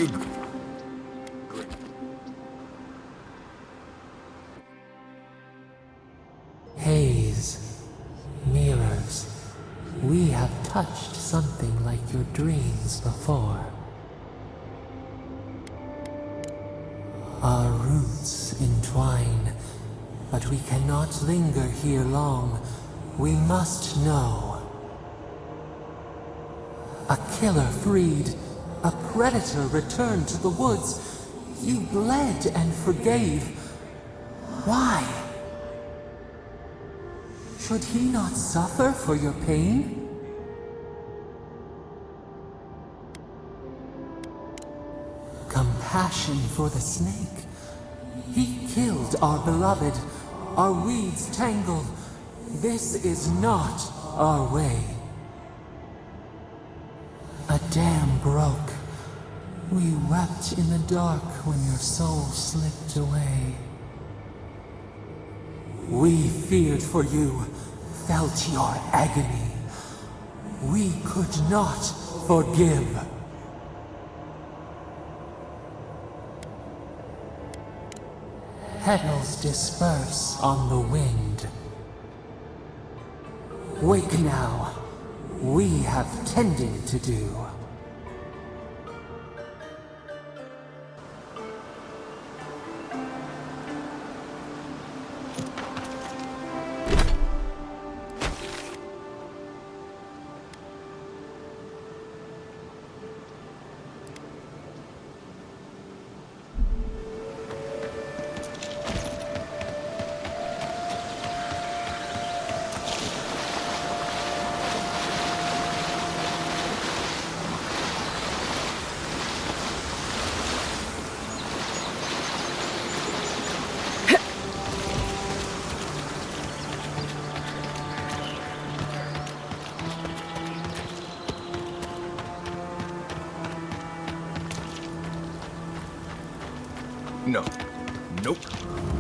you... Haze, mirrors, we have touched something like your dreams before. Our roots entwine, but we cannot linger here long. We must know. A killer freed, a predator returned to the woods. You bled and forgave. Why? Should he not suffer for your pain? Compassion for the snake. He killed our beloved. Our weeds tangled. This is not our way. A dam broke. We wept in the dark when your soul slipped away. We feared for you, felt your agony. We could not forgive. Petals disperse on the wind. Wake now. We have tending to do. No. Nope.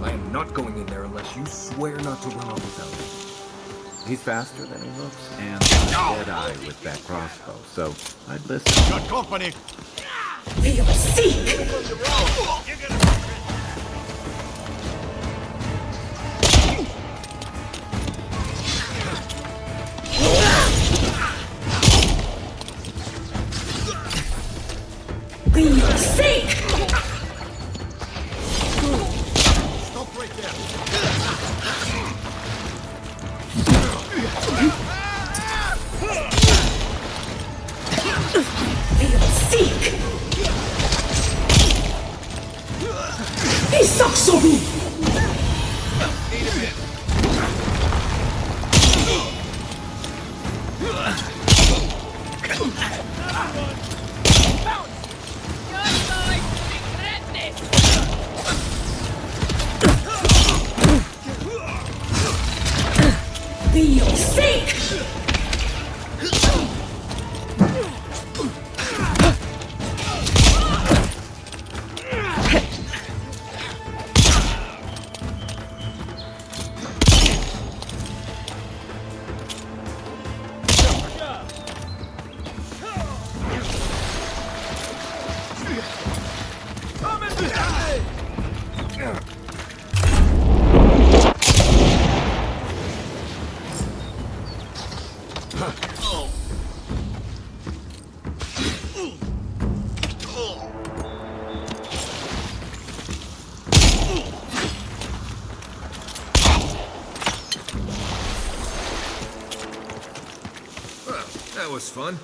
I am not going in there unless you swear not to run off without me. He's faster than he looks, and a dead eye with that crossbow, so I'd listen. Got company! Feel seek! Feel seek! Stop right there! Feel seek! Isaksobi! Feel seek! That was fun.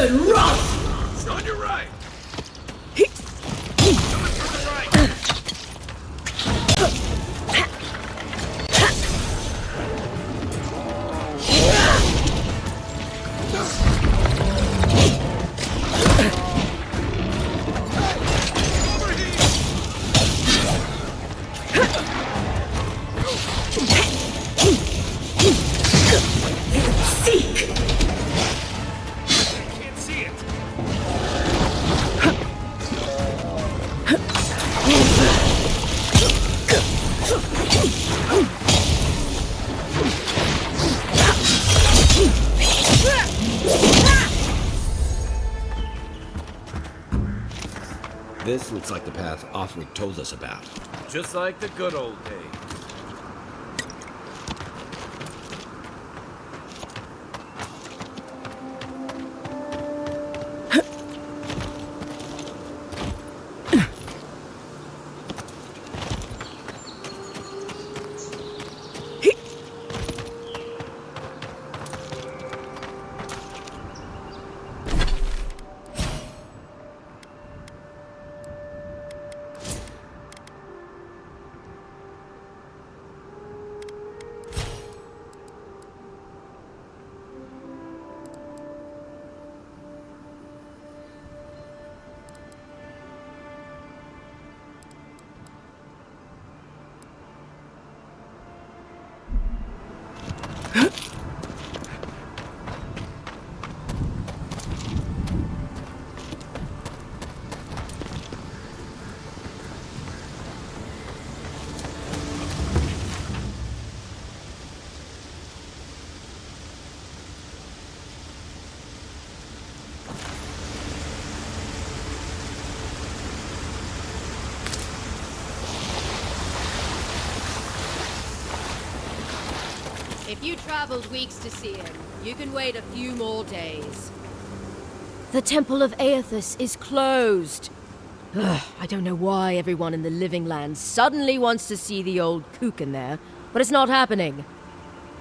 and wrath! On your right! Seek! Can't see it! This looks like the path Offred told us about. Just like the good old days. If you traveled weeks to see him, you can wait a few more days. The Temple of Aethys is closed. Ugh, I don't know why everyone in the Living Lands suddenly wants to see the old kook in there, but it's not happening.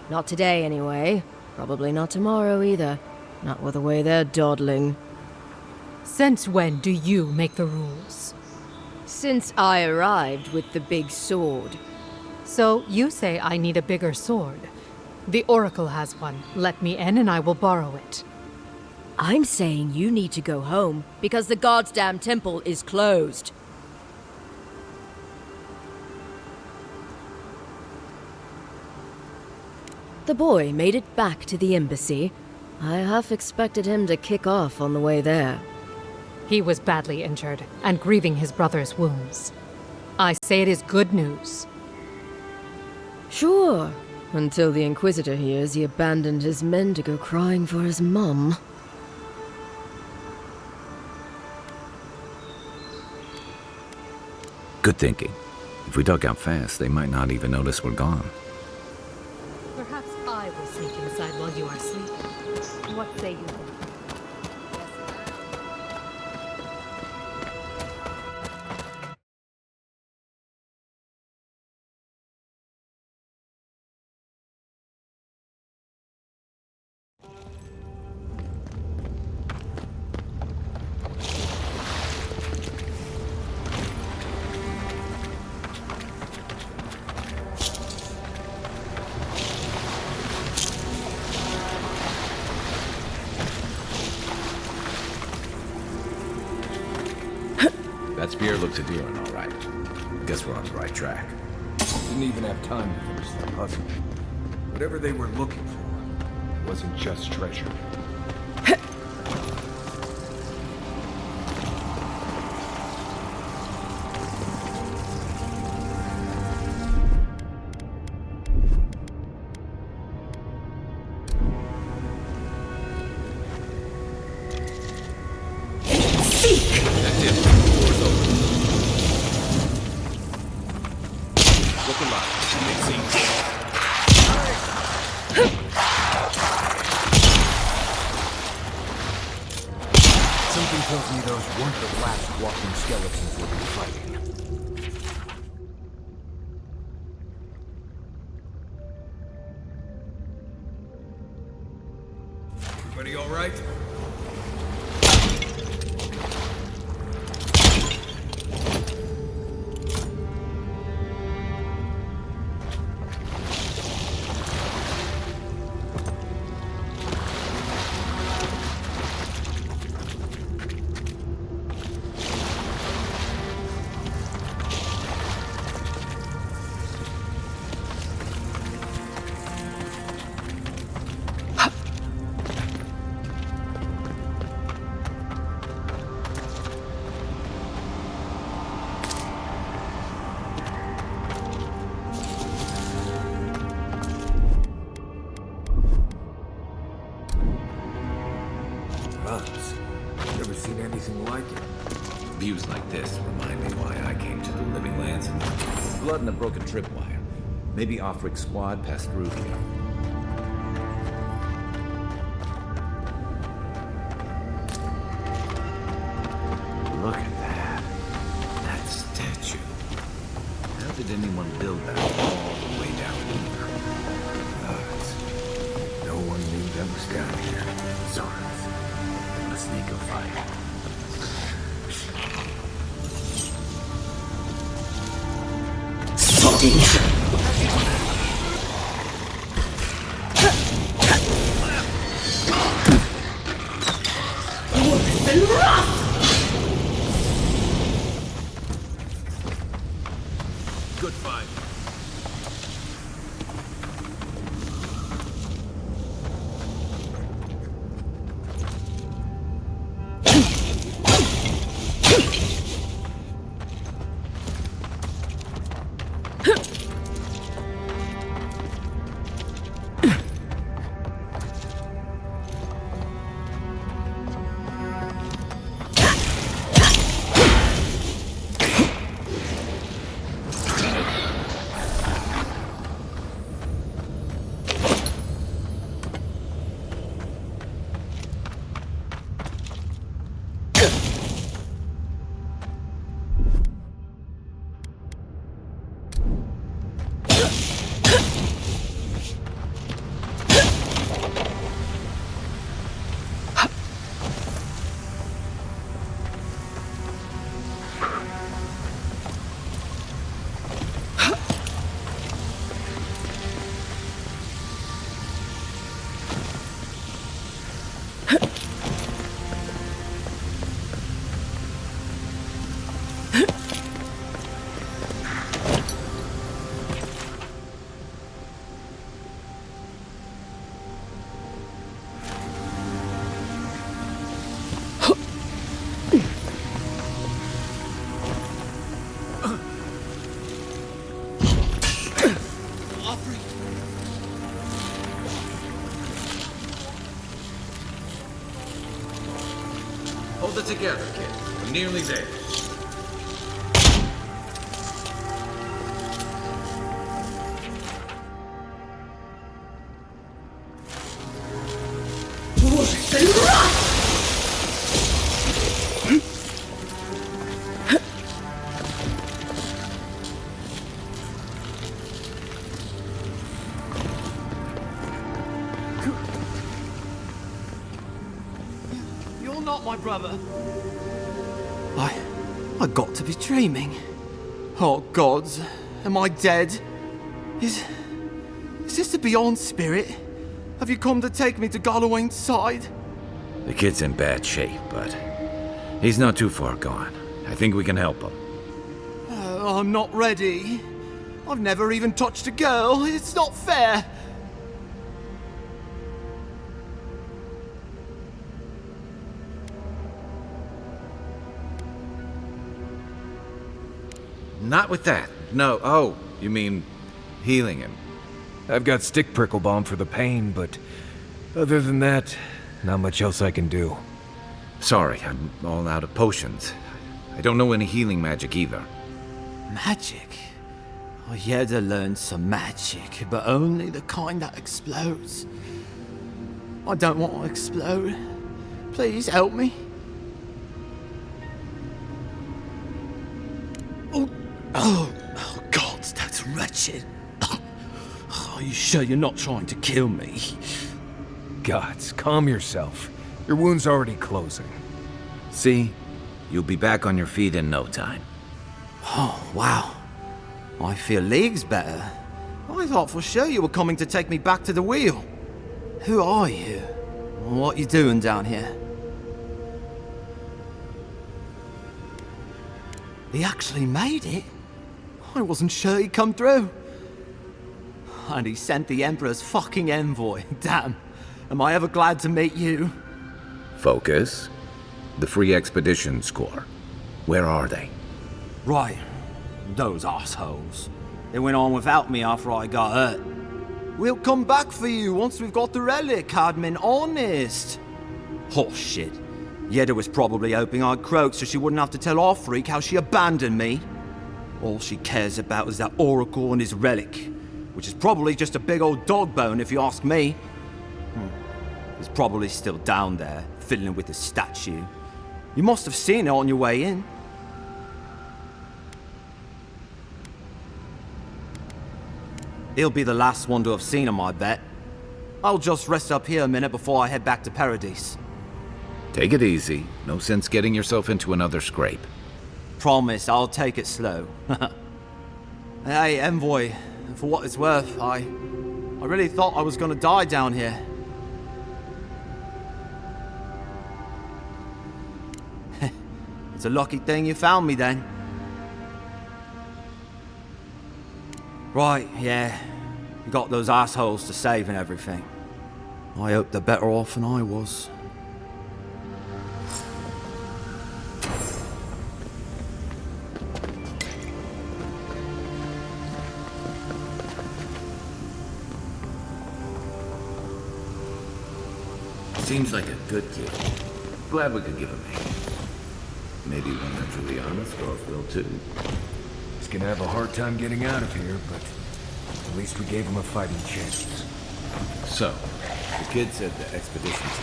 Not today, anyway. Probably not tomorrow, either. Not with the way they're dawdling. Since when do you make the rules? Since I arrived with the big sword. So you say I need a bigger sword. The Oracle has one. Let me in and I will borrow it. I'm saying you need to go home, because the goddamn temple is closed. The boy made it back to the embassy. I half expected him to kick off on the way there. He was badly injured and grieving his brother's wounds. I say it is good news. Sure, until the Inquisitor hears he abandoned his men to go crying for his mum. Good thinking. If we duck out fast, they might not even notice we're gone. Perhaps I will sneak inside while you are sleeping. What say you? That spear looks endearing, all right. Guess we're on the right track. Didn't even have time to finish that puzzle. Whatever they were looking for wasn't just treasure. That's it. Door's open. Look alive. It seems. Something tells me those weren't the last walking skeletons we'll be fighting. Everybody all right? Views like this remind me why I came to the Living Lands. Blood and a broken tripwire. Maybe Offric squad passed through here. Look at that. That statue. How did anyone build that all the way down here? Gods. No one knew that was down here. Sorry. A sneak of fire. Spotting. Good fight. Hold it together, kid. We're nearly there. You're not my brother. I got to be dreaming. Oh gods, am I dead? Is this the Beyond Spirit? Have you come to take me to Gallowayne's side? The kid's in bad shape, but he's not too far gone. I think we can help him. I'm not ready. I've never even touched a girl. It's not fair. Not with that. No. Oh, you mean healing him? I've got stick prickle balm for the pain, but other than that, not much else I can do. Sorry, I'm all out of potions. I don't know any healing magic either. Magic? I had to learn some magic, but only the kind that explodes. I don't want to explode. Please help me. Oh, God, that's wretched. Are you sure you're not trying to kill me? Gods, calm yourself. Your wound's already closing. See? You'll be back on your feet in no time. Oh, wow. I feel leagues better. I thought for sure you were coming to take me back to the wheel. Who are you? What you doing down here? He actually made it? I wasn't sure he'd come through. And he sent the Emperor's fucking envoy. Damn. Am I ever glad to meet you? Focus. The Free Expeditions Corps. Where are they? Right. Those assholes. They went on without me after I got hurt. We'll come back for you once we've got the relic, Admin. Honest. Oh, shit. Giatta was probably hoping I'd croak so she wouldn't have to tell our freak how she abandoned me. All she cares about is that oracle and his relic, which is probably just a big old dog bone if you ask me. It's probably still down there, fiddling with the statue. You must have seen it on your way in. He'll be the last one to have seen him, I bet. I'll just rest up here a minute before I head back to Paradise. Take it easy. No sense getting yourself into another scrape. Promise, I'll take it slow. Hey, Envoy, for what it's worth, I really thought I was gonna die down here. It's a lucky thing you found me then. Right, yeah. You got those assholes to save and everything. I hope they're better off than I was. Seems like a good kid. Glad we could give him a hand. Maybe one that's really honest, Ross will too. He's gonna have a hard time getting out of here, but at least we gave him a fighting chance. So, the kid said the expedition's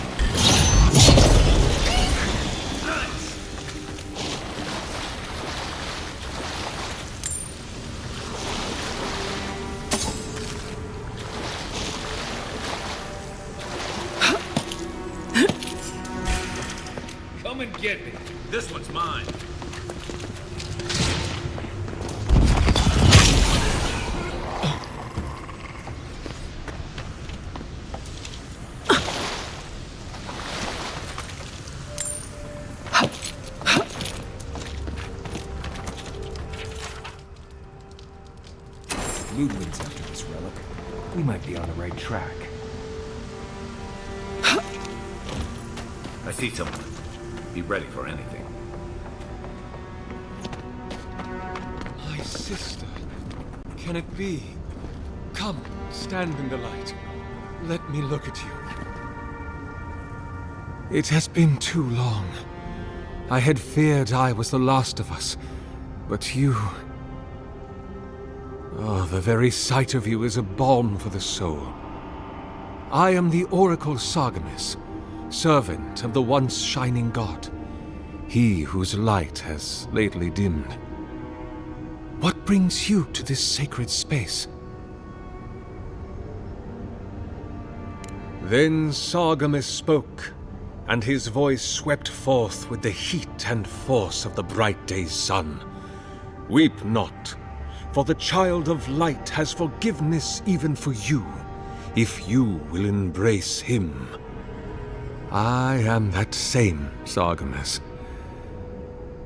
Come and get me. This one's mine. Ludwig's after this relic. We might be on the right track. I see someone. Be ready for anything. My sister. Can it be? Come, stand in the light. Let me look at you. It has been too long. I had feared I was the last of us, but you... Oh, the very sight of you is a balm for the soul. I am the Oracle Sargamis, servant of the once shining god, he whose light has lately dimmed. What brings you to this sacred space? Then Sargamis spoke, and his voice swept forth with the heat and force of the bright day's sun. Weep not, for the child of light has forgiveness even for you, if you will embrace him. I am that same Sargamis.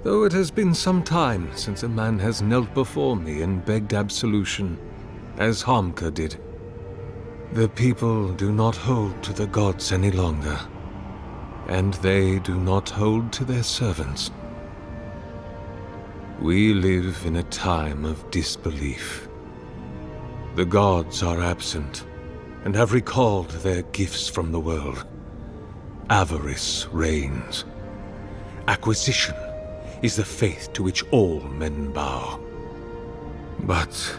Though it has been some time since a man has knelt before me and begged absolution, as Hamka did. The people do not hold to the gods any longer, and they do not hold to their servants. We live in a time of disbelief. The gods are absent, and have recalled their gifts from the world. Avarice reigns. Acquisition is the faith to which all men bow. But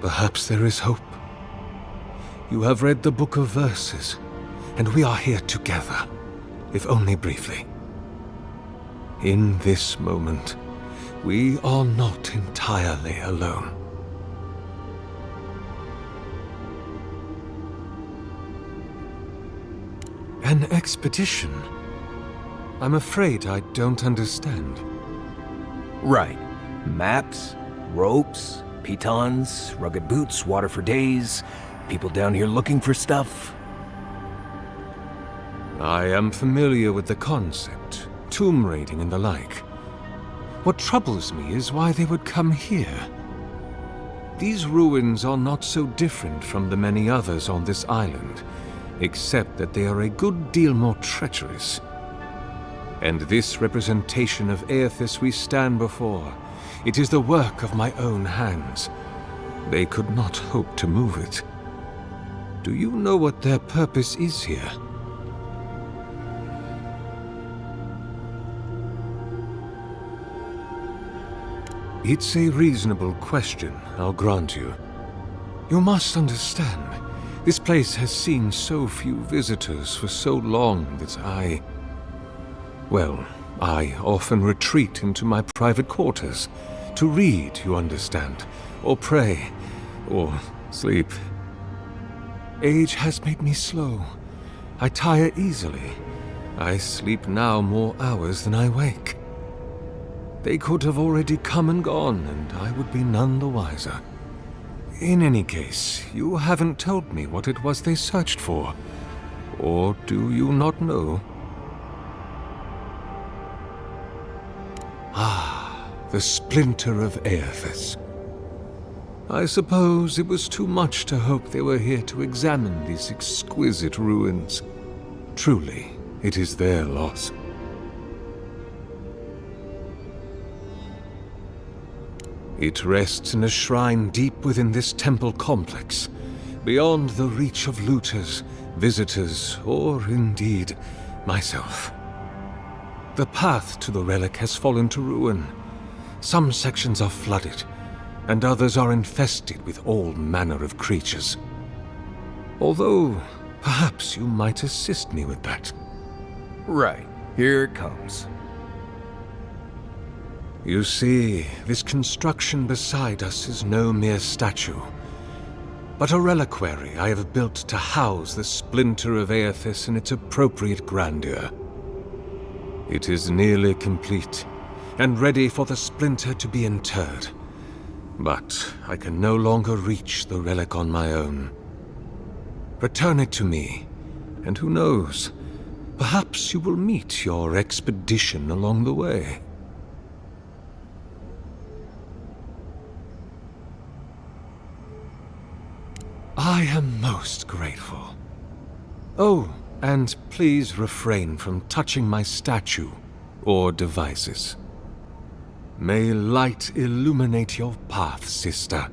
perhaps there is hope. You have read the Book of Verses, and we are here together, if only briefly. In this moment, we are not entirely alone. An expedition? I'm afraid I don't understand. Right. Maps, ropes, pitons, rugged boots, water for days, people down here looking for stuff. I am familiar with the concept, tomb raiding and the like. What troubles me is why they would come here. These ruins are not so different from the many others on this island, except that they are a good deal more treacherous. And this representation of Aethys we stand before, it is the work of my own hands. They could not hope to move it. Do you know what their purpose is here? It's a reasonable question, I'll grant you. You must understand, this place has seen so few visitors for so long that I often retreat into my private quarters. To read, you understand, or pray, or sleep. Age has made me slow. I tire easily. I sleep now more hours than I wake. They could have already come and gone, and I would be none the wiser. In any case, you haven't told me what it was they searched for. Or do you not know? Ah, the splinter of Aethys. I suppose it was too much to hope they were here to examine these exquisite ruins. Truly, it is their loss. It rests in a shrine deep within this temple complex, beyond the reach of looters, visitors, or indeed, myself. The path to the relic has fallen to ruin. Some sections are flooded, and others are infested with all manner of creatures. Although, perhaps you might assist me with that. Right, here it comes. You see, this construction beside us is no mere statue, but a reliquary I have built to house the splinter of Aethys in its appropriate grandeur. It is nearly complete, and ready for the splinter to be interred. But I can no longer reach the relic on my own. Return it to me, and who knows, perhaps you will meet your expedition along the way. I am most grateful. Oh, and please refrain from touching my statue or devices. May light illuminate your path, sister.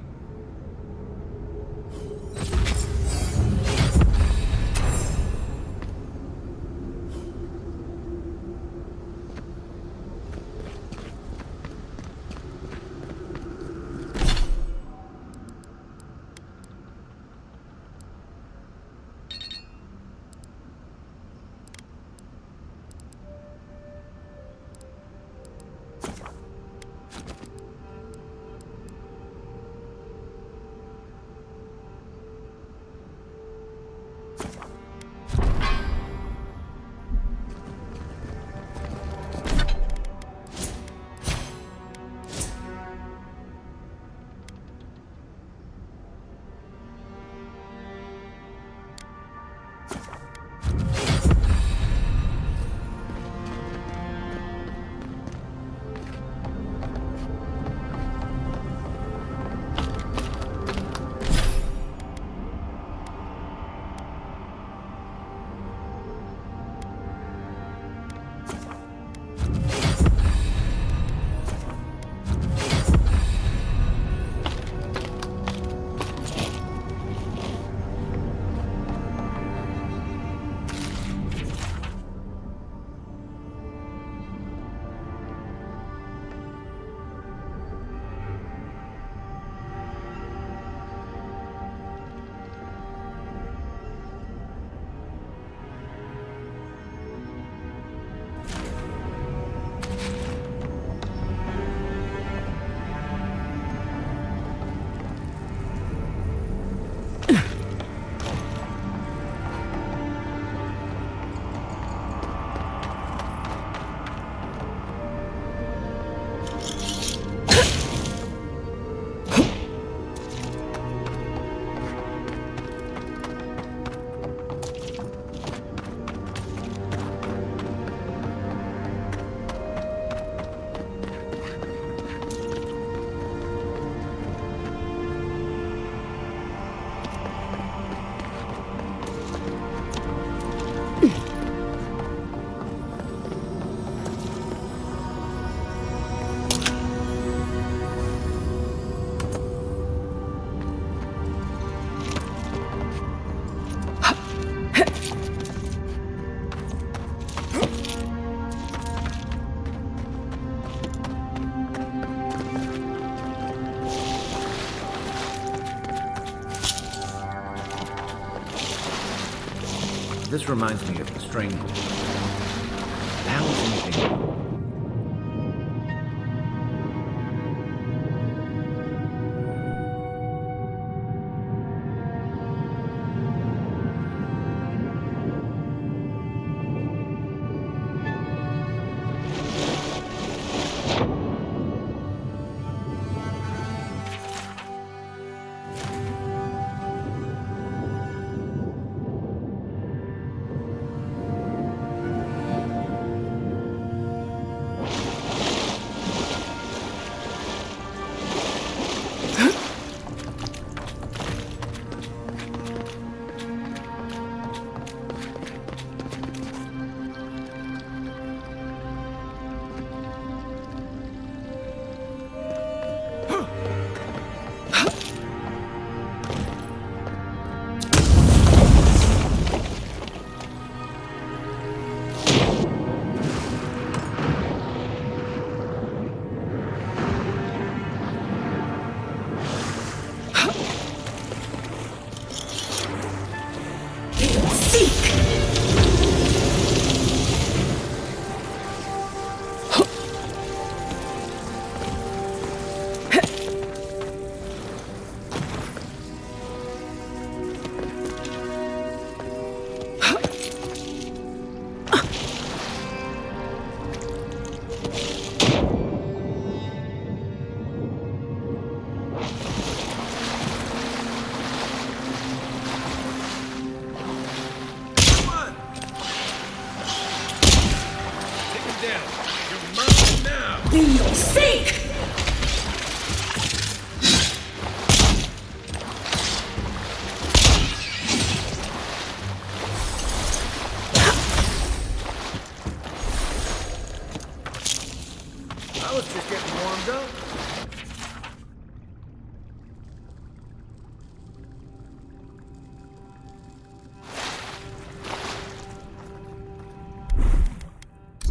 This reminds me of the Strangle. How is anything...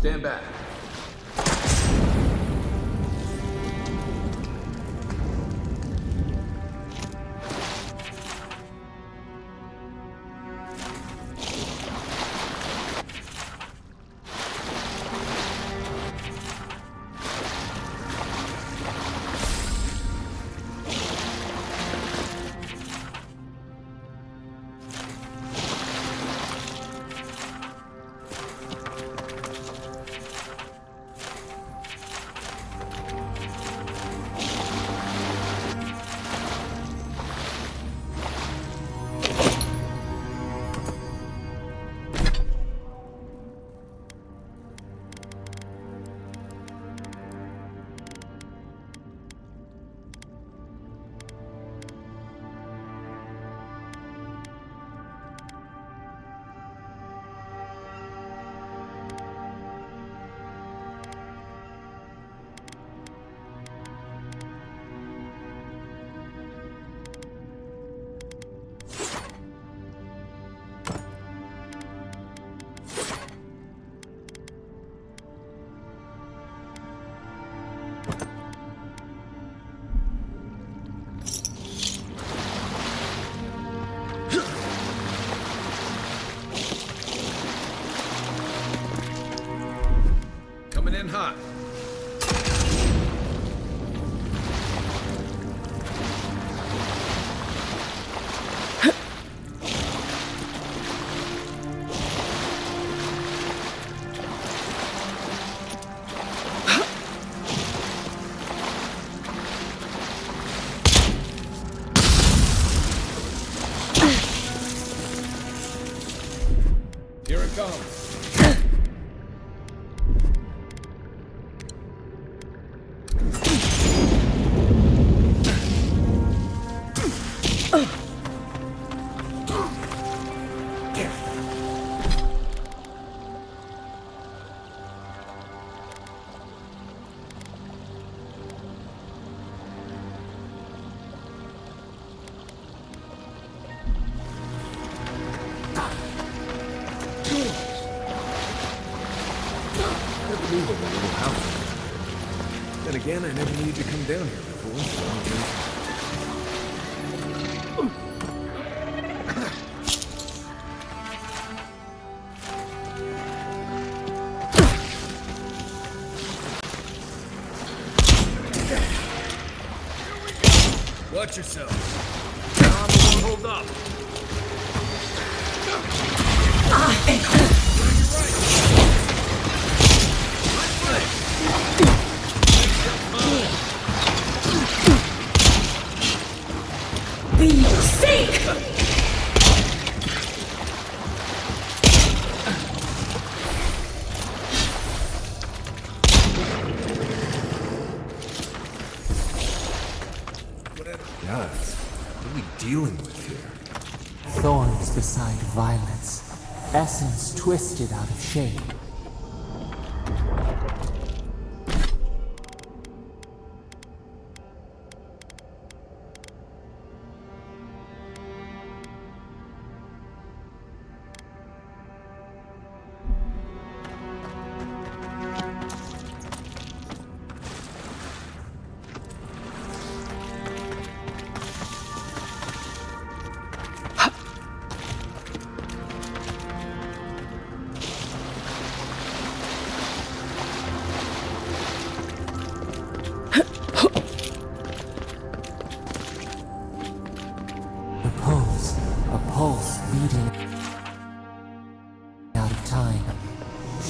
Stand back. Coming in hot. Here it comes. Then again, I never needed to come down here before, so Watch yourself. Tom won't hold up. Be sick! Gods, what are we dealing with here? Thorns beside violets. Essence twisted out of shape.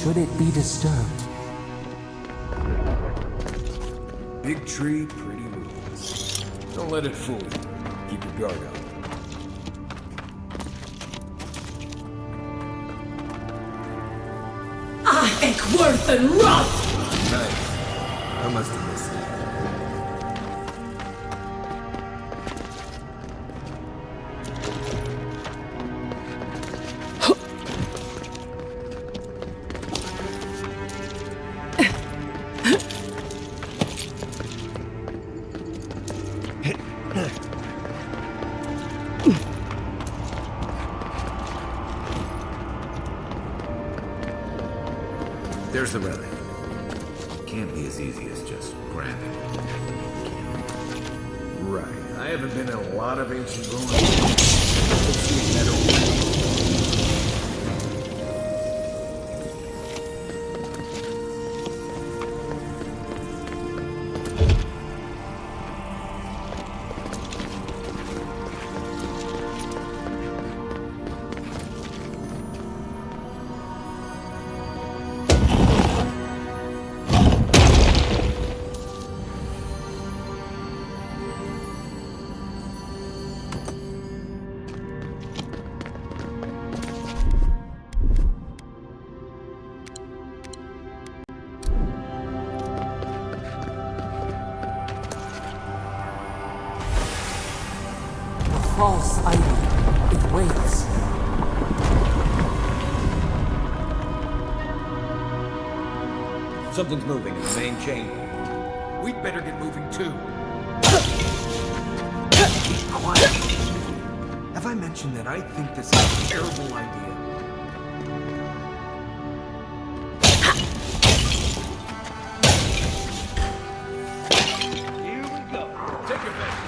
Should it be disturbed? Big tree, pretty rules. Don't let it fool you. Keep your guard up. Worth and rough! Nice. I must have missed that. There's the relic. Can't be as easy as just grabbing it. Right. I haven't been in a lot of ancient ruins. Let's see a better way. False idol. It waits. Something's moving in the main chamber. We'd better get moving too. Quiet. Have I mentioned that I think this is a terrible idea? Here we go. Take your best.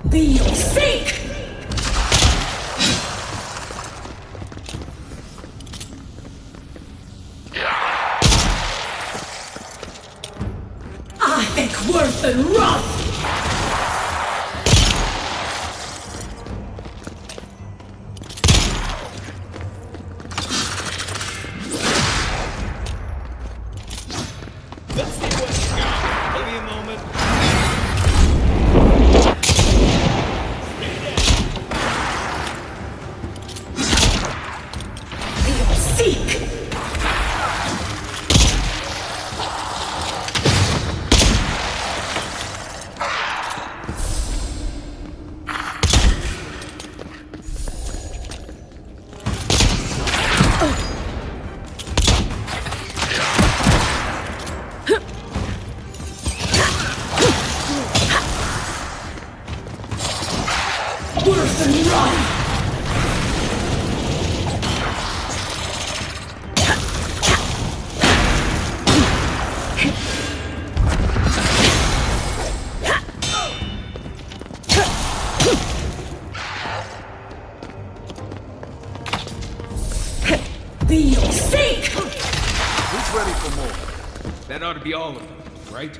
Be sick! Worth and rough! couple more. That ought to be all of them, right?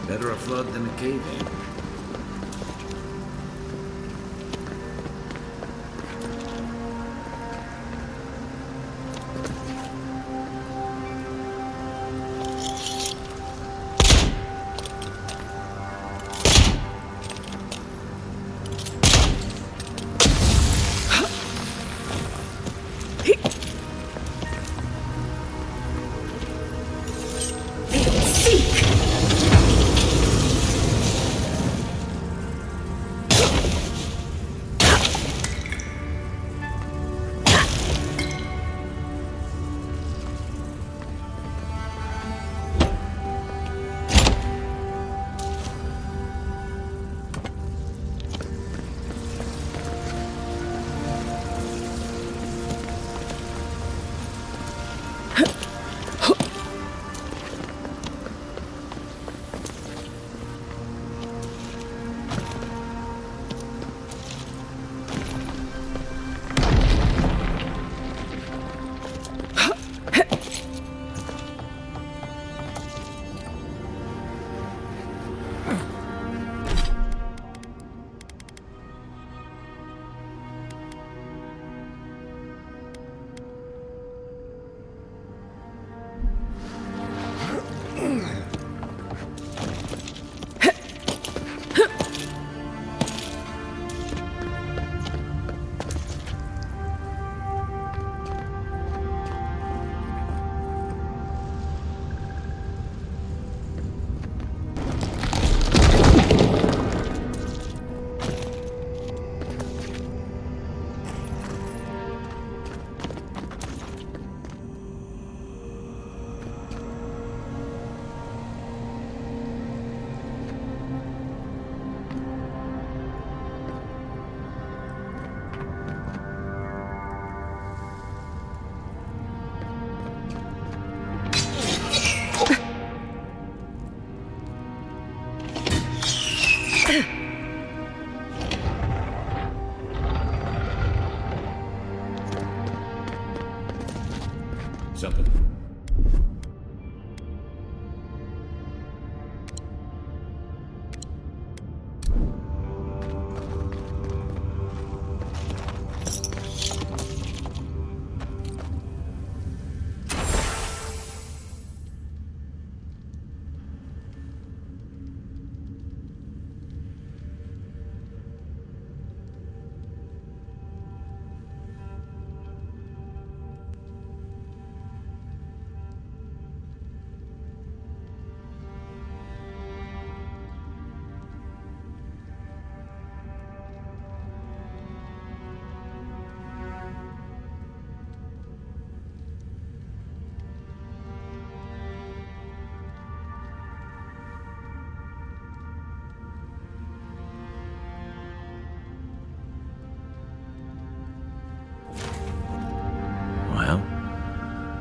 Better a flood than a cave-in.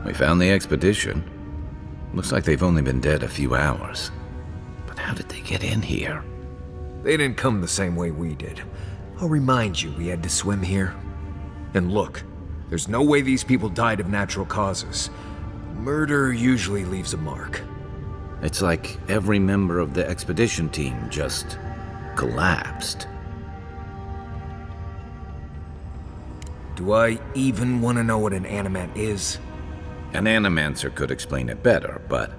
We found the expedition. Looks like they've only been dead a few hours. But how did they get in here? They didn't come the same way we did. I'll remind you, we had to swim here. And look, there's no way these people died of natural causes. Murder usually leaves a mark. It's like every member of the expedition team just collapsed. Do I even want to know what an animant is? An animancer could explain it better, but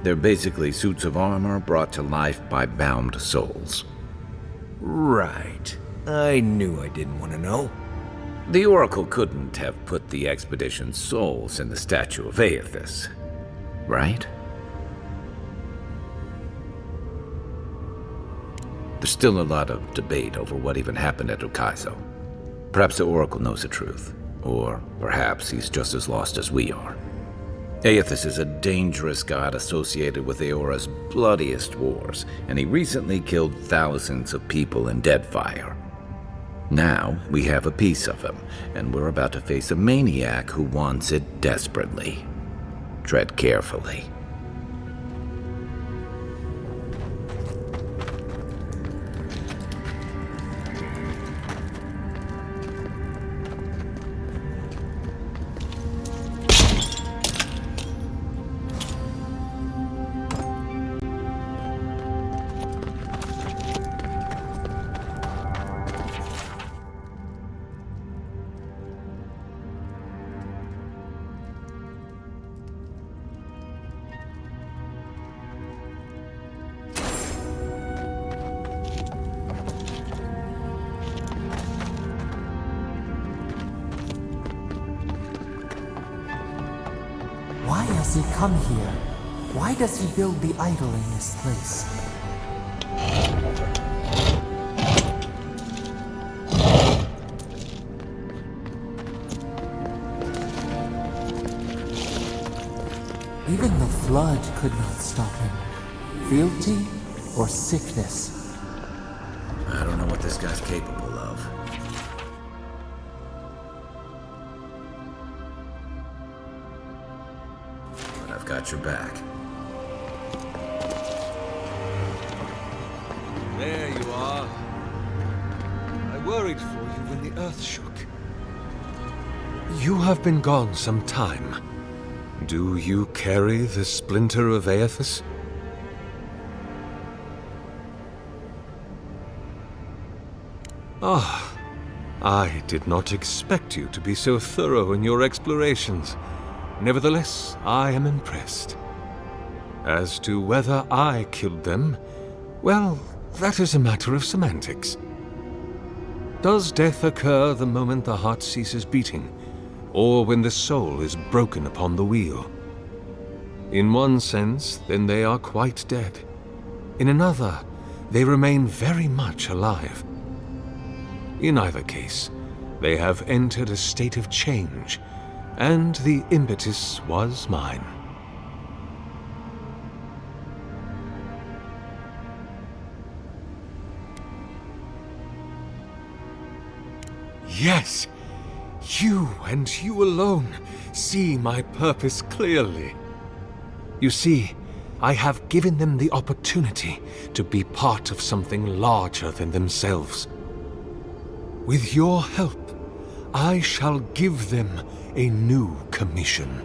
they're basically suits of armor brought to life by bound souls. Right. I knew I didn't want to know. The Oracle couldn't have put the expedition's souls in the statue of Aethys, right? There's still a lot of debate over what even happened at Ukaizo. Perhaps the Oracle knows the truth, or perhaps he's just as lost as we are. Aethys is a dangerous god associated with Eora's bloodiest wars, and he recently killed thousands of people in Deadfire. Now, we have a piece of him, and we're about to face a maniac who wants it desperately. Tread carefully. Why has he come here? Why does he build the idol in this place? Even the flood could not stop him. Fealty or sickness? I don't know what this guy's capable of. But I've got your back. There you are. I worried for you when the earth shook. You have been gone some time. Do you carry the splinter of Aethys? Ah, I did not expect you to be so thorough in your explorations. Nevertheless, I am impressed. As to whether I killed them, well, that is a matter of semantics. Does death occur the moment the heart ceases beating, or when the soul is broken upon the wheel? In one sense, then they are quite dead. In another, they remain very much alive. In either case, they have entered a state of change, and the impetus was mine. Yes! You and you alone see my purpose clearly. You see, I have given them the opportunity to be part of something larger than themselves. With your help, I shall give them a new commission.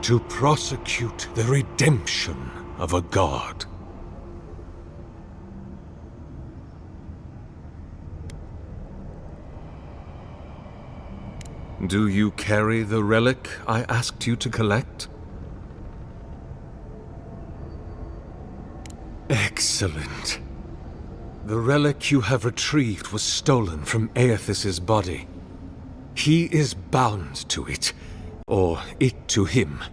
To prosecute the redemption of a god. Do you carry the relic I asked you to collect? Excellent. The relic you have retrieved was stolen from Aethys' body. He is bound to it, or it to him.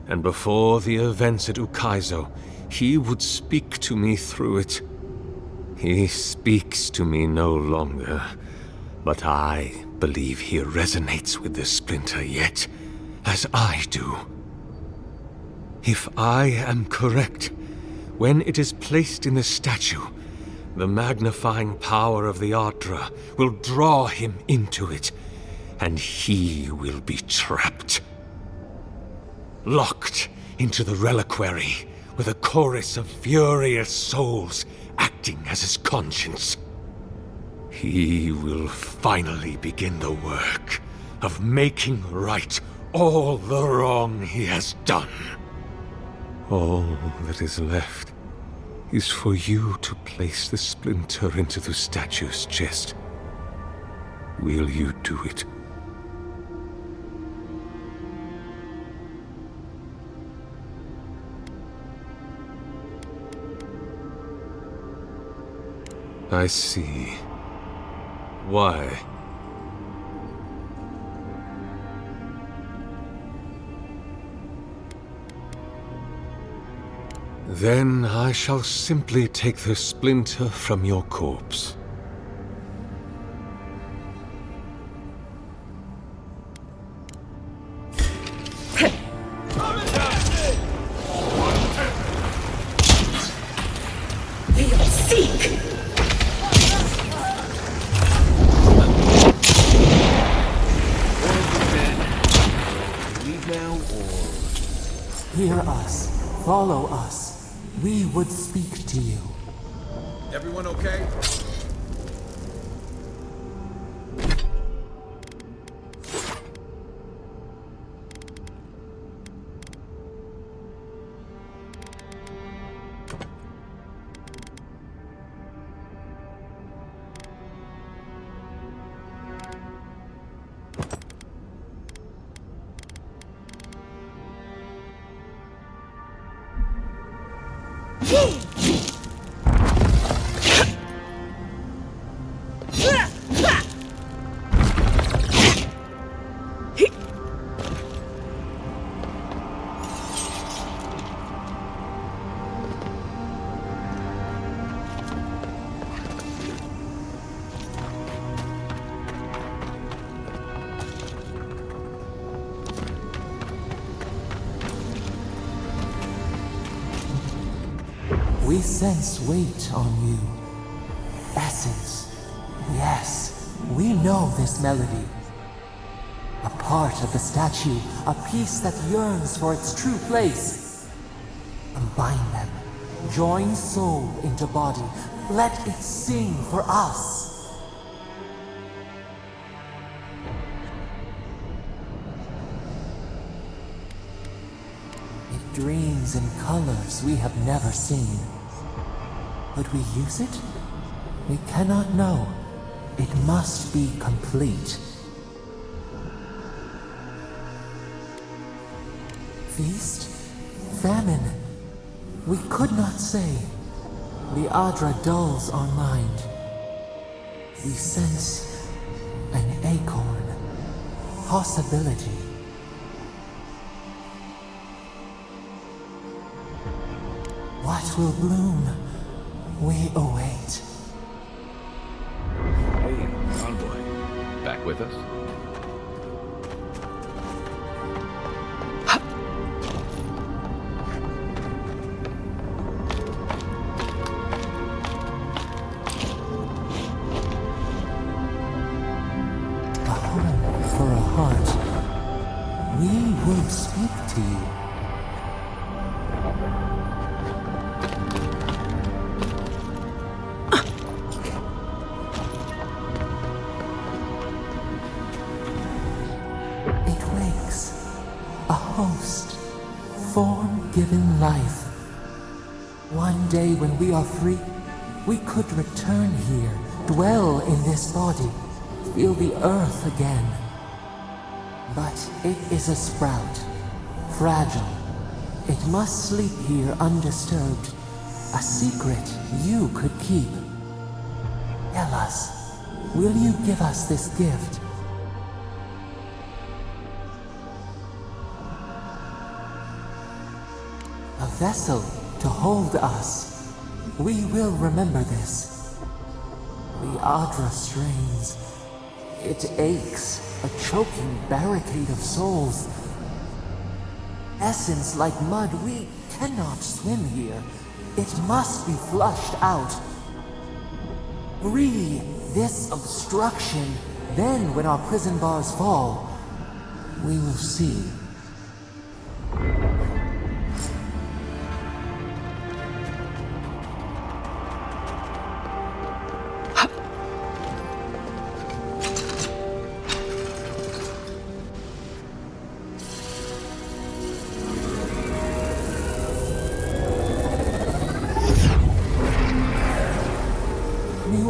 And before the events at Ukaizo, he would speak to me through it. He speaks to me no longer, but I believe he resonates with the splinter yet, as I do. If I am correct, when it is placed in the statue, the magnifying power of the Ardra will draw him into it, and he will be trapped. locked into the reliquary with a chorus of furious souls acting as his conscience. He will finally begin the work of making right all the wrong he has done. All that is left is for you to place the splinter into the statue's chest. Will you do it? I see. Why? Then I shall simply take the splinter from your corpse. Hear us. Follow us. We would speak to you. Everyone okay? We sense weight on you. Essence. Yes, we know this melody. A part of the statue, a piece that yearns for its true place. Combine them. Join soul into body. Let it sing for us. It dreams in colors we have never seen. Would we use it? We cannot know. It must be complete. Feast? Famine? We could not say. The Adra dulls our mind. We sense an acorn. Possibility. What will bloom? We await. Hey, convoy. Back with us? A home for a heart. We will speak to you. Given life. One day when we are free, we could return here, dwell in this body, feel the earth again. But it is a sprout, fragile. It must sleep here undisturbed. A secret you could keep. Tell us, will you give us this gift? A vessel to hold us. We will remember this. The Adra strains. It aches, a choking barricade of souls. Essence like mud, we cannot swim here. It must be flushed out. Free this obstruction, then when our prison bars fall, we will see.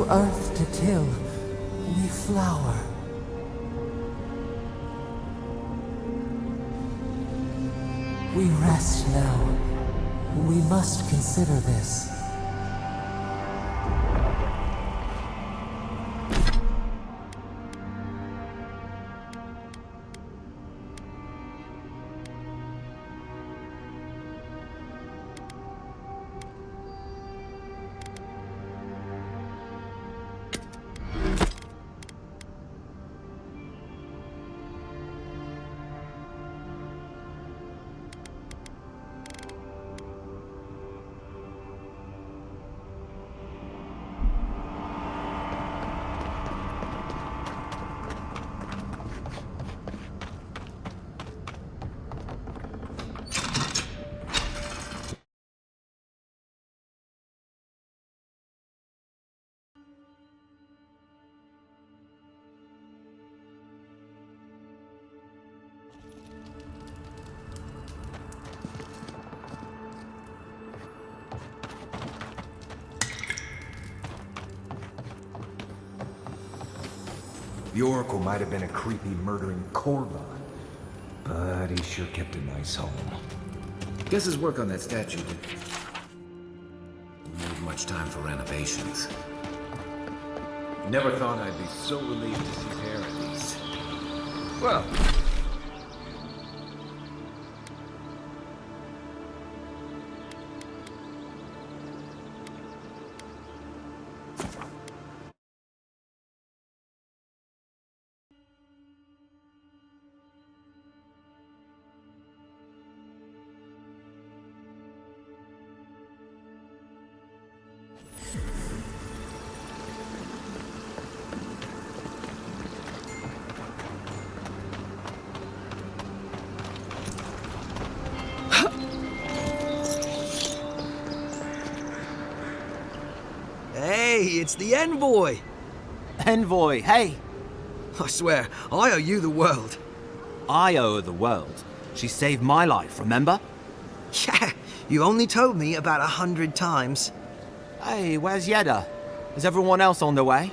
earth to till, we flower. We rest now. We must consider this. The Oracle might have been a creepy, murdering Korva, but he sure kept a nice home. Guess his work on that statue didn't leave much time for renovations. Never thought I'd be so relieved to see Paradise. Well... Hey, it's the Envoy! Envoy, hey! I swear, I owe you the world. I owe her the world. She saved my life, remember? Yeah, you only told me about 100 times. Hey, where's Giatta? Is everyone else on their way?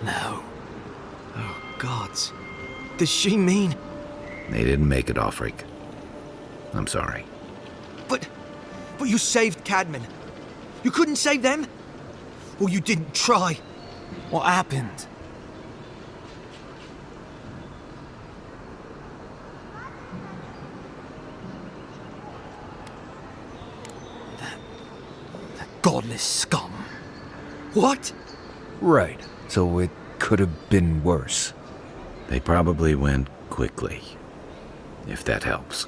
No. Oh, gods. Does she mean... They didn't make it, Offreak. I'm sorry. But you saved Cadman. You couldn't save them? Or you didn't try? What happened? That godless scum. What? Right. So it could have been worse. They probably went quickly. If that helps.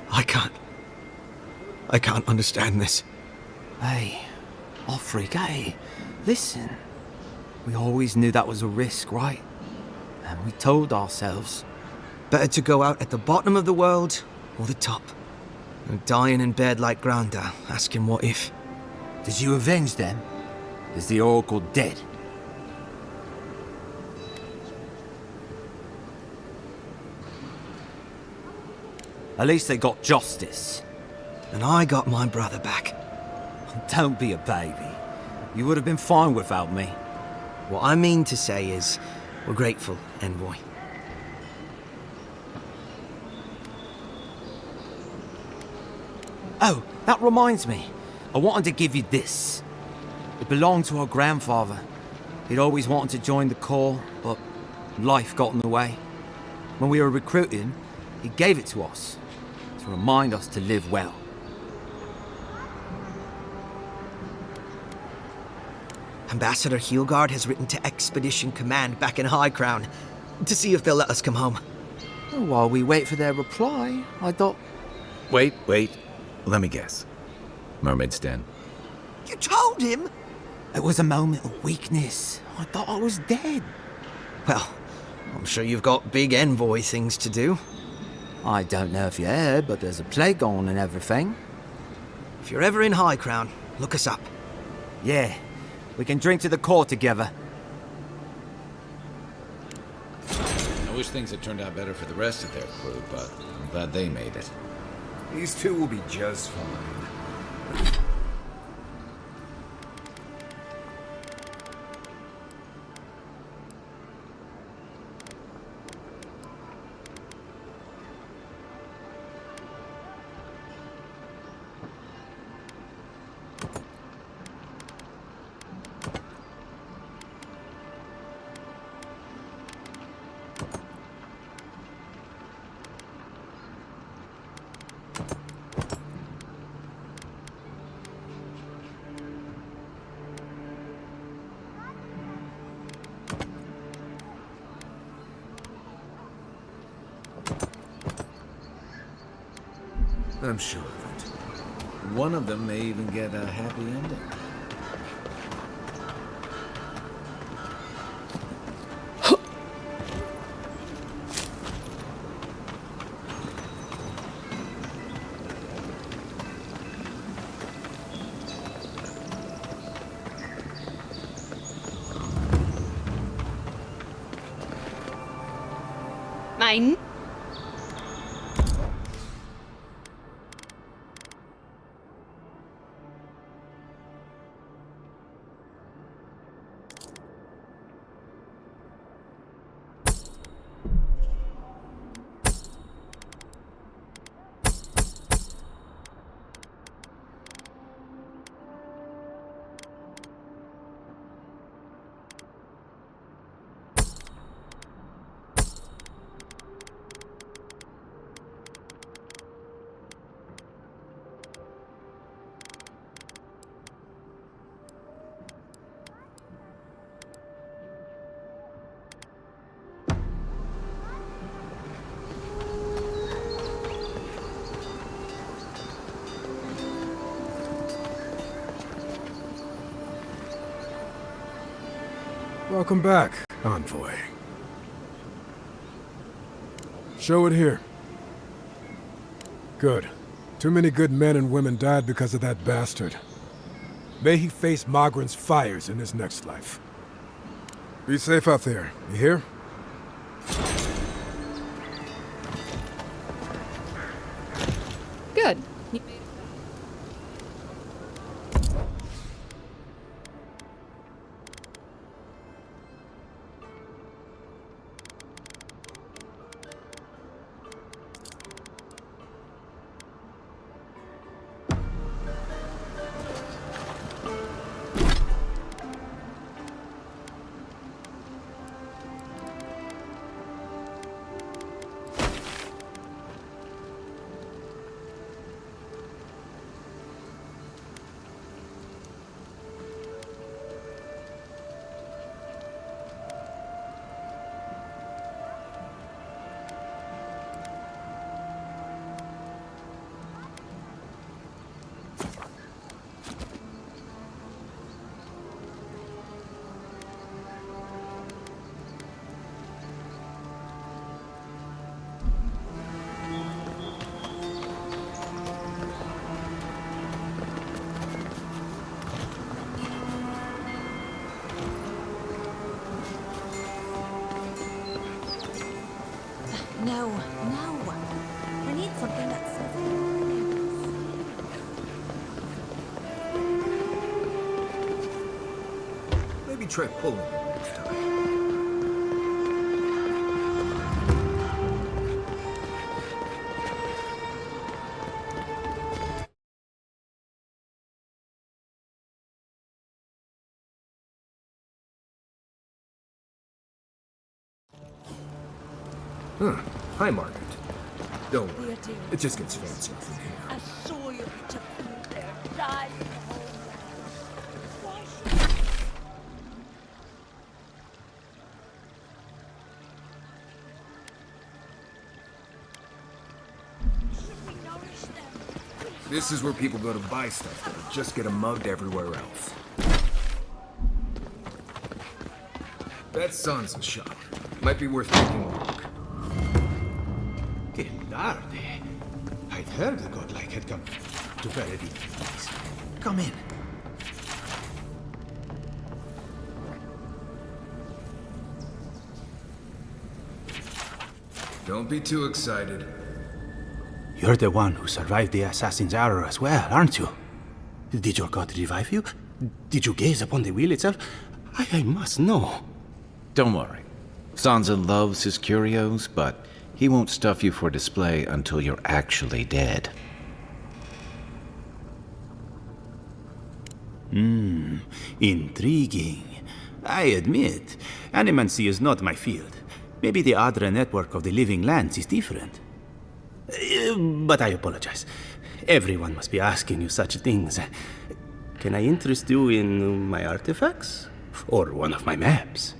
I can't understand this. Hey, Offreak, hey, listen. We always knew that was a risk, right? And we told ourselves. Better to go out at the bottom of the world or the top. And dying in bed like Granda, asking what if. Did you avenge them? Is the Oracle dead? At least they got justice. And I got my brother back. Don't be a baby. You would have been fine without me. What I mean to say is, we're grateful, Envoy. Oh, that reminds me. I wanted to give you this. It belonged to our grandfather. He'd always wanted to join the Corps, but life got in the way. When we were recruiting, he gave it to us, to remind us to live well. Ambassador Heelguard has written to Expedition Command back in High Crown to see if they'll let us come home. While we wait for their reply, I thought... Wait. Let me guess. Mermaid's Den. You told him? It was a moment of weakness. I thought I was dead. Well, I'm sure you've got big Envoy things to do. I don't know if you heard, but there's a plague on and everything. If you're ever in High Crown, look us up. Yeah, we can drink to the Corps together. I wish things had turned out better for the rest of their crew, but I'm glad they made it. These two will be just fine. I'm sure of it. One of them may even get a happy ending. Mine. Welcome back, Envoy. Show it here. Good. Too many good men and women died because of that bastard. May he face Magran's fires in his next life. Be safe out there, you hear? Good. No. I need something that says Maybe try pulling it next time. Hi, Margaret. Don't worry. It just gets fancier from here. I saw you to food there, dying Why should we nourish them? This is where people go to buy stuff that'll just get 'em mugged everywhere else. That Sansa shop. Might be worth taking a look. Che larde. I'd heard the godlike had come to bury the enemies. Come in. Don't be too excited. You're the one who survived the assassin's arrow as well, aren't you? Did your god revive you? Did you gaze upon the wheel itself? I must know. Don't worry. Sansa loves his curios, but he won't stuff you for display until you're actually dead. Intriguing. I admit, Animancy is not my field. Maybe the Adra network of the living lands is different. But I apologize. Everyone must be asking you such things. Can I interest you in my artifacts? Or one of my maps?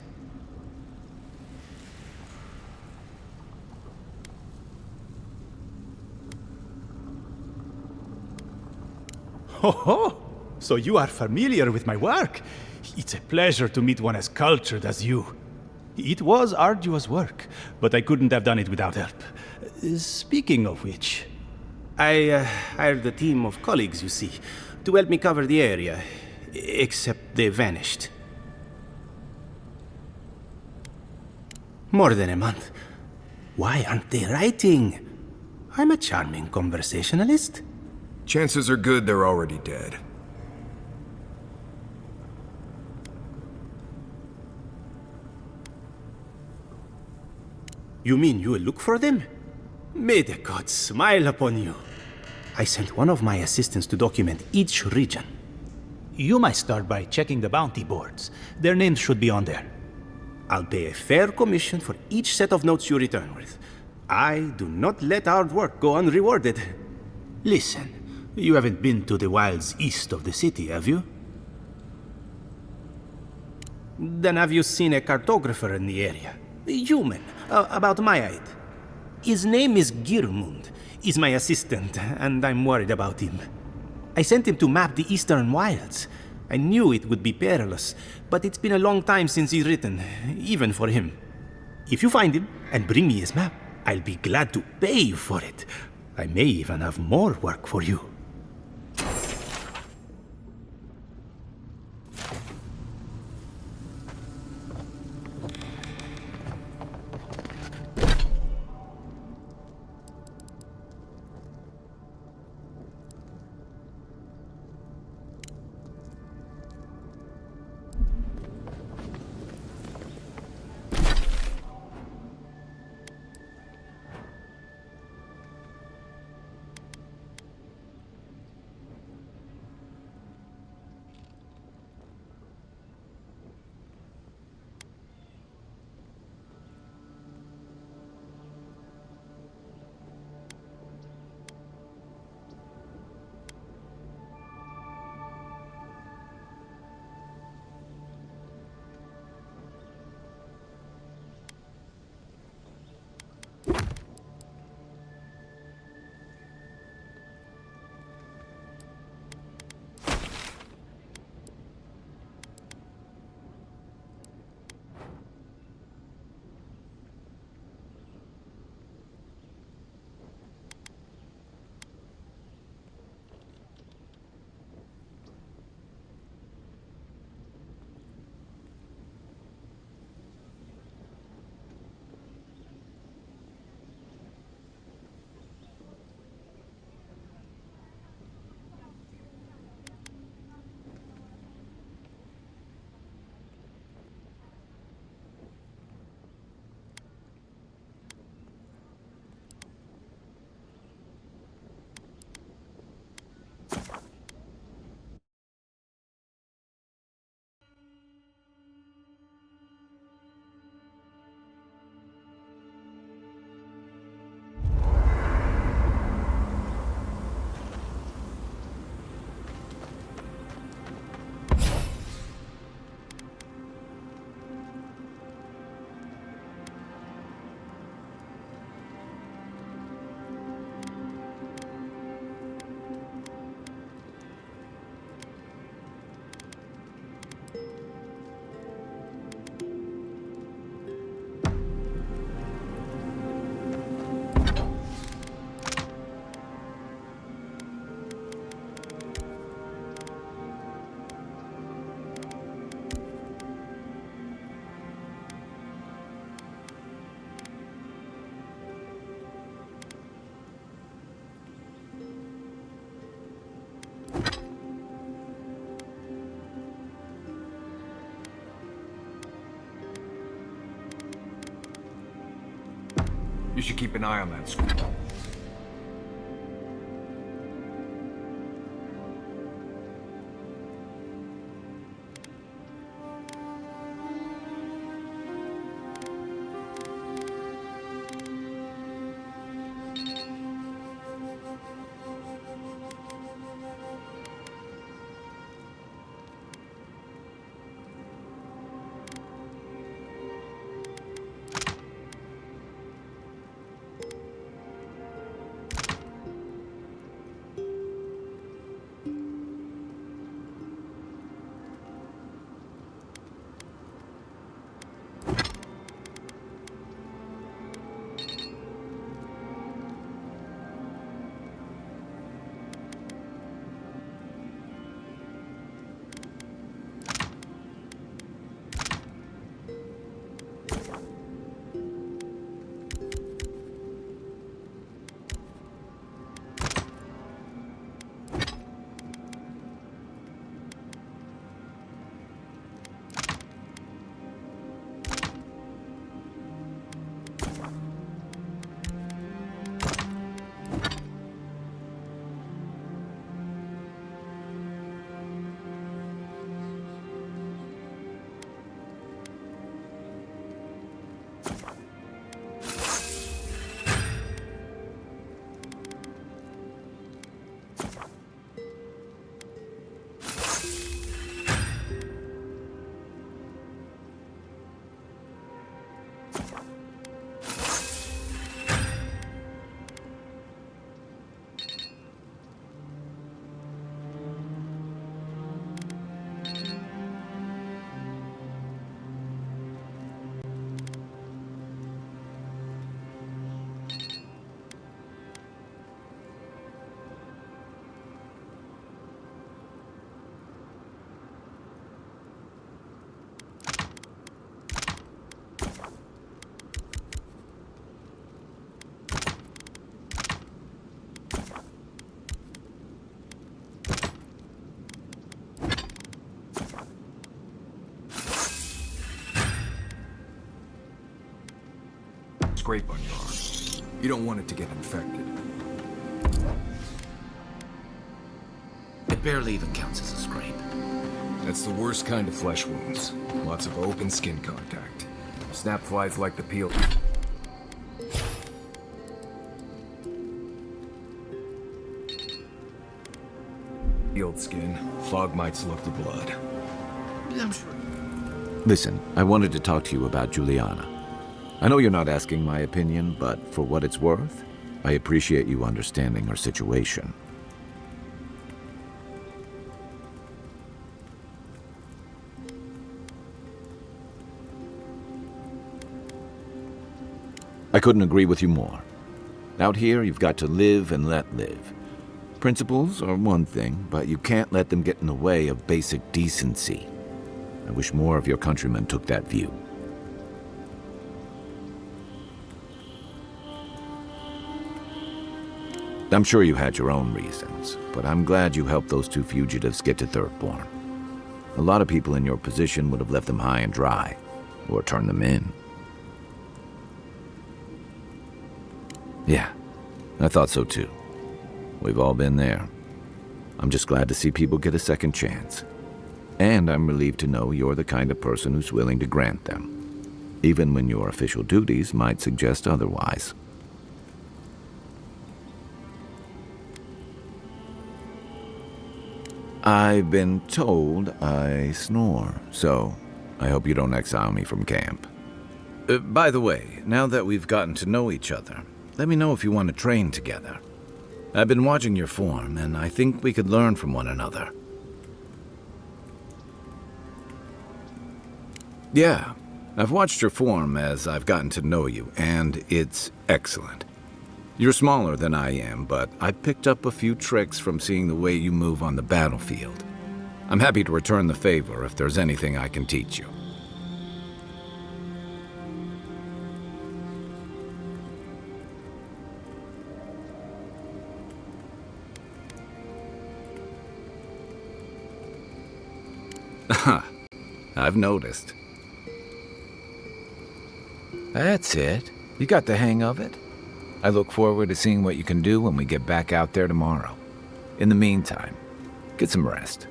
Ho ho! So you are familiar with my work? It's a pleasure to meet one as cultured as you. It was arduous work, but I couldn't have done it without help. Speaking of which, I hired a team of colleagues, you see, to help me cover the area. Except they vanished. More than a month. Why aren't they writing? I'm a charming conversationalist. Chances are good they're already dead. You mean you will look for them? May the gods smile upon you. I sent one of my assistants to document each region. You might start by checking the bounty boards. Their names should be on there. I'll pay a fair commission for each set of notes you return with. I do not let hard work go unrewarded. Listen, you haven't been to the wilds east of the city, have you? Then have you seen a cartographer in the area? A human, about my height. His name is Girmund. He's my assistant, and I'm worried about him. I sent him to map the eastern wilds. I knew it would be perilous, but it's been a long time since he's written, even for him. If you find him and bring me his map, I'll be glad to pay you for it. I may even have more work for you. You should keep an eye on that screen. scrape on your arm. You don't want it to get infected. It barely even counts as a scrape. That's the worst kind of flesh wounds. Lots of open skin contact. Snap flies like the peel. Peeled skin. Fog mites look the blood. I'm sure. Listen, I wanted to talk to you about Juliana. I know you're not asking my opinion, but for what it's worth, I appreciate you understanding her situation. I couldn't agree with you more. Out here, you've got to live and let live. Principles are one thing, but you can't let them get in the way of basic decency. I wish more of your countrymen took that view. I'm sure you had your own reasons, but I'm glad you helped those two fugitives get to Thirdborn. A lot of people in your position would have left them high and dry, or turned them in. Yeah, I thought so too. We've all been there. I'm just glad to see people get a second chance. And I'm relieved to know you're the kind of person who's willing to grant them, even when your official duties might suggest otherwise. I've been told I snore, so I hope you don't exile me from camp. By the way, now that we've gotten to know each other, let me know if you want to train together. I've been watching your form, and I think we could learn from one another. Yeah, I've watched your form as I've gotten to know you, and it's excellent. You're smaller than I am, but I picked up a few tricks from seeing the way you move on the battlefield. I'm happy to return the favor if there's anything I can teach you. I've noticed. That's it. You got the hang of it. I look forward to seeing what you can do when we get back out there tomorrow. In the meantime, get some rest.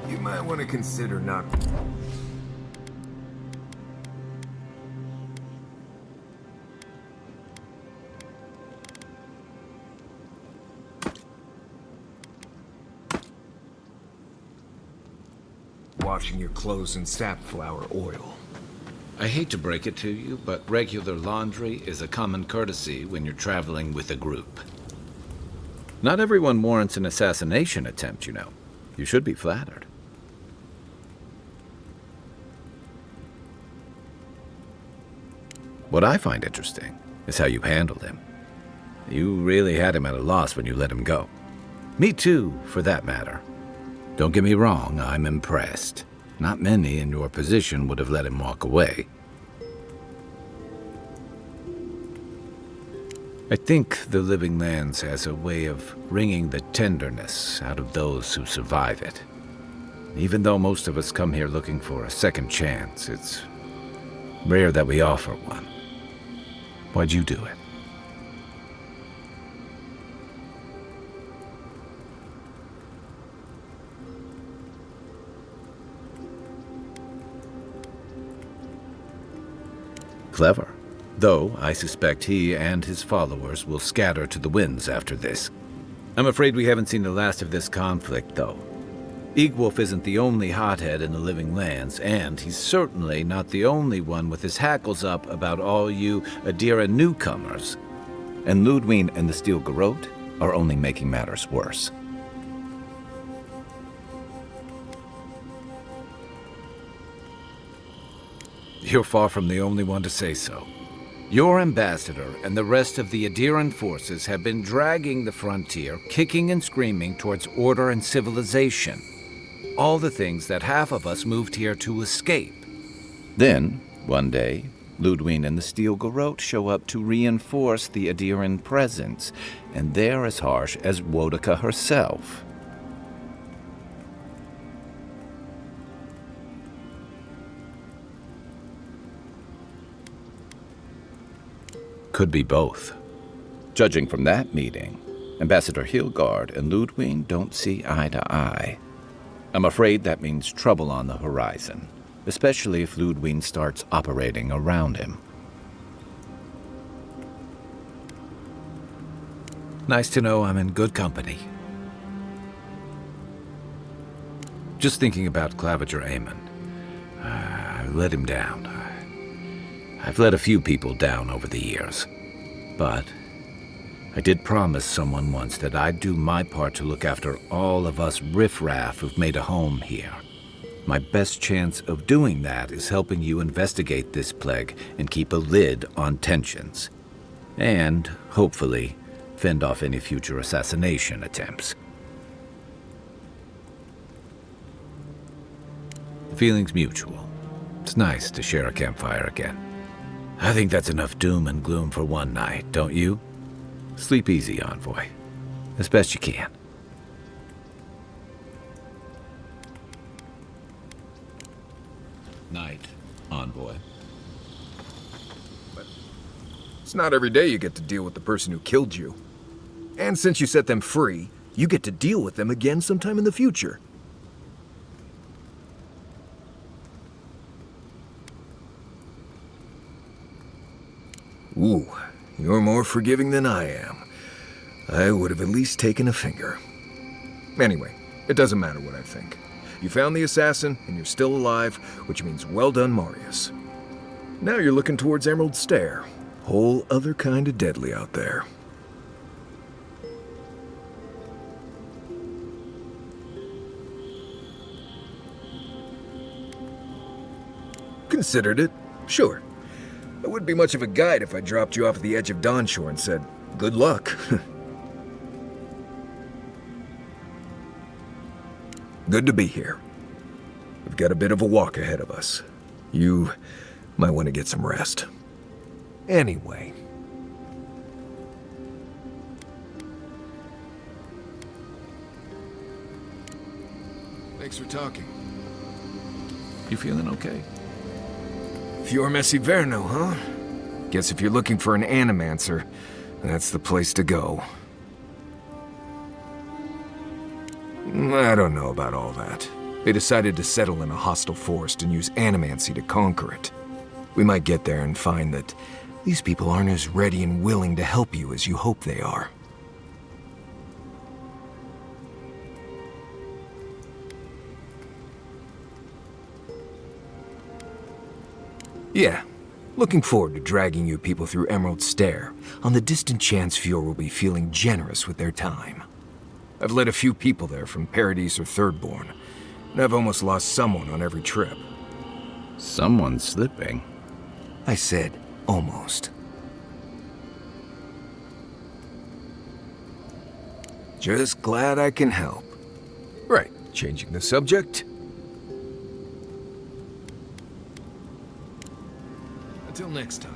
You might want to consider not... washing your clothes in safflower oil. I hate to break it to you, but regular laundry is a common courtesy when you're traveling with a group. Not everyone warrants an assassination attempt, you know. You should be flattered. What I find interesting is how you handled him. You really had him at a loss when you let him go. Me too, for that matter. Don't get me wrong, I'm impressed. Not many in your position would have let him walk away. I think the Living Lands has a way of wringing the tenderness out of those who survive it. Even though most of us come here looking for a second chance, it's rare that we offer one. Why'd you do it? Clever. Though I suspect he and his followers will scatter to the winds after this. I'm afraid we haven't seen the last of this conflict, though. Eagwolf isn't the only hothead in the Living Lands, and he's certainly not the only one with his hackles up about all you Adira newcomers. And Ludwig and the Steel Garrote are only making matters worse. You're far from the only one to say so. Your ambassador and the rest of the Adiran forces have been dragging the frontier, kicking and screaming towards order and civilization. All the things that half of us moved here to escape. Then, one day, Ludwig and the Steel Garrote show up to reinforce the Adiran presence, and they're as harsh as Woedica herself. Could be both. Judging from that meeting, Ambassador Hilgard and Ludwig don't see eye to eye. I'm afraid that means trouble on the horizon, especially if Ludwig starts operating around him. Nice to know I'm in good company. Just thinking about Claviger Amon. I let him down. I've let a few people down over the years. But I did promise someone once that I'd do my part to look after all of us riffraff who've made a home here. My best chance of doing that is helping you investigate this plague and keep a lid on tensions. And, hopefully, fend off any future assassination attempts. The feeling's mutual. It's nice to share a campfire again. I think that's enough doom and gloom for one night, don't you? Sleep easy, Envoy. As best you can. Night, Envoy. But it's not every day you get to deal with the person who killed you. And since you set them free, you get to deal with them again sometime in the future. Ooh, you're more forgiving than I am. I would have at least taken a finger. Anyway, it doesn't matter what I think. You found the assassin, and you're still alive, which means well done, Marius. Now you're looking towards Emerald Stair. Whole other kind of deadly out there. Considered it, sure. I wouldn't be much of a guide if I dropped you off at the edge of Dawnshore and said, good luck. Good to be here. We've got a bit of a walk ahead of us. You might want to get some rest. Anyway. Thanks for talking. You feeling okay? Fior Messiverno, huh? Guess if you're looking for an Animancer, that's the place to go. I don't know about all that. They decided to settle in a hostile forest and use Animancy to conquer it. We might get there and find that these people aren't as ready and willing to help you as you hope they are. Yeah, looking forward to dragging you people through Emerald Stair, on the distant chance Fior will be feeling generous with their time. I've led a few people there from Paradise or Thirdborn, and I've almost lost someone on every trip. Someone slipping? I said, almost. Just glad I can help. Right, changing the subject. Until next time.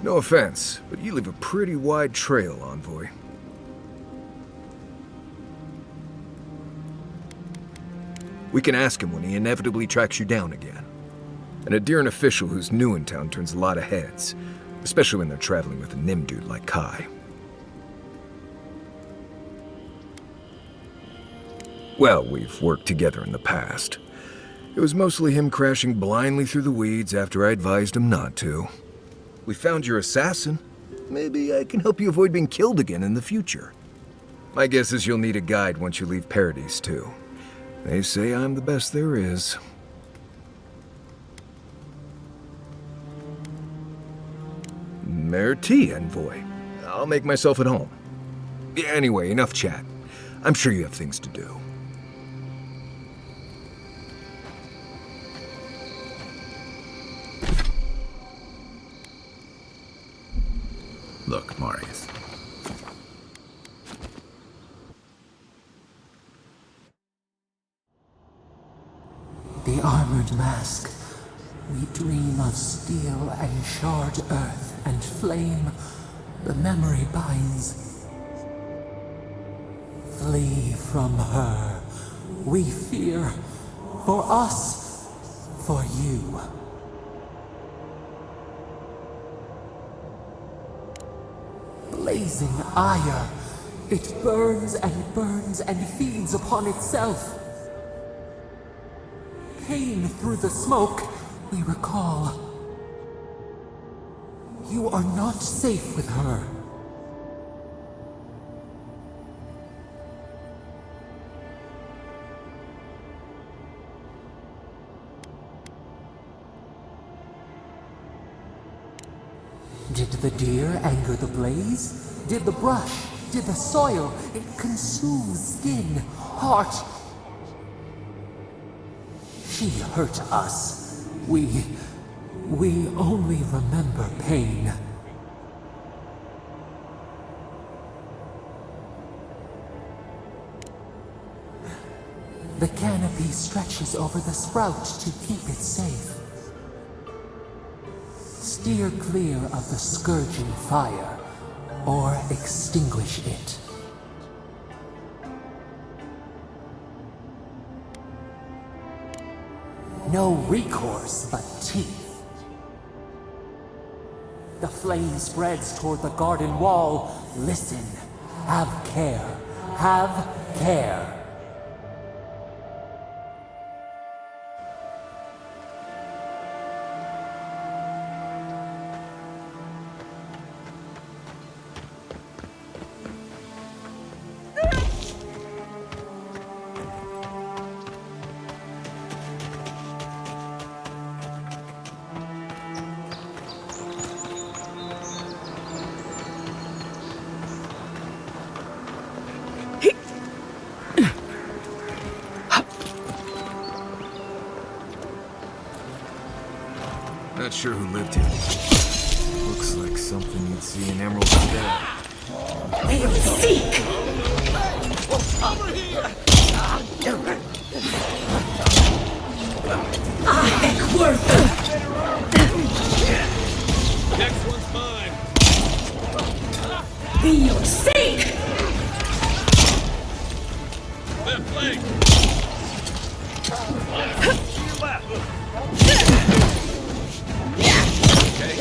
No offense, but you leave a pretty wide trail, Envoy. We can ask him when he inevitably tracks you down again. An Adiran official who's new in town turns a lot of heads, especially when they're traveling with a Nim dude like Kai. Well, we've worked together in the past. It was mostly him crashing blindly through the weeds after I advised him not to. We found your assassin. Maybe I can help you avoid being killed again in the future. My guess is you'll need a guide once you leave Paradise, too. They say I'm the best there is. Merci, Envoy. I'll make myself at home. Anyway, enough chat. I'm sure you have things to do. Look, Marius. The armored mask. We dream of steel and shard earth and flame. The memory binds. Flee from her. We fear. For us. For you. blazing ire. It burns and feeds upon itself. Pain through the smoke, we recall. You are not safe with her. Did the deer anger the blaze? Did the brush? Did the soil? It consumes skin, heart. She hurt us. We only remember pain. The canopy stretches over the sprout to keep it safe. Steer clear of the scourging fire, or extinguish it. No recourse but teeth. The flame spreads toward the garden wall. Listen. Have care. Have care. Not sure who lived here. Looks like something you'd see in Emerald City. They will seek! Over here! Worth! Next one's mine! Be your sake! Left flank! Left! Okay.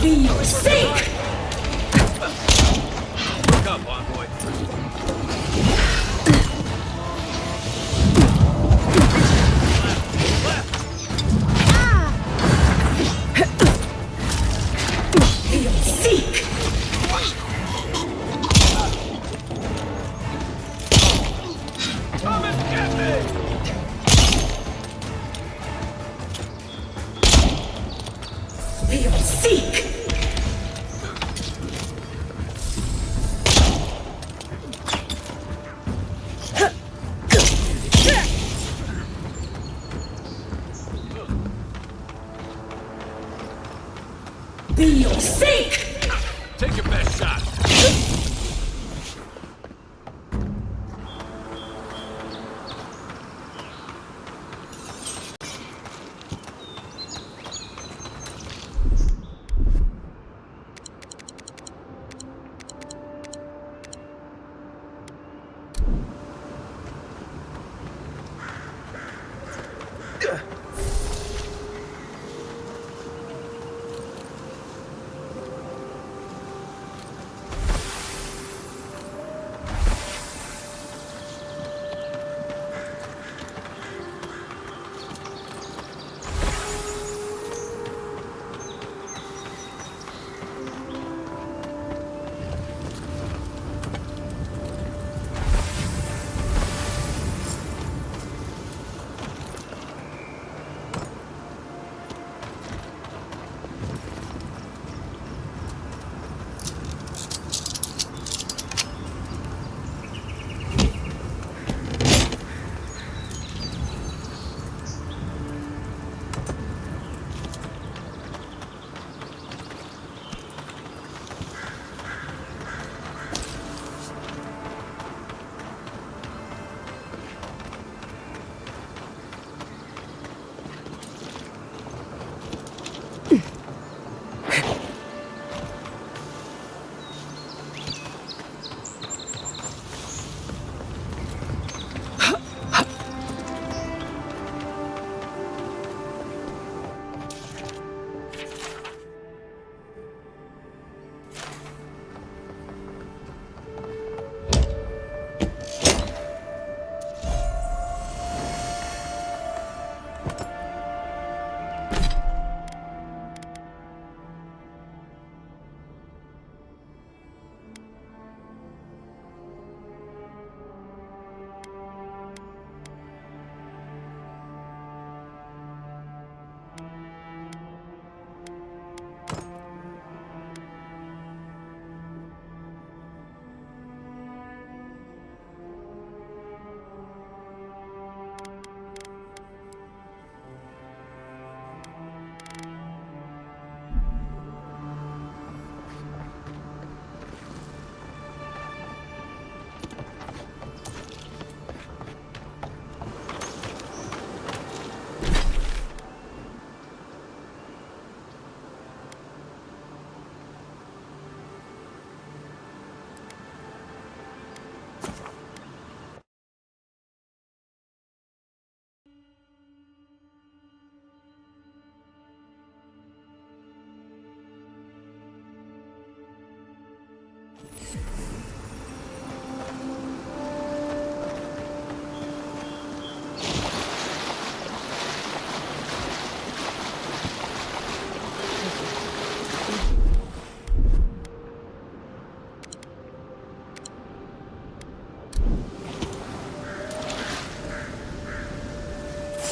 Kill yourself. Be your sake! Take your best shot.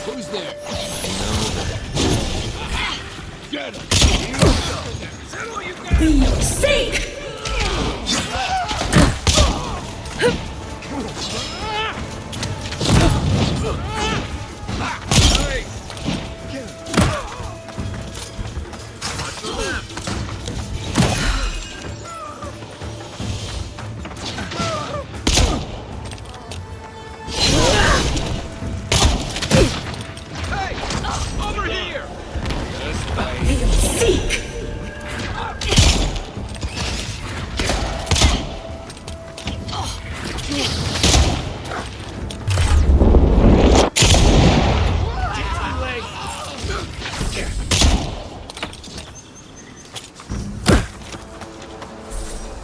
Who's there? Get him! Be your sake!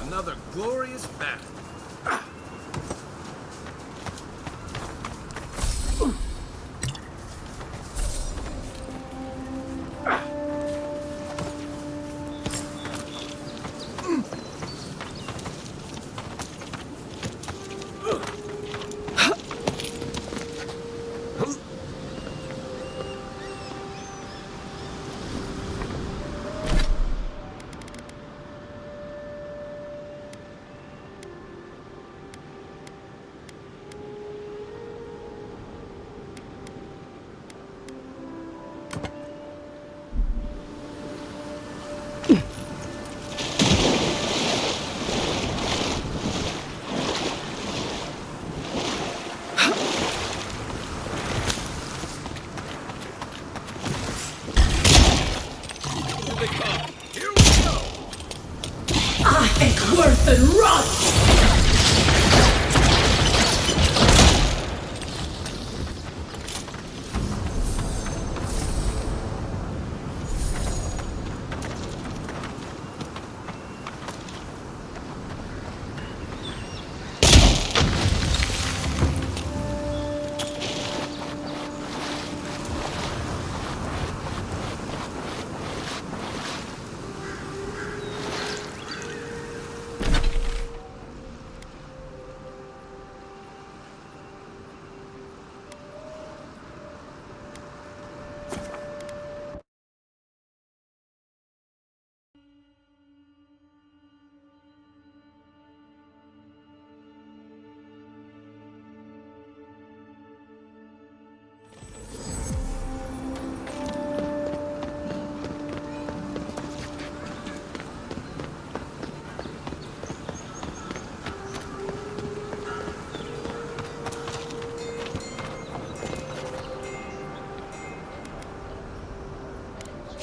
Another glorious battle.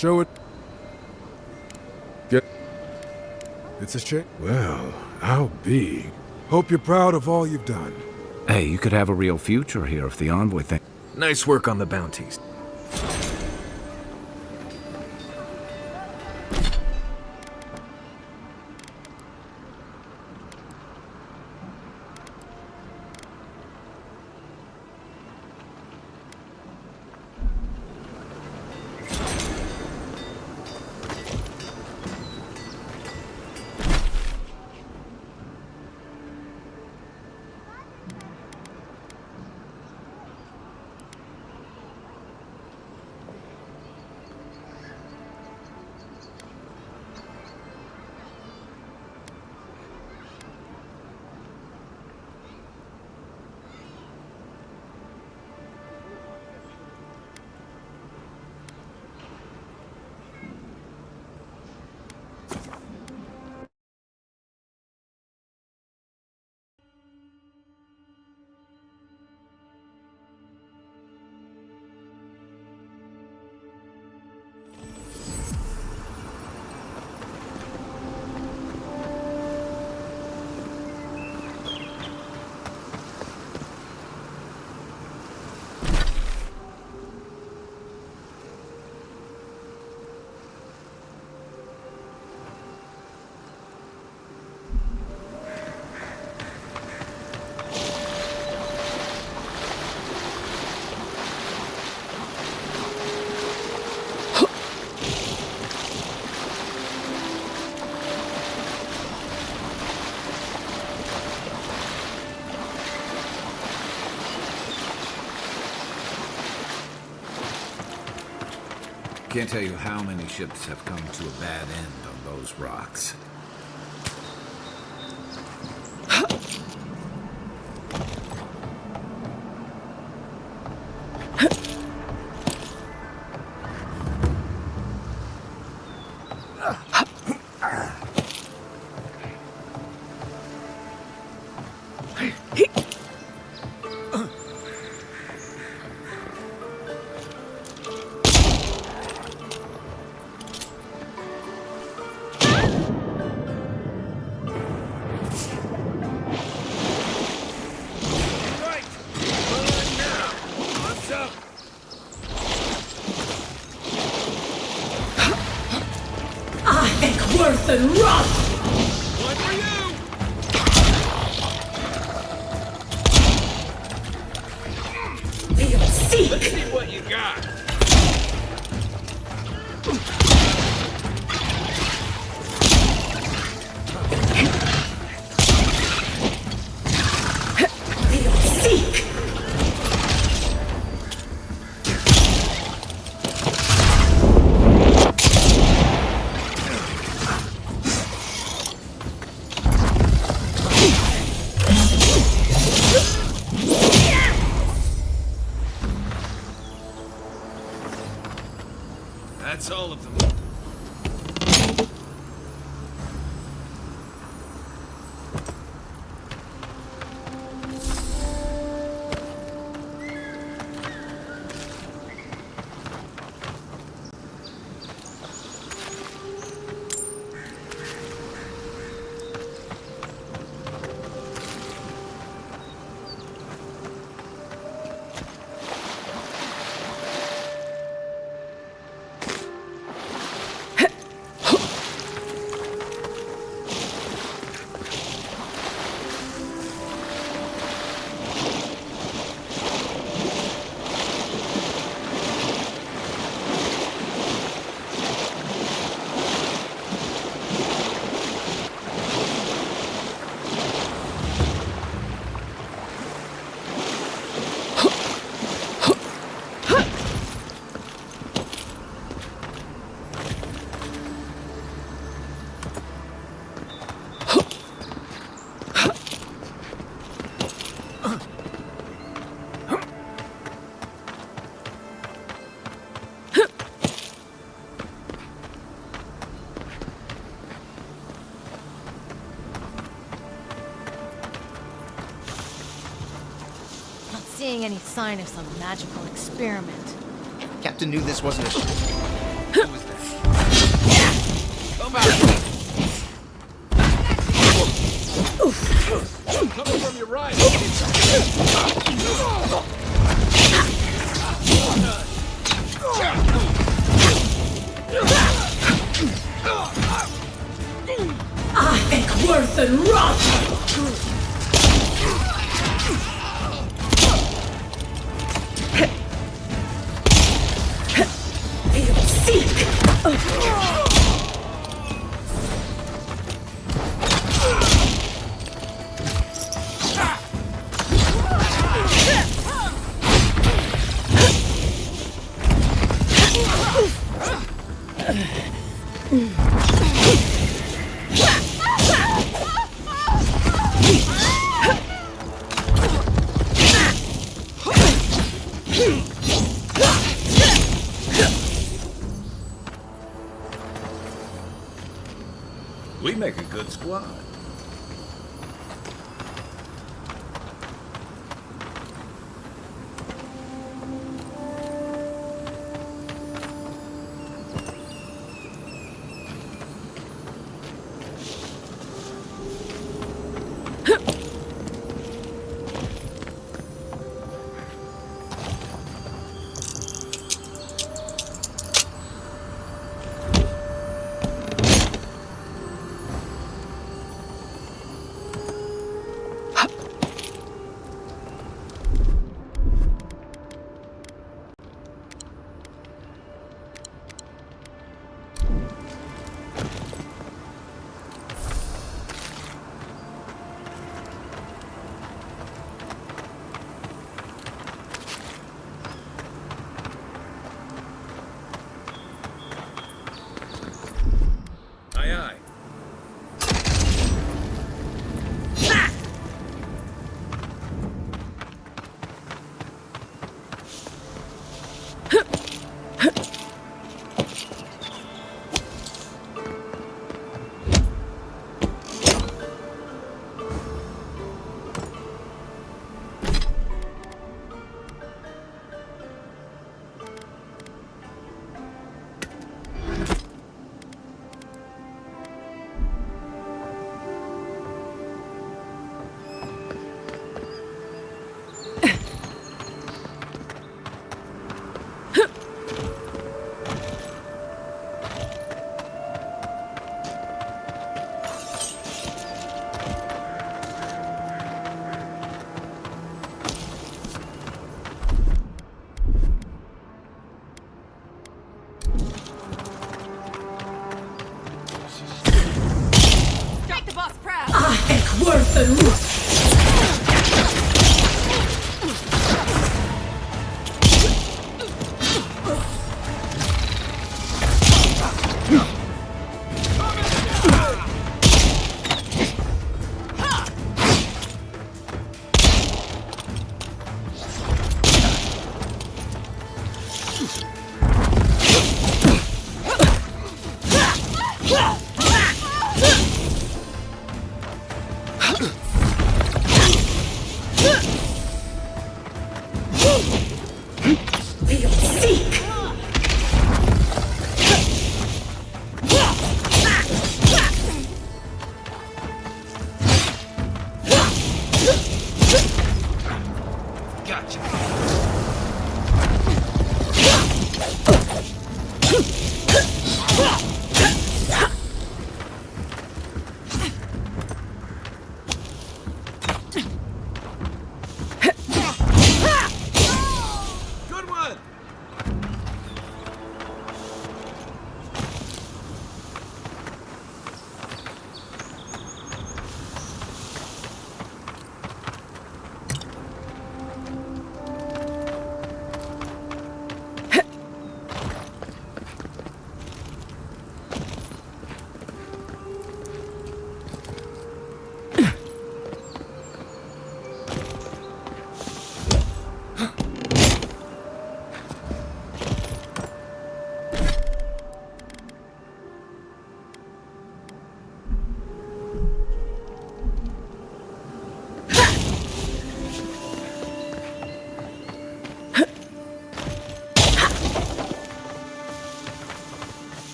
Show it. Get. It's a shame. Well, I'll be. Hope you're proud of all you've done. Hey, you could have a real future here if the envoy thing. Nice work on the bounties. Can't tell you how many ships have come to a bad end on those rocks. Worth and rot! One for you! We'll seek! Let's see what you got! We'll seek! That's all of them. Seeing any sign of some magical experiment. Captain knew this wasn't a ship. Who was that? about it? Coming from your right. I think worth and rot! Seek! We make a good squad. Worth and rot!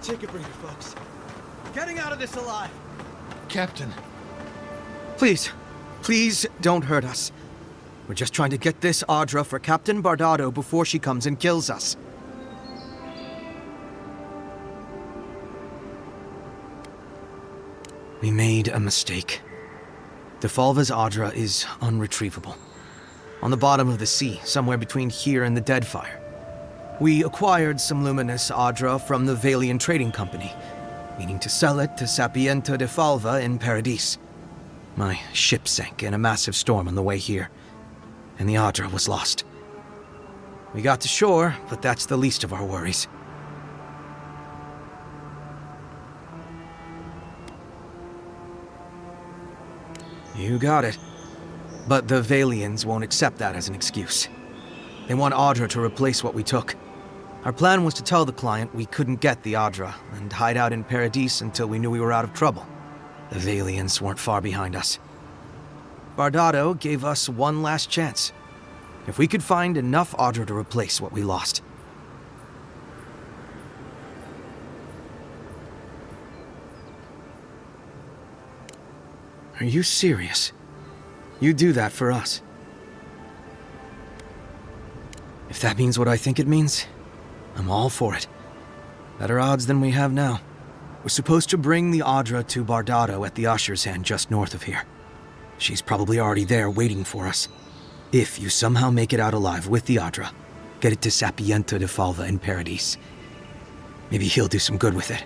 Take a breather, folks. Getting out of this alive. Captain. Please. Please don't hurt us. We're just trying to get this Audra for Captain Bardado before she comes and kills us. We made a mistake. Defalva's Audra is unretrievable. On the bottom of the sea, somewhere between here and the Deadfire. We acquired some luminous Audra from the Valian Trading Company, meaning to sell it to Sapienta Defalva in Paradis. My ship sank in a massive storm on the way here, and the Audra was lost. We got to shore, but that's the least of our worries. You got it. But the Valians won't accept that as an excuse. They want Audra to replace what we took. Our plan was to tell the client we couldn't get the Audra and hide out in Paradis until we knew we were out of trouble. The Valians weren't far behind us. Bardado gave us one last chance. If we could find enough Audra to replace what we lost. Are you serious? You do that for us? If that means what I think it means, I'm all for it. Better odds than we have now. We're supposed to bring the Audra to Bardado at the Usher's Hand just north of here. She's probably already there waiting for us. If you somehow make it out alive with the Audra, get it to Sapienta Defalva in Paradis. Maybe he'll do some good with it.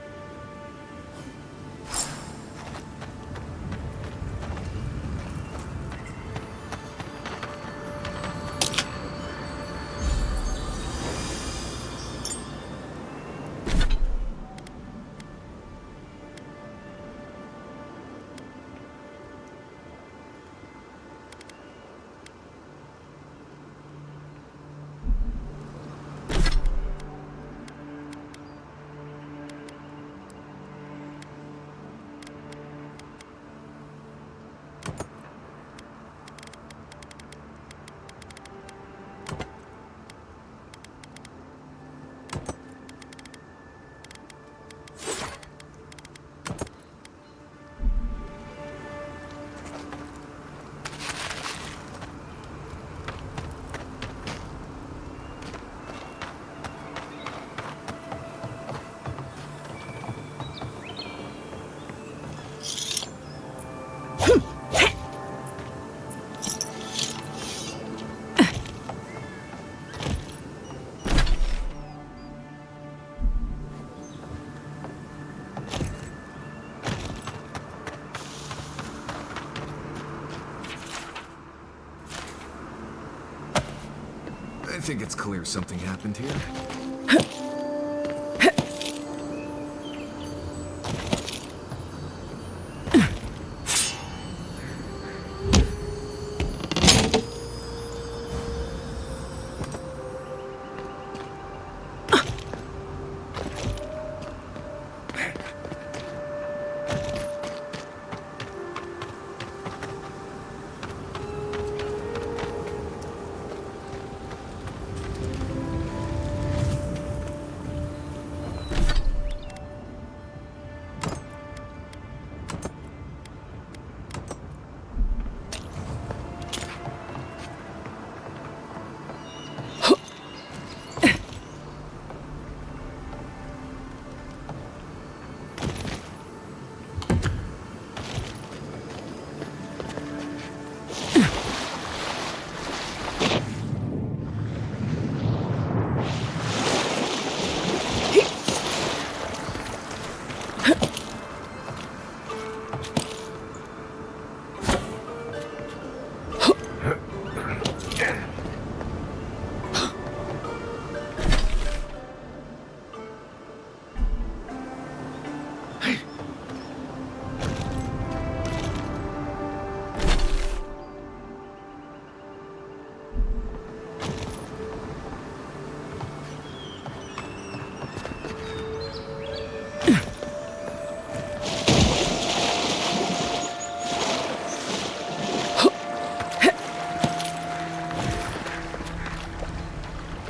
I think it's clear something happened here.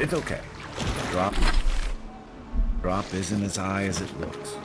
It's okay. Drop. Drop isn't as high as it looks.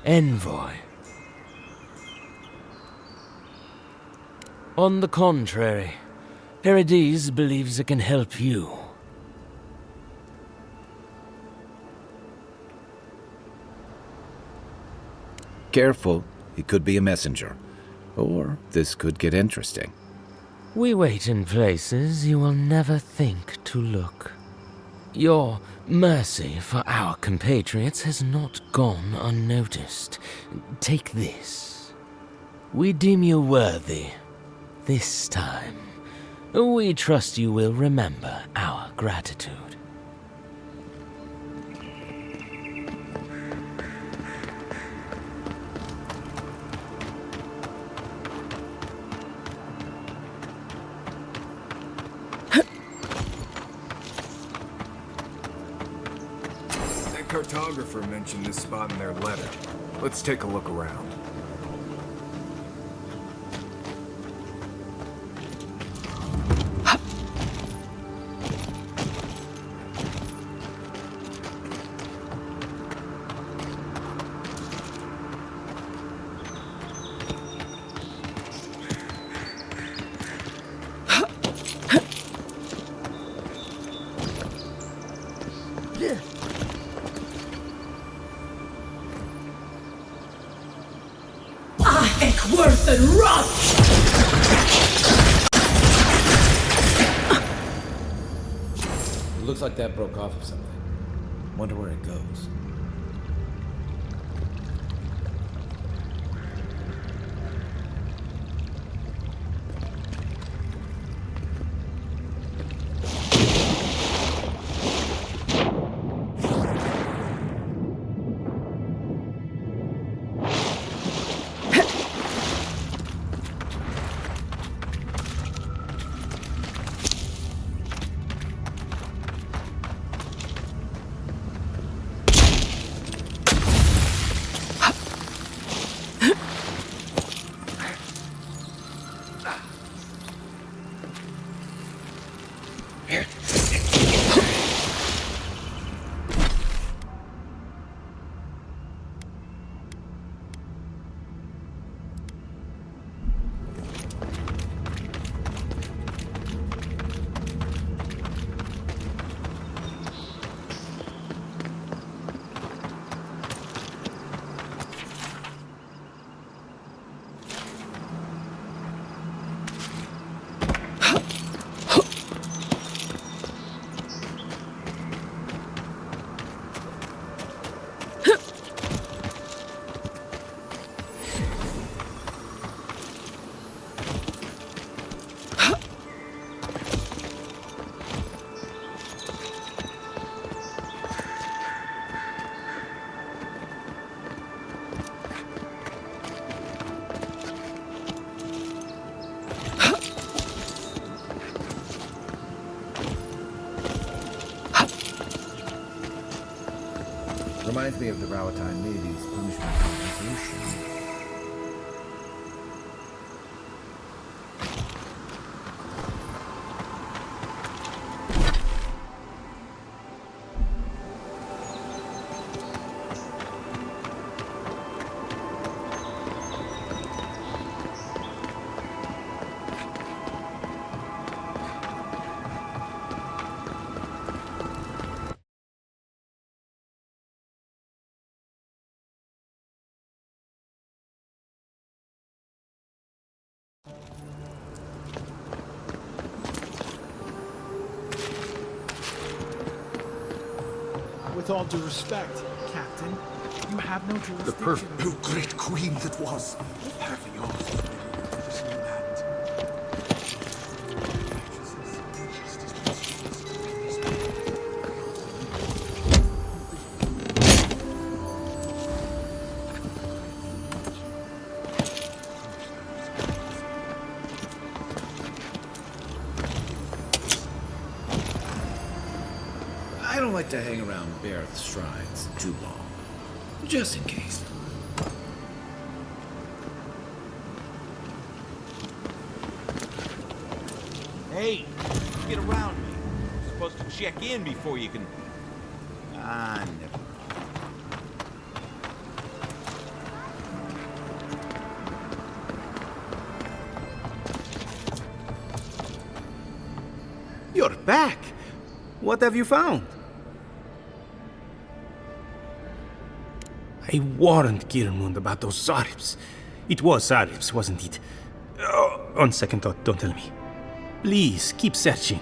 Envoy. On the contrary, Paradise believes it can help you. Careful, he could be a messenger. Or this could get interesting. We wait in places you will never think to look. Your mercy for our compatriots has not gone unnoticed. Take this. We deem you worthy. This time, we trust you will remember our gratitude. Cartographer mentioned this spot in their letter. Let's take a look around. Worth and rot! Looks like that broke off of something. Wonder where it goes. Reminds me of the Rauatine Navy's punishment compensation. With all due respect, Captain, you have no jurisdiction. The great queen that was, having all this new land. I don't like to hang around Bareth's shrines too long. Just in case. Hey, get around me. You're supposed to check in before you can... Ah, never. You're back. What have you found? I warned Kirmund about those Saribs. It was Saribs, wasn't it? Oh, on second thought, don't tell me. Please, keep searching.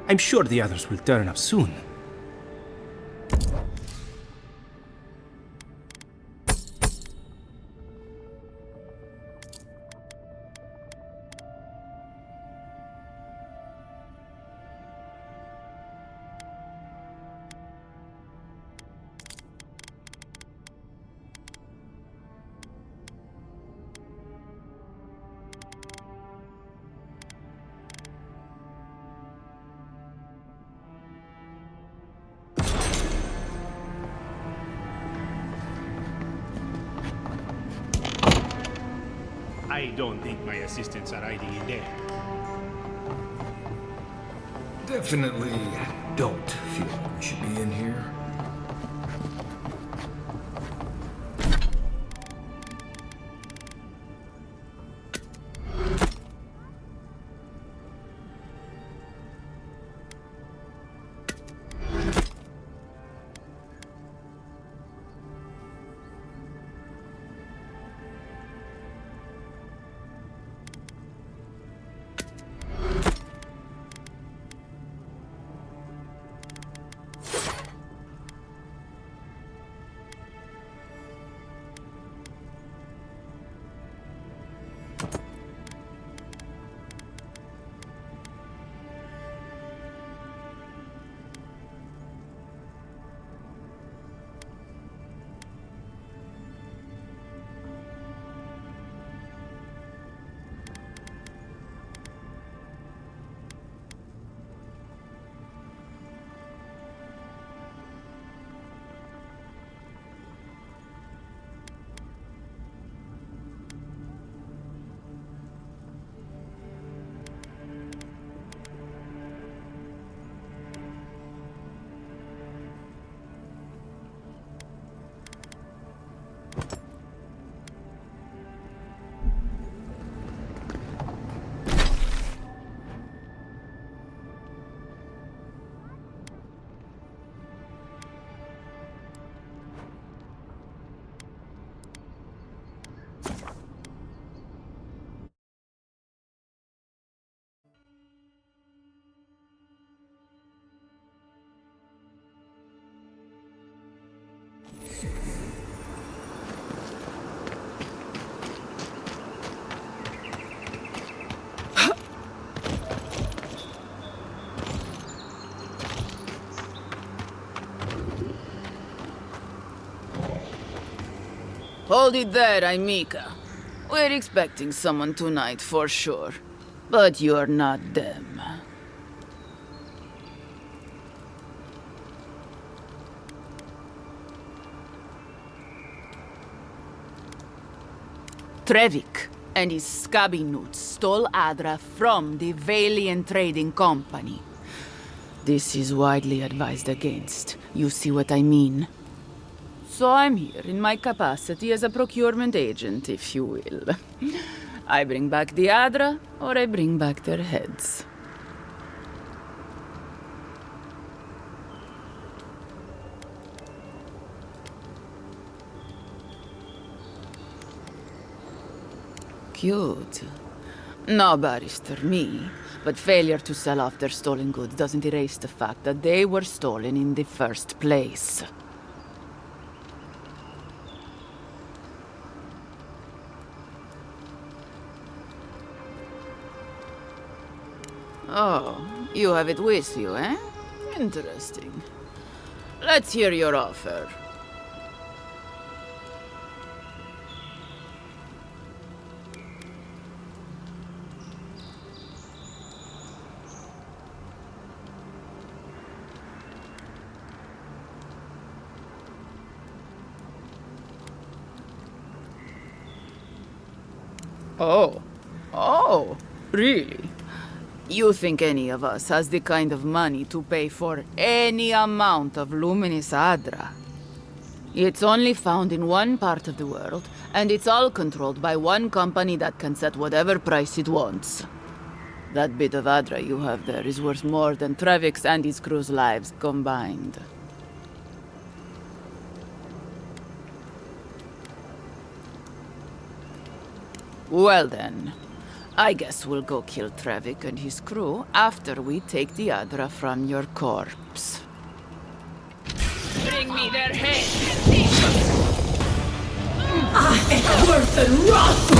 I'm sure the others will turn up soon. I don't think my assistants are hiding in there. Definitely don't feel like we should be in here. Hold it there, Aimika. We're expecting someone tonight for sure. But you're not them. Trevik and his scabby newts stole Adra from the Valiant Trading Company. This is widely advised against. You see what I mean? So I'm here in my capacity as a procurement agent, if you will. I bring back the Adra, or I bring back their heads. Cute. No barrister me, but failure to sell off their stolen goods doesn't erase the fact that they were stolen in the first place. Oh, you have it with you, eh? Interesting. Let's hear your offer. Oh, really? You think any of us has the kind of money to pay for any amount of luminous Adra? It's only found in one part of the world, and it's all controlled by one company that can set whatever price it wants. That bit of Adra you have there is worth more than Trevik's and his crew's lives combined. Well then, I guess we'll go kill Trevik and his crew after we take the Adra from your corpse. Bring me their heads! I am worth and rot!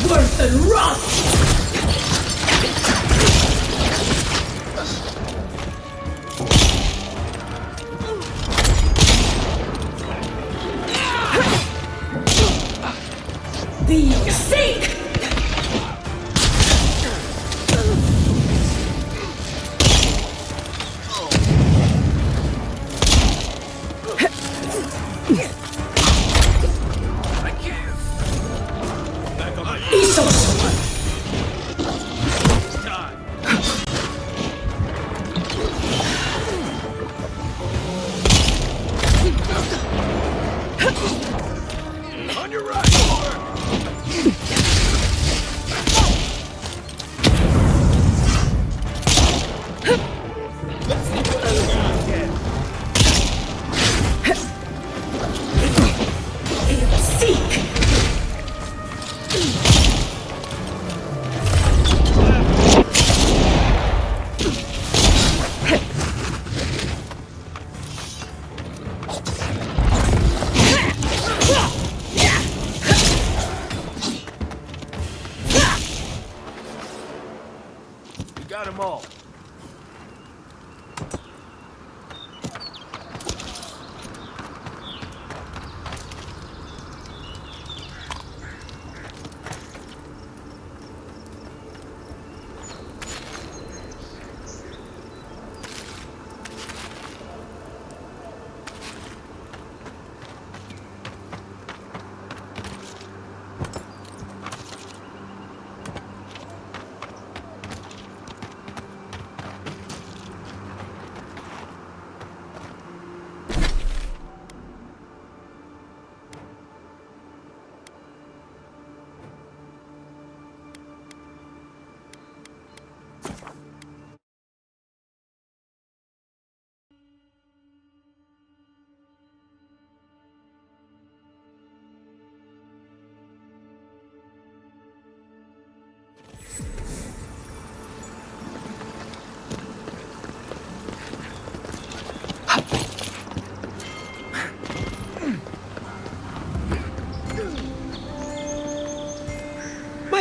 Worth and rust! Be sick!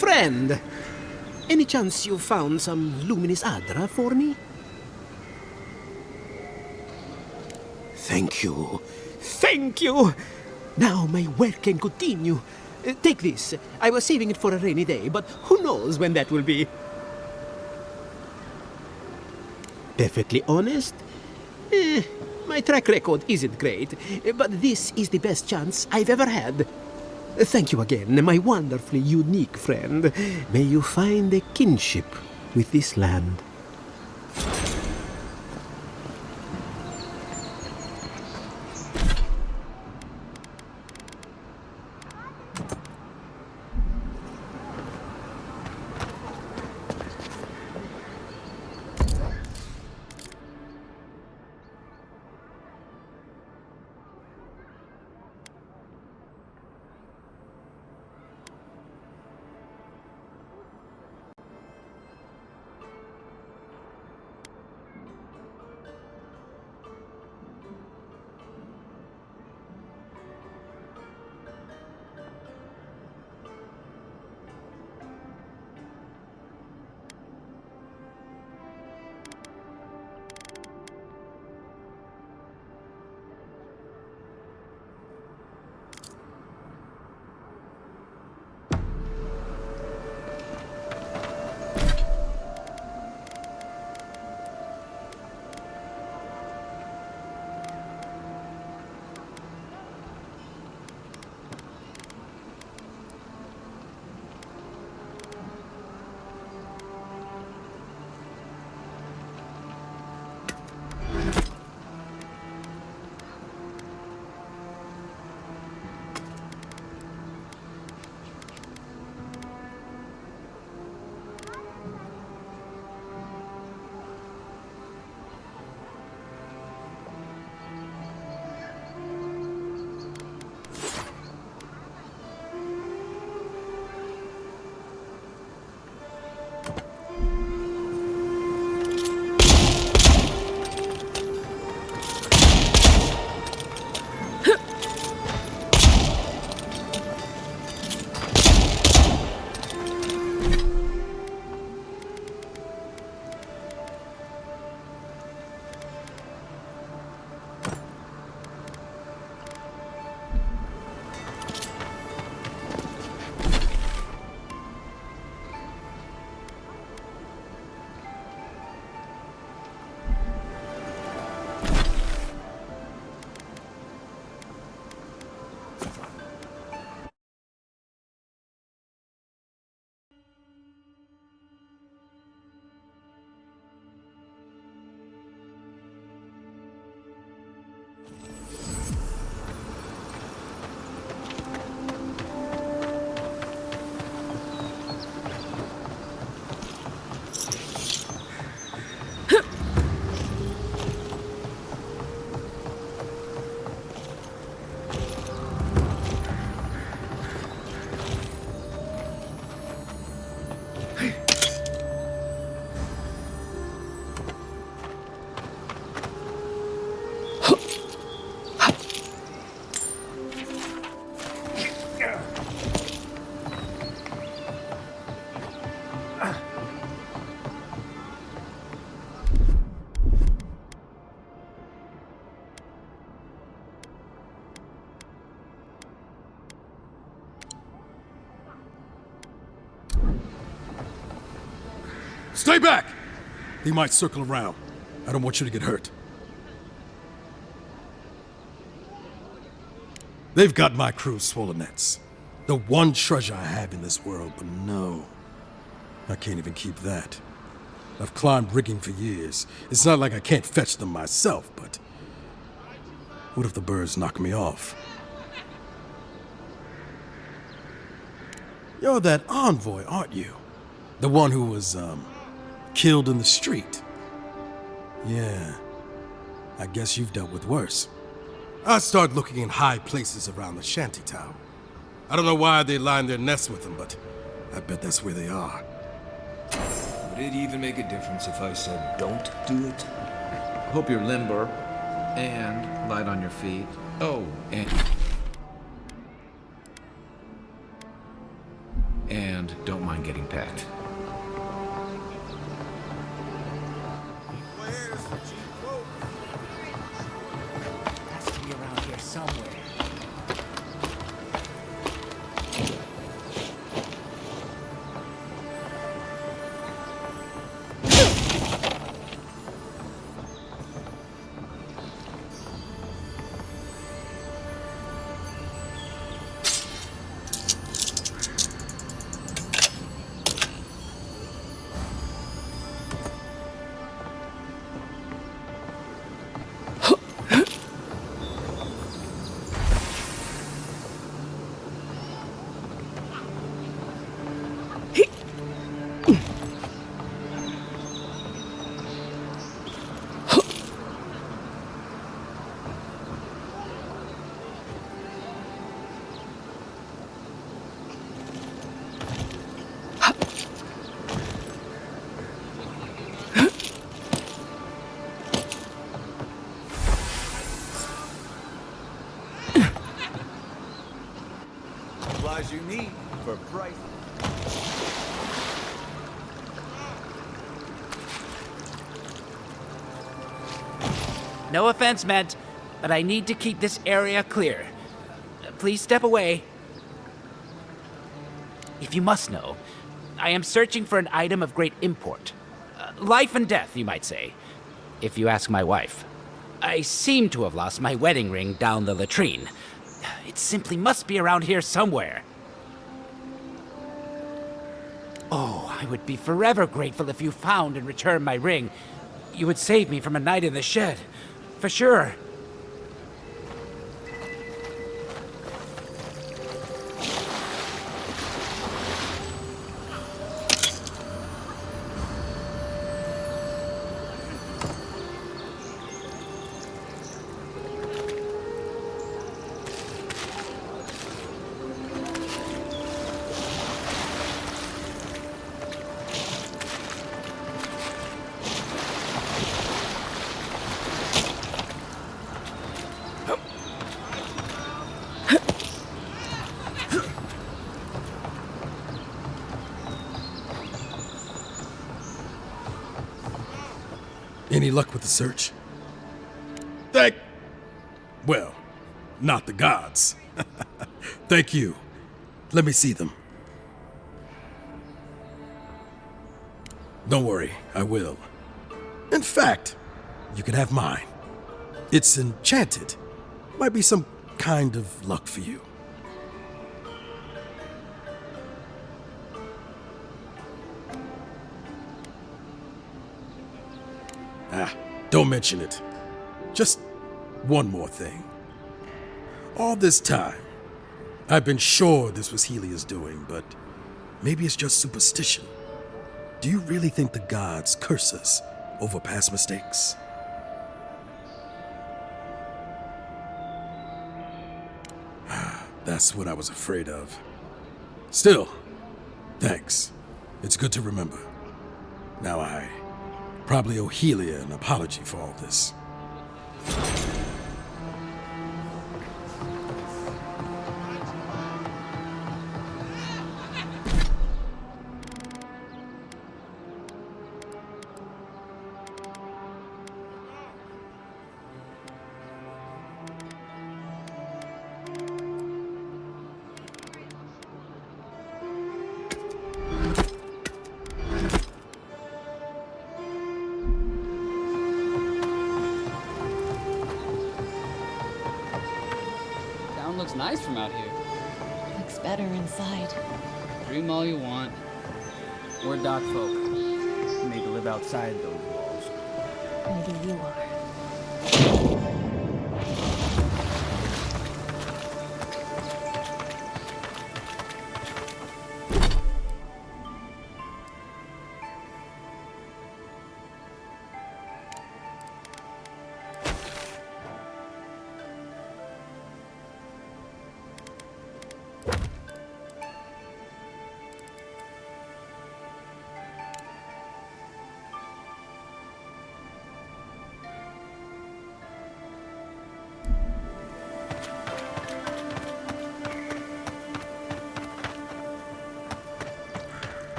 friend. Any chance you found some luminous Adra for me? Thank you. Thank you! Now my work can continue. Take this. I was saving it for a rainy day, but who knows when that will be. Perfectly honest, my track record isn't great, but this is the best chance I've ever had. Thank you again, my wonderfully unique friend. May you find a kinship with this land. Stay back! They might circle around. I don't want you to get hurt. They've got my crew's swollen nets. The one treasure I have in this world, but no. I can't even keep that. I've climbed rigging for years. It's not like I can't fetch them myself, but... what if the birds knock me off? You're that envoy, aren't you? The one who was, killed in the street. Yeah. I guess you've dealt with worse. I start looking in high places around the shantytown. I don't know why they line their nests with them, but I bet that's where they are. Would it even make a difference if I said don't do it? Hope you're limber and light on your feet. Oh, and don't mind pet. Has to be around here somewhere. Supplies you need for price. No offense meant, but I need to keep this area clear. Please step away. If you must know, I am searching for an item of great import. Life and death, you might say, if you ask my wife. I seem to have lost my wedding ring down the latrine. It simply must be around here somewhere. Oh, I would be forever grateful if you found and returned my ring. You would save me from a night in the shed. For sure. Any luck with the search? Well, not the gods. Thank you. Let me see them. Don't worry, I will. In fact, you can have mine. It's enchanted. Might be some kind of luck for you. Don't mention it. Just one more thing. All this time, I've been sure this was Helia's doing, but maybe it's just superstition. Do you really think the gods curse us over past mistakes? That's what I was afraid of. Still, thanks. It's good to remember. Now I probably owe Helia an apology for all this. Looks nice from out here. Looks better inside. Dream all you want. We're dock folk. Made to live outside those walls. Maybe you are.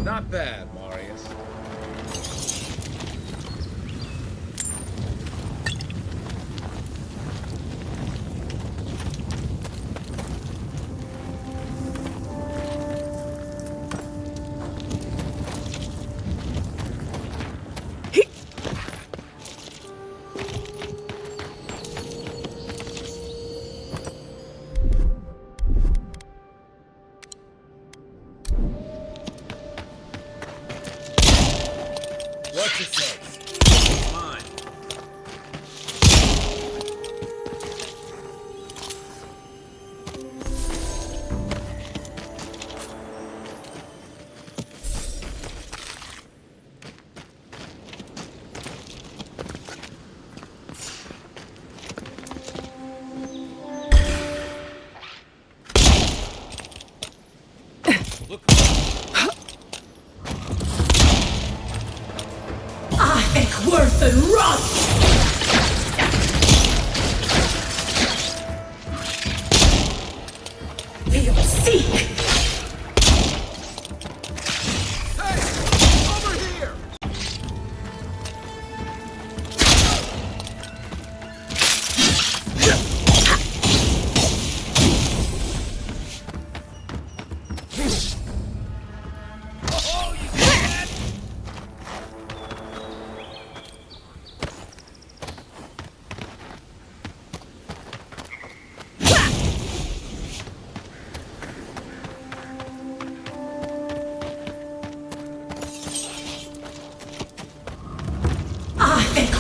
Not bad, Marius. What's it say? Mine. Look. Worth and rot! They are sick!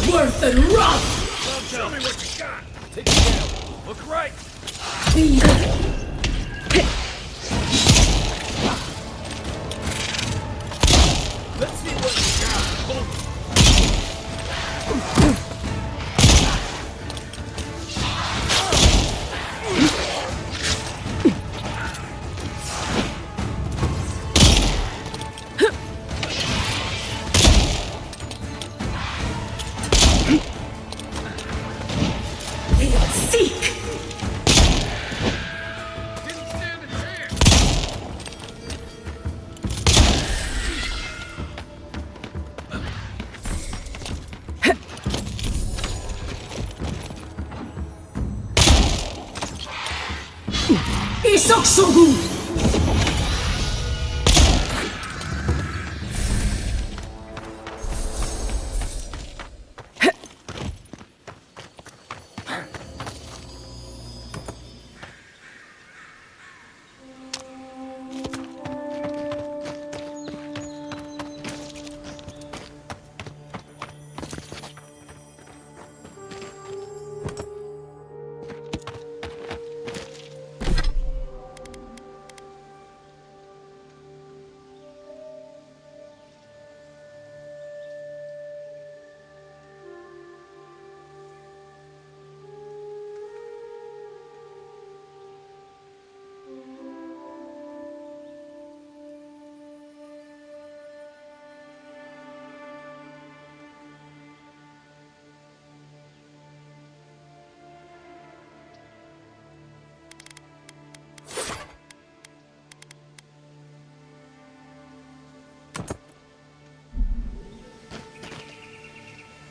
Worth and rot! Show me what you got. Take it down. Look right. Let's see what you got.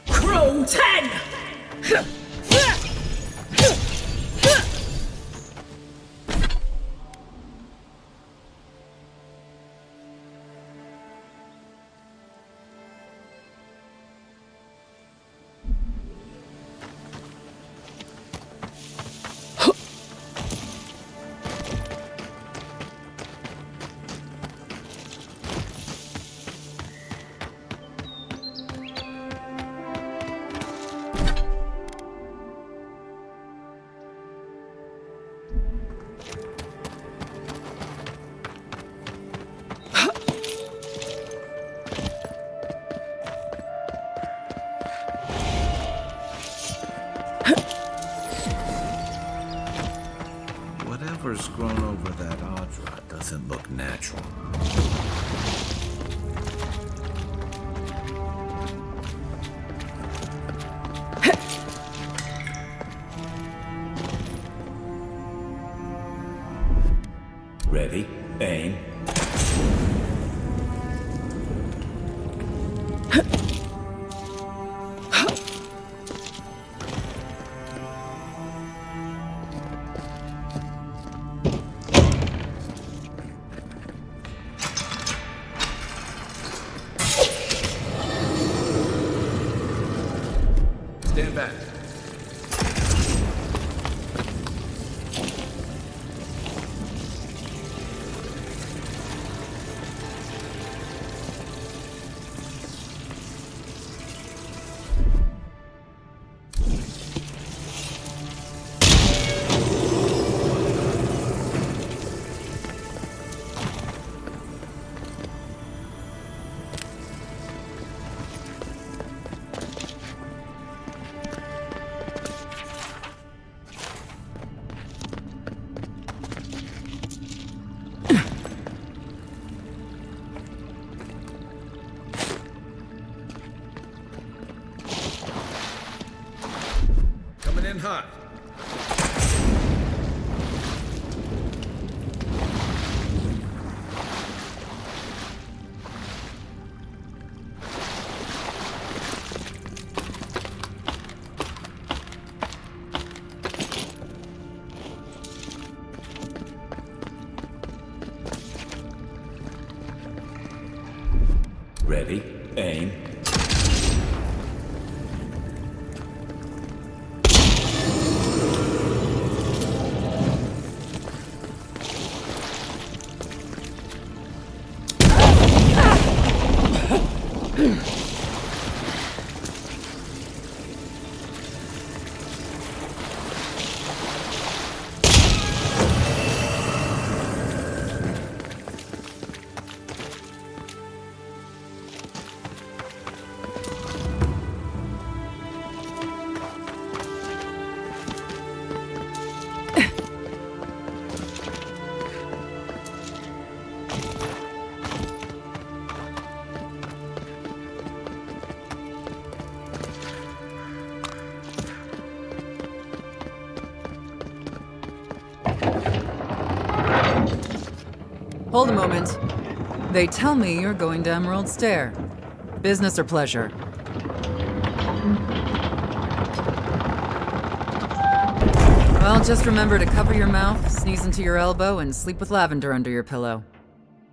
Crow 10! Whatever's grown over that Adra doesn't look natural. Ready, aim. Stand back. Coming in hot. Ready, aim. Hold a moment. They tell me you're going to Emerald Stair. Business or pleasure? Well, just remember to cover your mouth, sneeze into your elbow, and sleep with lavender under your pillow.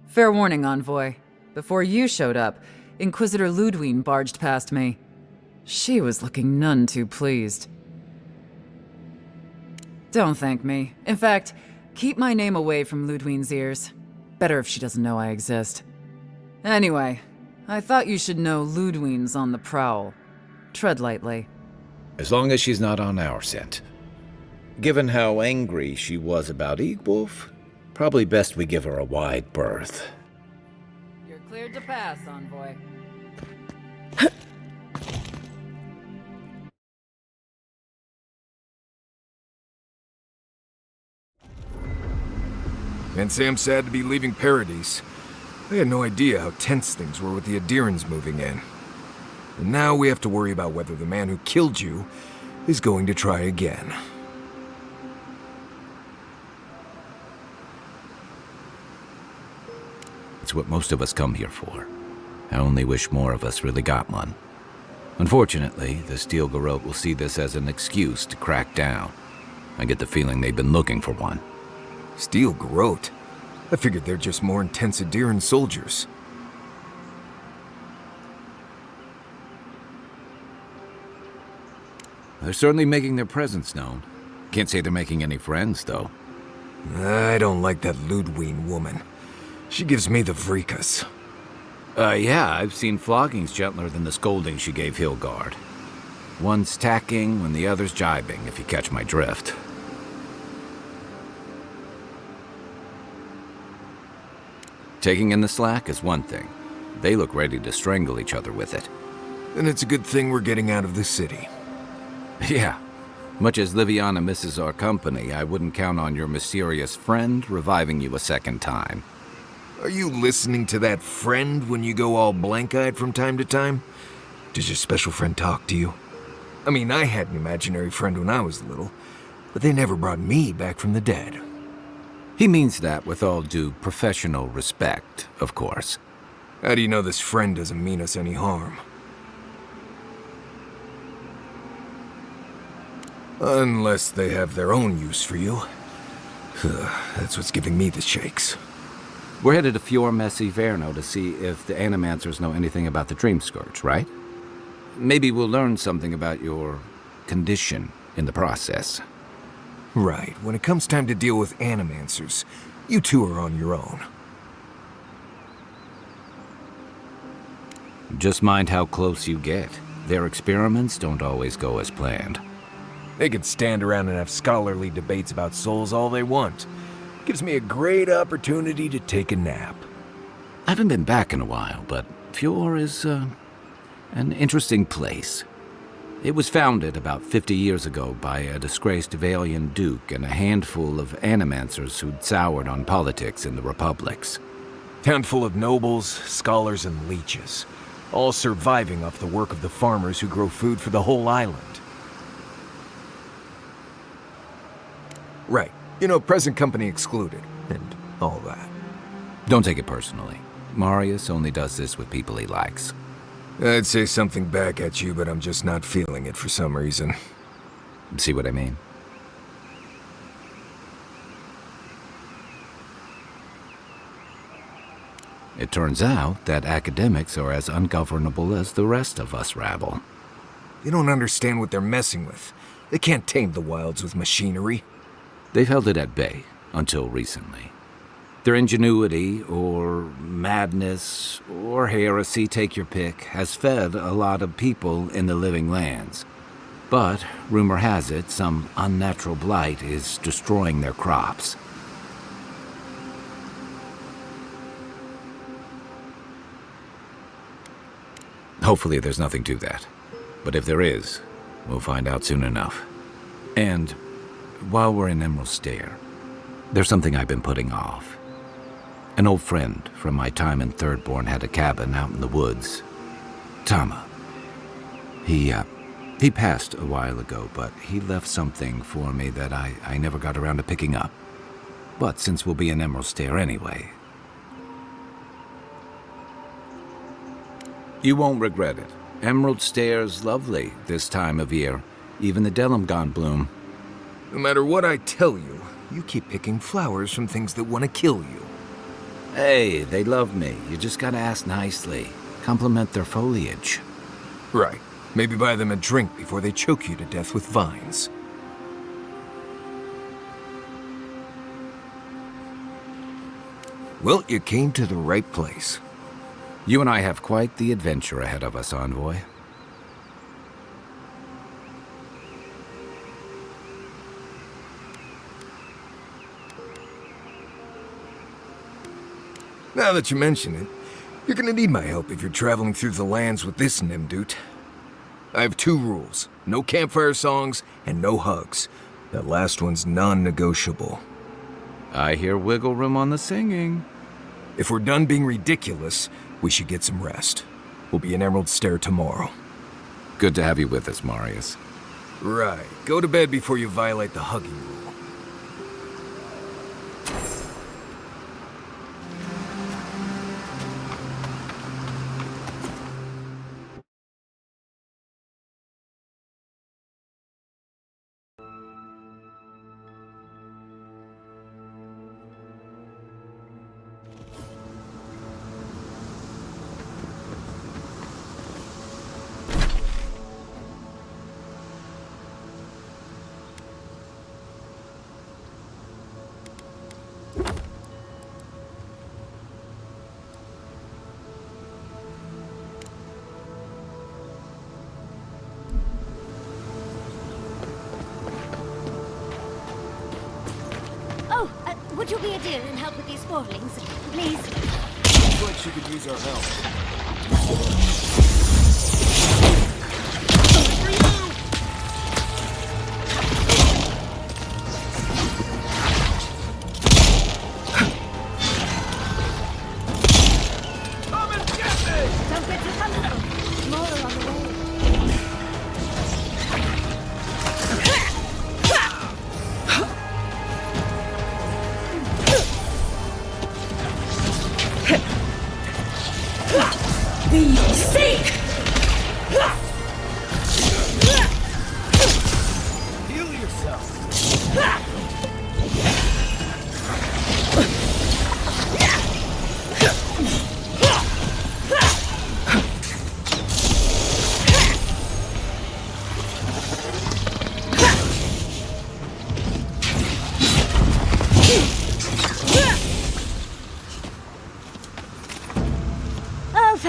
Fair warning, Envoy. Before you showed up, Inquisitor Ludwine barged past me. She was looking none too pleased. Don't thank me. In fact, keep my name away from Ludwine's ears. Better if she doesn't know I exist. Anyway, I thought you should know Ludwine's on the prowl. Tread lightly. As long as she's not on our scent. Given how angry she was about Eagwolf, probably best we give her a wide berth. You're cleared to pass, Envoy. And Sam sad to be leaving Paradise. I had no idea how tense things were with the Adirans moving in. And now we have to worry about whether the man who killed you is going to try again. It's what most of us come here for. I only wish more of us really got one. Unfortunately, the Steel Garrote will see this as an excuse to crack down. I get the feeling they've been looking for one. Steel Garrote? I figured they're just more intense Adiran soldiers. They're certainly making their presence known. Can't say they're making any friends, though. I don't like that Ludwine woman. She gives me the vrikas. Yeah, I've seen floggings gentler than the scolding she gave Hilgard. One's tacking when the other's jibing, if you catch my drift. Taking in the slack is one thing. They look ready to strangle each other with it. Then it's a good thing we're getting out of the city. Yeah. Much as Liviana misses our company, I wouldn't count on your mysterious friend reviving you a second time. Are you listening to that friend when you go all blank-eyed from time to time? Does your special friend talk to you? I mean, I had an imaginary friend when I was little, but they never brought me back from the dead. He means that with all due professional respect, of course. How do you know this friend doesn't mean us any harm? Unless they have their own use for you. That's what's giving me the shakes. We're headed to Fior Messi Verno to see if the Animancers know anything about the Dream Scourge, right? Maybe we'll learn something about your condition in the process. Right. When it comes time to deal with Animancers, you two are on your own. Just mind how close you get. Their experiments don't always go as planned. They can stand around and have scholarly debates about souls all they want. Gives me a great opportunity to take a nap. I haven't been back in a while, but Fior is, an interesting place. It was founded about 50 years ago by a disgraced Valian duke and a handful of Animancers who'd soured on politics in the republics. Town full of nobles, scholars, and leeches, all surviving off the work of the farmers who grow food for the whole island. Right. You know, present company excluded, and all that. Don't take it personally. Marius only does this with people he likes. I'd say something back at you, but I'm just not feeling it for some reason. See what I mean? It turns out that academics are as ungovernable as the rest of us rabble. You don't understand what they're messing with. They can't tame the wilds with machinery. They've held it at bay, until recently. Their ingenuity, or madness, or heresy, take your pick, has fed a lot of people in the living lands. But, rumor has it, some unnatural blight is destroying their crops. Hopefully there's nothing to that. But if there is, we'll find out soon enough. And while we're in Emerald Stair, there's something I've been putting off. An old friend from my time in Thirdborn had a cabin out in the woods. Tama. He passed a while ago, but he left something for me that I never got around to picking up. But since we'll be in Emerald Stair anyway, you won't regret it. Emerald Stair's lovely this time of year. Even the Delemgan bloom. No matter what I tell you, you keep picking flowers from things that want to kill you. Hey, they love me. You just gotta ask nicely. Compliment their foliage. Right. Maybe buy them a drink before they choke you to death with vines. Well, you came to the right place. You and I have quite the adventure ahead of us, Envoy. Now that you mention it, you're gonna need my help if you're traveling through the lands with this Nimdude. I have 2 rules. No campfire songs and no hugs. That last one's non-negotiable. I hear wiggle room on the singing. If we're done being ridiculous, we should get some rest. We'll be in Emerald Stair tomorrow. Good to have you with us, Marius. Right. Go to bed before you violate the hugging rule. Would you be a dear and help with these spoilings, please? Looks like she could use our help.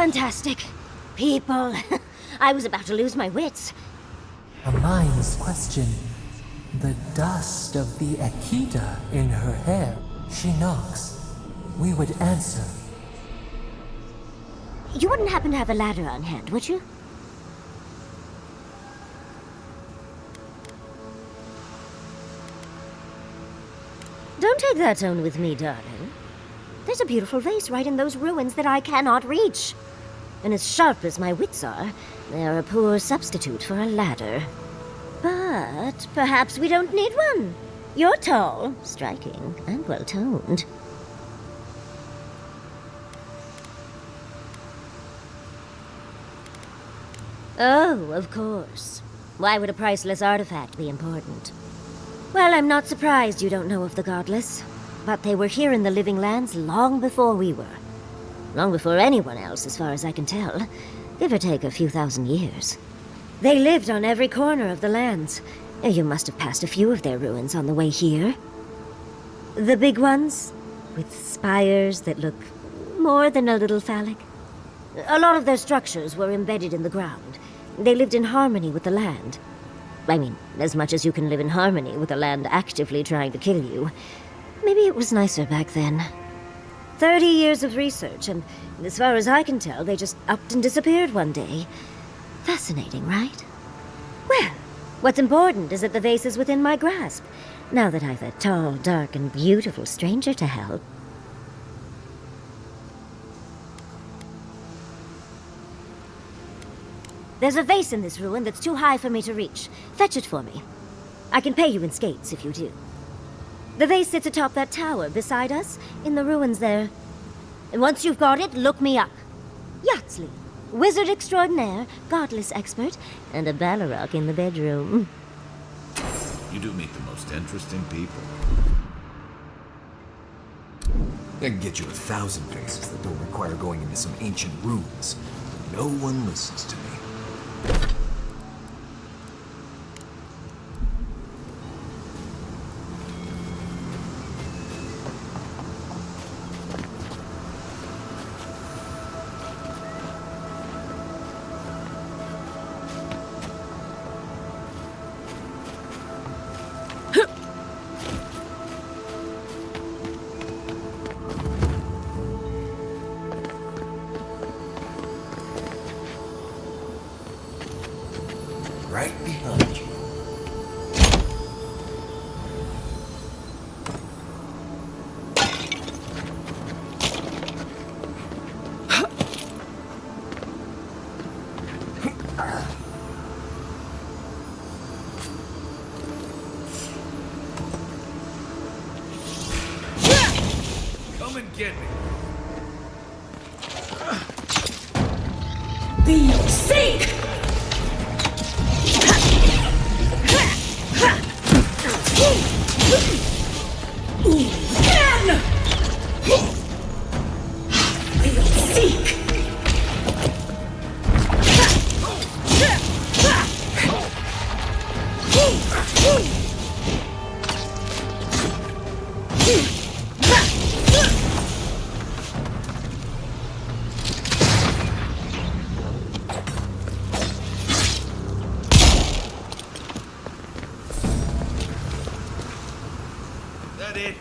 Fantastic. People. I was about to lose my wits. A mind's question. The dust of the Akita in her hair. She knocks. We would answer. You wouldn't happen to have a ladder on hand, would you? Don't take that tone with me, darling. There's a beautiful vase right in those ruins that I cannot reach. And as sharp as my wits are, they're a poor substitute for a ladder. But perhaps we don't need one. You're tall, striking, and well-toned. Oh, of course. Why would a priceless artifact be important? Well, I'm not surprised you don't know of the Godless. But they were here in the Living Lands long before we were. Long before anyone else, as far as I can tell. Give or take a few thousand years. They lived on every corner of the lands. You must have passed a few of their ruins on the way here. The big ones, with spires that look more than a little phallic. A lot of their structures were embedded in the ground. They lived in harmony with the land. I mean, as much as you can live in harmony with the land actively trying to kill you. Maybe it was nicer back then. 30 years of research, and as far as I can tell, they just upped and disappeared one day. Fascinating, right? Well, what's important is that the vase is within my grasp, now that I've a tall, dark, and beautiful stranger to help. There's a vase in this ruin that's too high for me to reach. Fetch it for me. I can pay you in skates if you do. The vase sits atop that tower beside us, in the ruins there. And once you've got it, look me up. Yahtzee, wizard extraordinaire, godless expert, and a Balrog in the bedroom. You do meet the most interesting people. I can get you 1,000 vases that don't require going into some ancient ruins. But no one listens to me. Right behind you. Come and get me. Be sink! That it?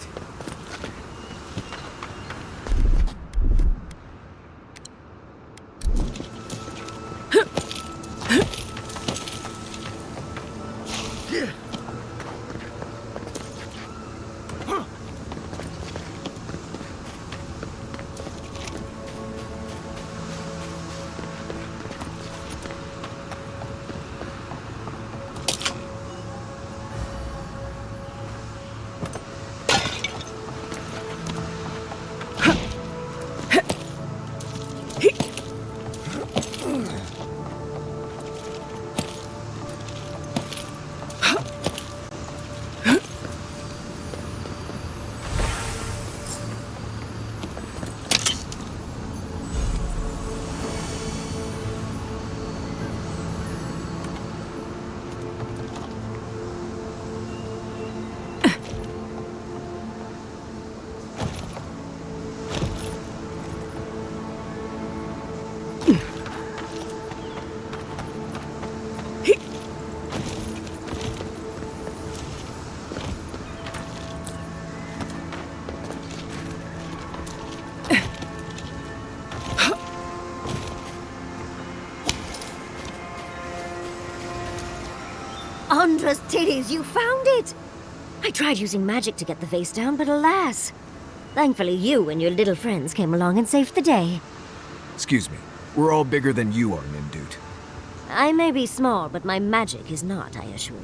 Please, you found it! I tried using magic to get the vase down, but alas. Thankfully, you and your little friends came along and saved the day. Excuse me. We're all bigger than you are, Nimdude. I may be small, but my magic is not, I assure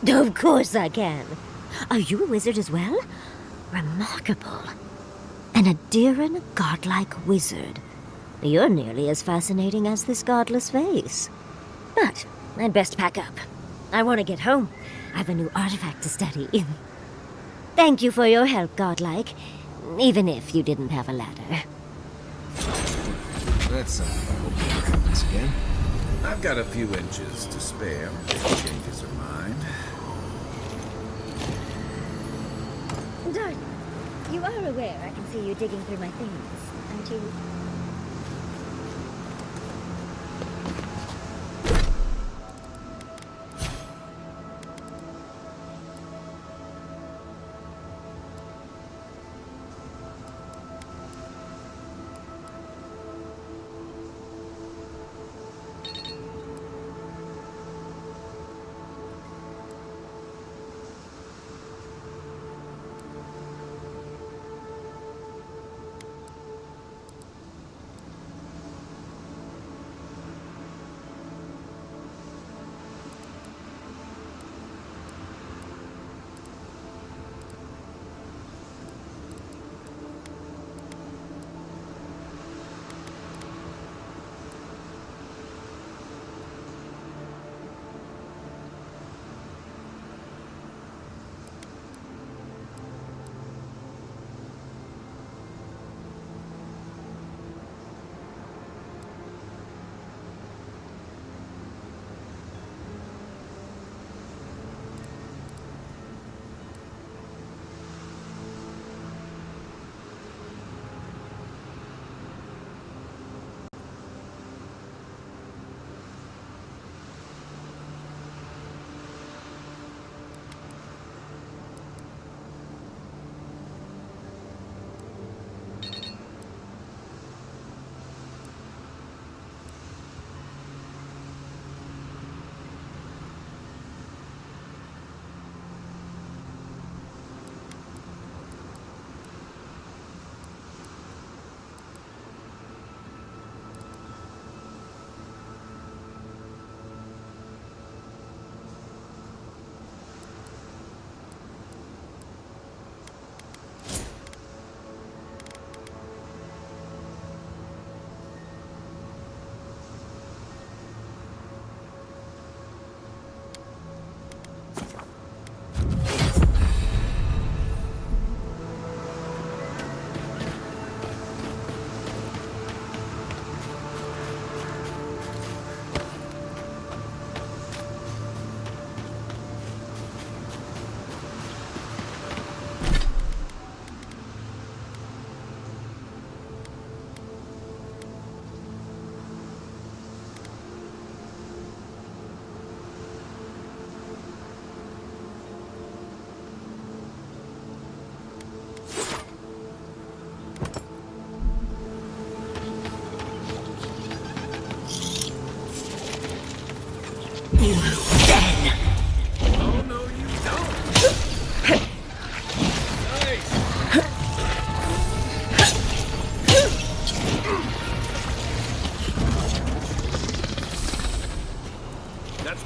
you. Of course I can. Are you a wizard as well? Remarkable. An Adiran godlike wizard. You're nearly as fascinating as this godless vase. But I'd best pack up. I want to get home. I have a new artifact to study. Thank you for your help, godlike. Even if you didn't have a ladder. That's something I hope never happens again. I've got a few inches to spare if she changes her mind. Darling, you are aware I can see you digging through my things, aren't you?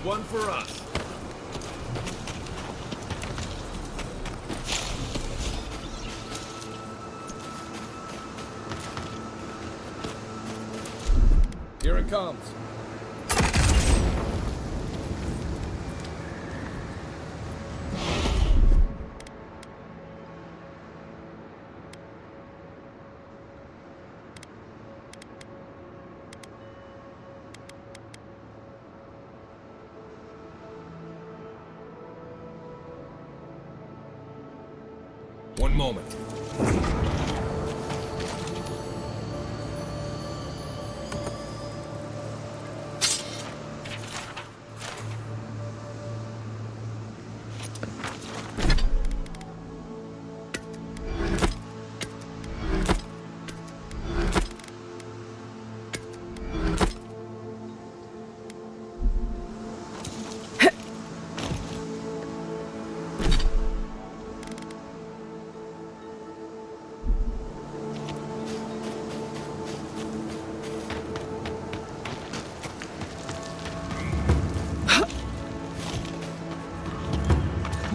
One for us. Here it comes. One moment.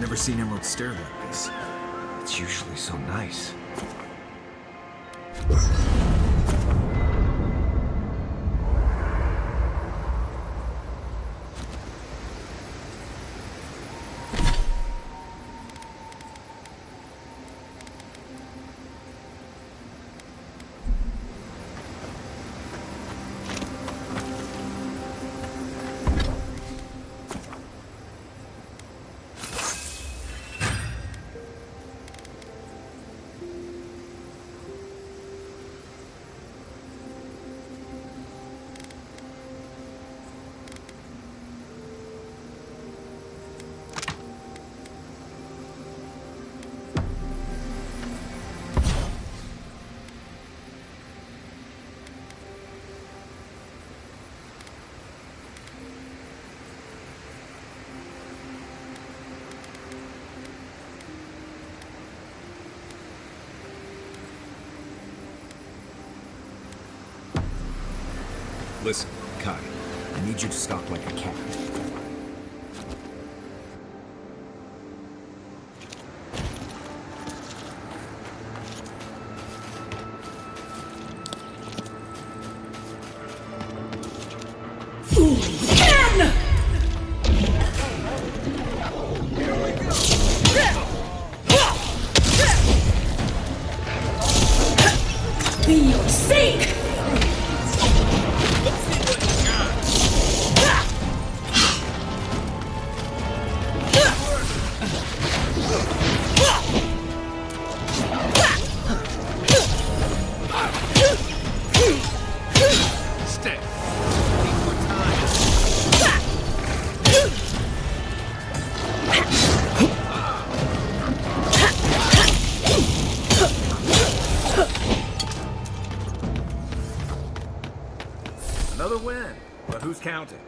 never seen Emerald stare like this. It's usually so nice. Listen, Kai, I need you to stop like a cat. Be your sake! Another win, but who's counting?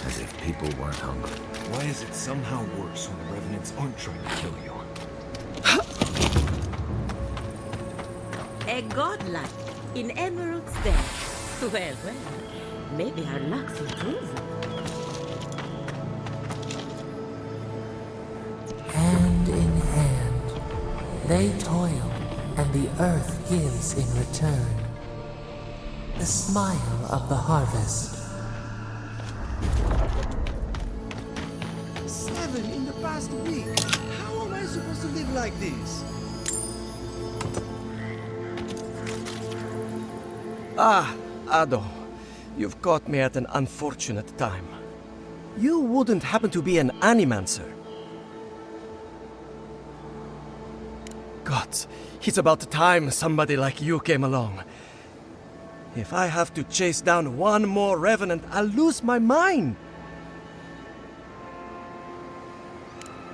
As if people weren't hungry. Why is it somehow worse when the Revenants aren't trying to kill you? A godlike in Emerald's Den. Well, well, maybe our luck's improving. Hand in hand, they toil, and the earth gives in return. The smile of the harvest. 7 in the past week. How am I supposed to live like this? Ah, Ado. You've caught me at an unfortunate time. You wouldn't happen to be an Animancer. God, it's about time somebody like you came along. If I have to chase down one more Revenant, I'll lose my mind.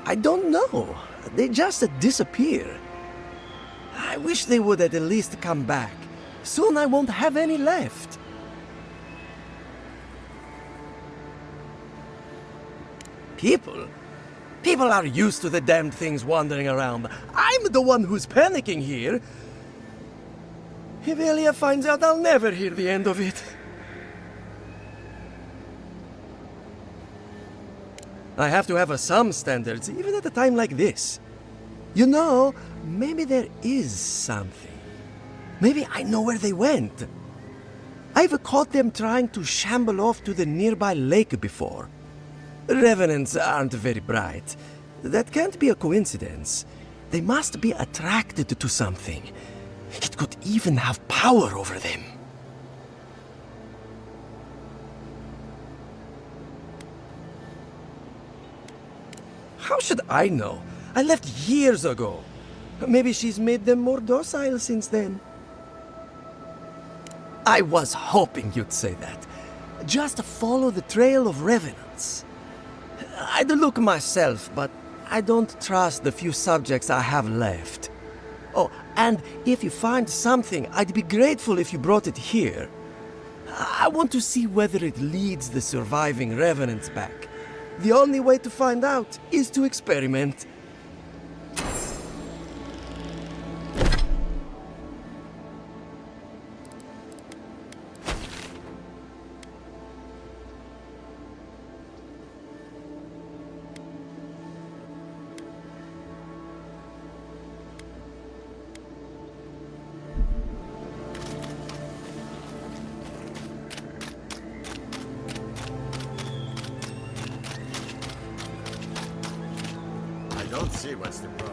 I don't know. They just disappear. I wish they would at least come back. Soon I won't have any left. People are used to the damned things wandering around. I'm the one who's panicking here. If Elia finds out, I'll never hear the end of it. I have to have some standards, even at a time like this. You know, maybe there is something. Maybe I know where they went. I've caught them trying to shamble off to the nearby lake before. Revenants aren't very bright. That can't be a coincidence. They must be attracted to something. It could even have power over them. How should I know? I left years ago. Maybe she's made them more docile since then. I was hoping you'd say that. Just follow the trail of revenants. I'd look myself, but I don't trust the few subjects I have left. Oh, and if you find something, I'd be grateful if you brought it here. I want to see whether it leads the surviving revenants back. The only way to find out is to experiment. I don't see what's the problem.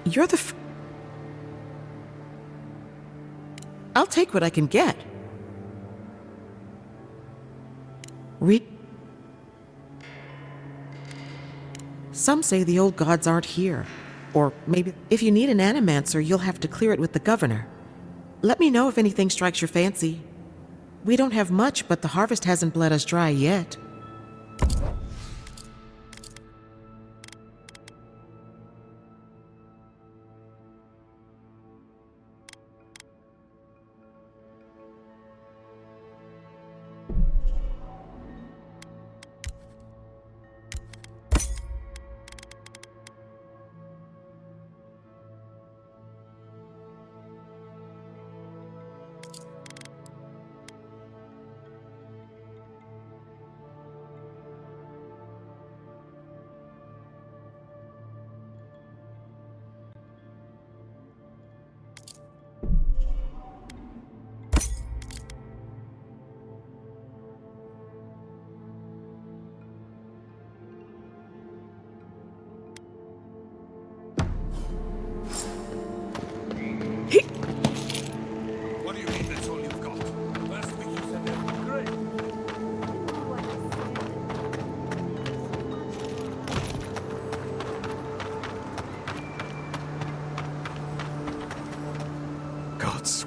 You're the I'll take what I can get. Some say the old gods aren't here. Or maybe if you need an Animancer, you'll have to clear it with the governor. Let me know if anything strikes your fancy. We don't have much, but the harvest hasn't bled us dry yet.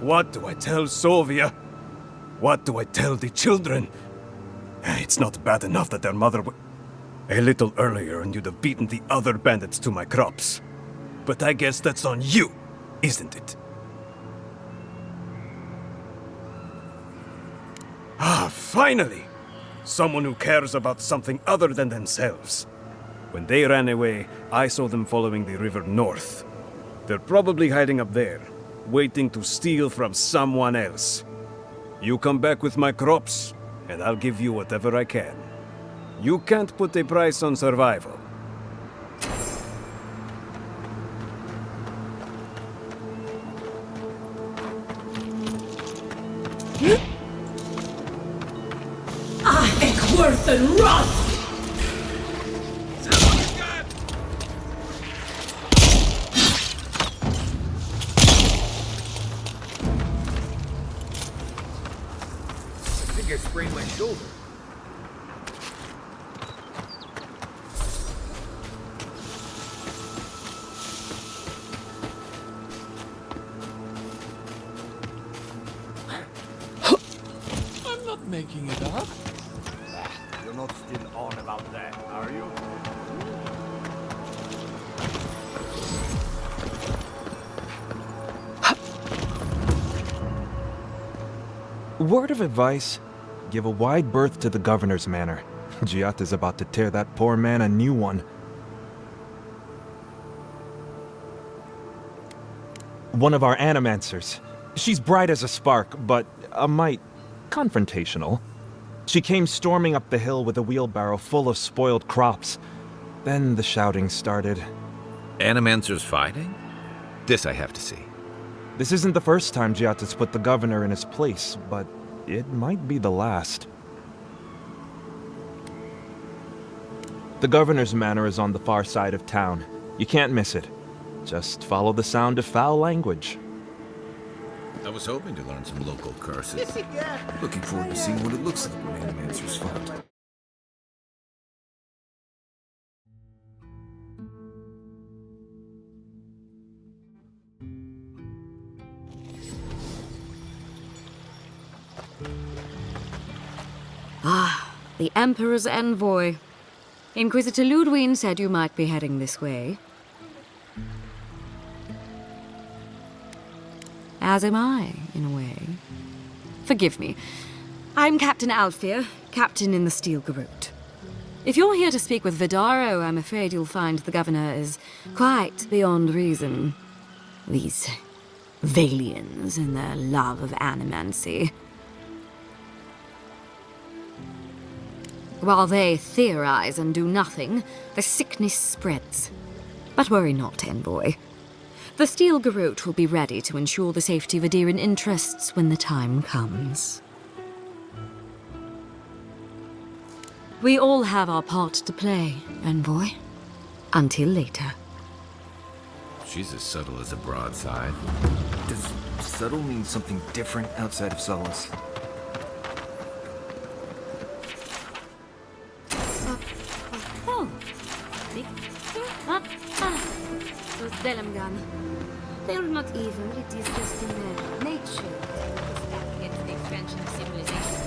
What do I tell Sovia? What do I tell the children? It's not bad enough that their mother a little earlier and you'd have beaten the other bandits to my crops. But I guess that's on you, isn't it? Ah, finally! Someone who cares about something other than themselves. When they ran away, I saw them following the river north. They're probably hiding up there, waiting to steal from someone else. You come back with my crops, and I'll give you whatever I can. You can't put a price on survival. I think worth and wrath! I sprained my shoulder. I'm not making it up. You're not still on about that, are you? Word of advice, give a wide berth to the governor's manor. Giatta's about to tear that poor man a new one. One of our Animancers. She's bright as a spark, but a mite confrontational. She came storming up the hill with a wheelbarrow full of spoiled crops. Then the shouting started. Animancers fighting? This I have to see. This isn't the first time Giatta's put the governor in his place, but it might be the last. The governor's manor is on the far side of town. You can't miss it. Just follow the sound of foul language. I was hoping to learn some local curses. Looking forward to seeing what it looks like when Animancer's fight. Ah, the Emperor's envoy. Inquisitor Ludwig said you might be heading this way. As am I, in a way. Forgive me. I'm Captain Alfir, captain in the Steel Garrote. If you're here to speak with Vidaro, I'm afraid you'll find the governor is quite beyond reason. These Valians and their love of Animancy. While they theorize and do nothing, the sickness spreads. But worry not, envoy. The Steel Garrote will be ready to ensure the safety of Adiran interests when the time comes. We all have our part to play, envoy. Until later. She's as subtle as a broadside. Does subtle mean something different outside of Suoles? Those Delemgan. They're not evil, it is just in their nature. It's the expansion of civilization.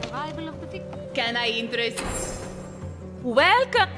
Survival of the fittest. Can I interest? Welcome!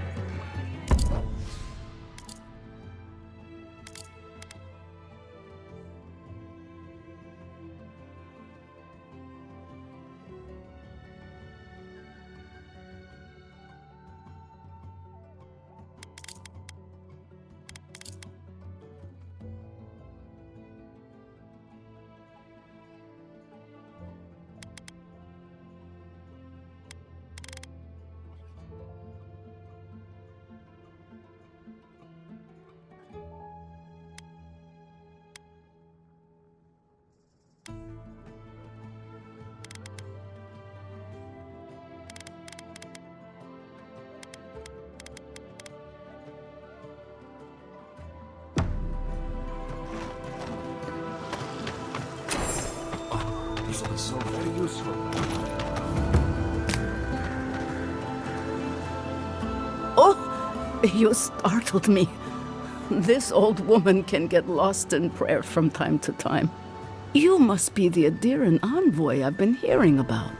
This is so very useful. Oh, you startled me. This old woman can get lost in prayer from time to time. You must be the Adiran envoy I've been hearing about.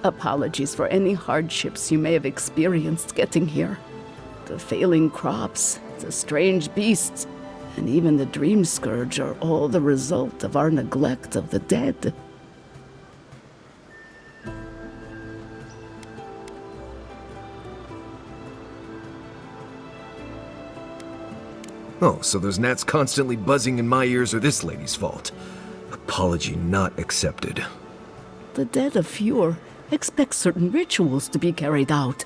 Apologies for any hardships you may have experienced getting here. The failing crops, the strange beasts, and even the dream scourge are all the result of our neglect of the dead. Oh, so those gnats constantly buzzing in my ears are this lady's fault. Apology not accepted. The dead of Fjord expect certain rituals to be carried out.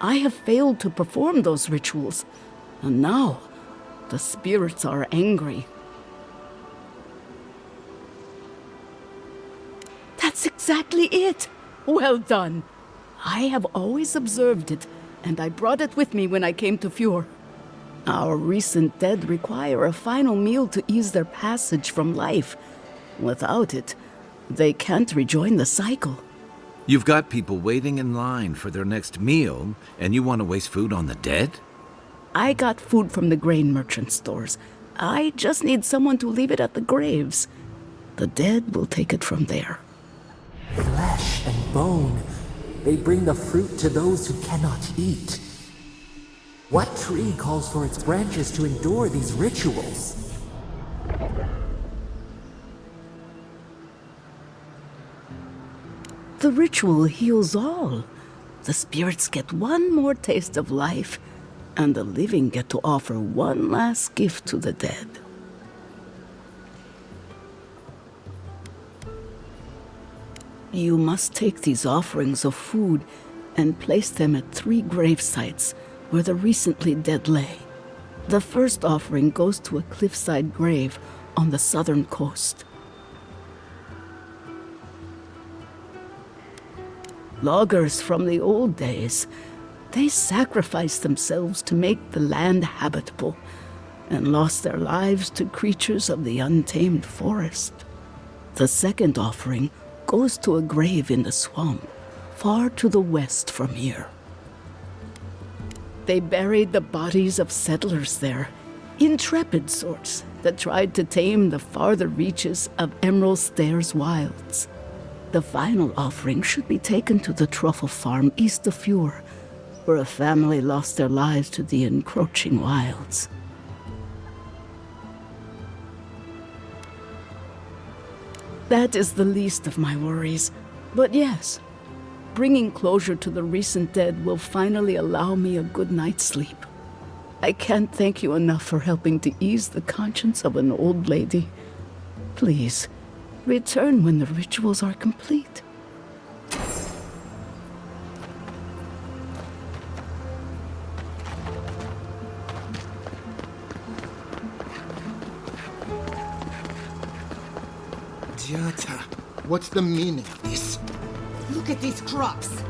I have failed to perform those rituals, and now the spirits are angry. That's exactly it! Well done! I have always observed it, and I brought it with me when I came to Fjord. Our recent dead require a final meal to ease their passage from life. Without it, they can't rejoin the cycle. You've got people waiting in line for their next meal, and you want to waste food on the dead? I got food from the grain merchant stores. I just need someone to leave it at the graves. The dead will take it from there. Flesh and bone. They bring the fruit to those who cannot eat. What tree calls for its branches to endure these rituals? The ritual heals all. The spirits get one more taste of life, and the living get to offer one last gift to the dead. You must take these offerings of food and place them at 3 grave sites where the recently dead lay. The first offering goes to a cliffside grave on the southern coast. Loggers from the old days, they sacrificed themselves to make the land habitable and lost their lives to creatures of the untamed forest. The second offering goes to a grave in the swamp, far to the west from here. They buried the bodies of settlers there, intrepid sorts that tried to tame the farther reaches of Emerald Stairs wilds. The final offering should be taken to the truffle farm east of Fjord, where a family lost their lives to the encroaching wilds. That is the least of my worries. But yes, bringing closure to the recent dead will finally allow me a good night's sleep. I can't thank you enough for helping to ease the conscience of an old lady. Please, return when the rituals are complete. Giatta, what's the meaning of this? Look at these crops.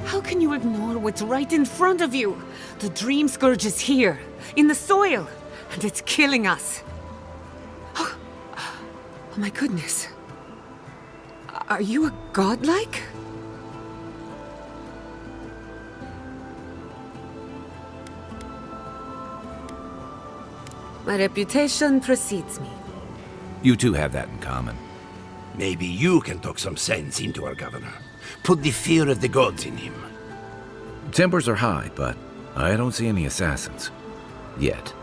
How can you ignore what's right in front of you? The Dream Scourge is here, in the soil, and it's killing us. Oh my goodness. Are you a godlike? My reputation precedes me. You two have that in common. Maybe you can talk some sense into our governor. Put the fear of the gods in him. Tempers are high, but I don't see any assassins. Yet.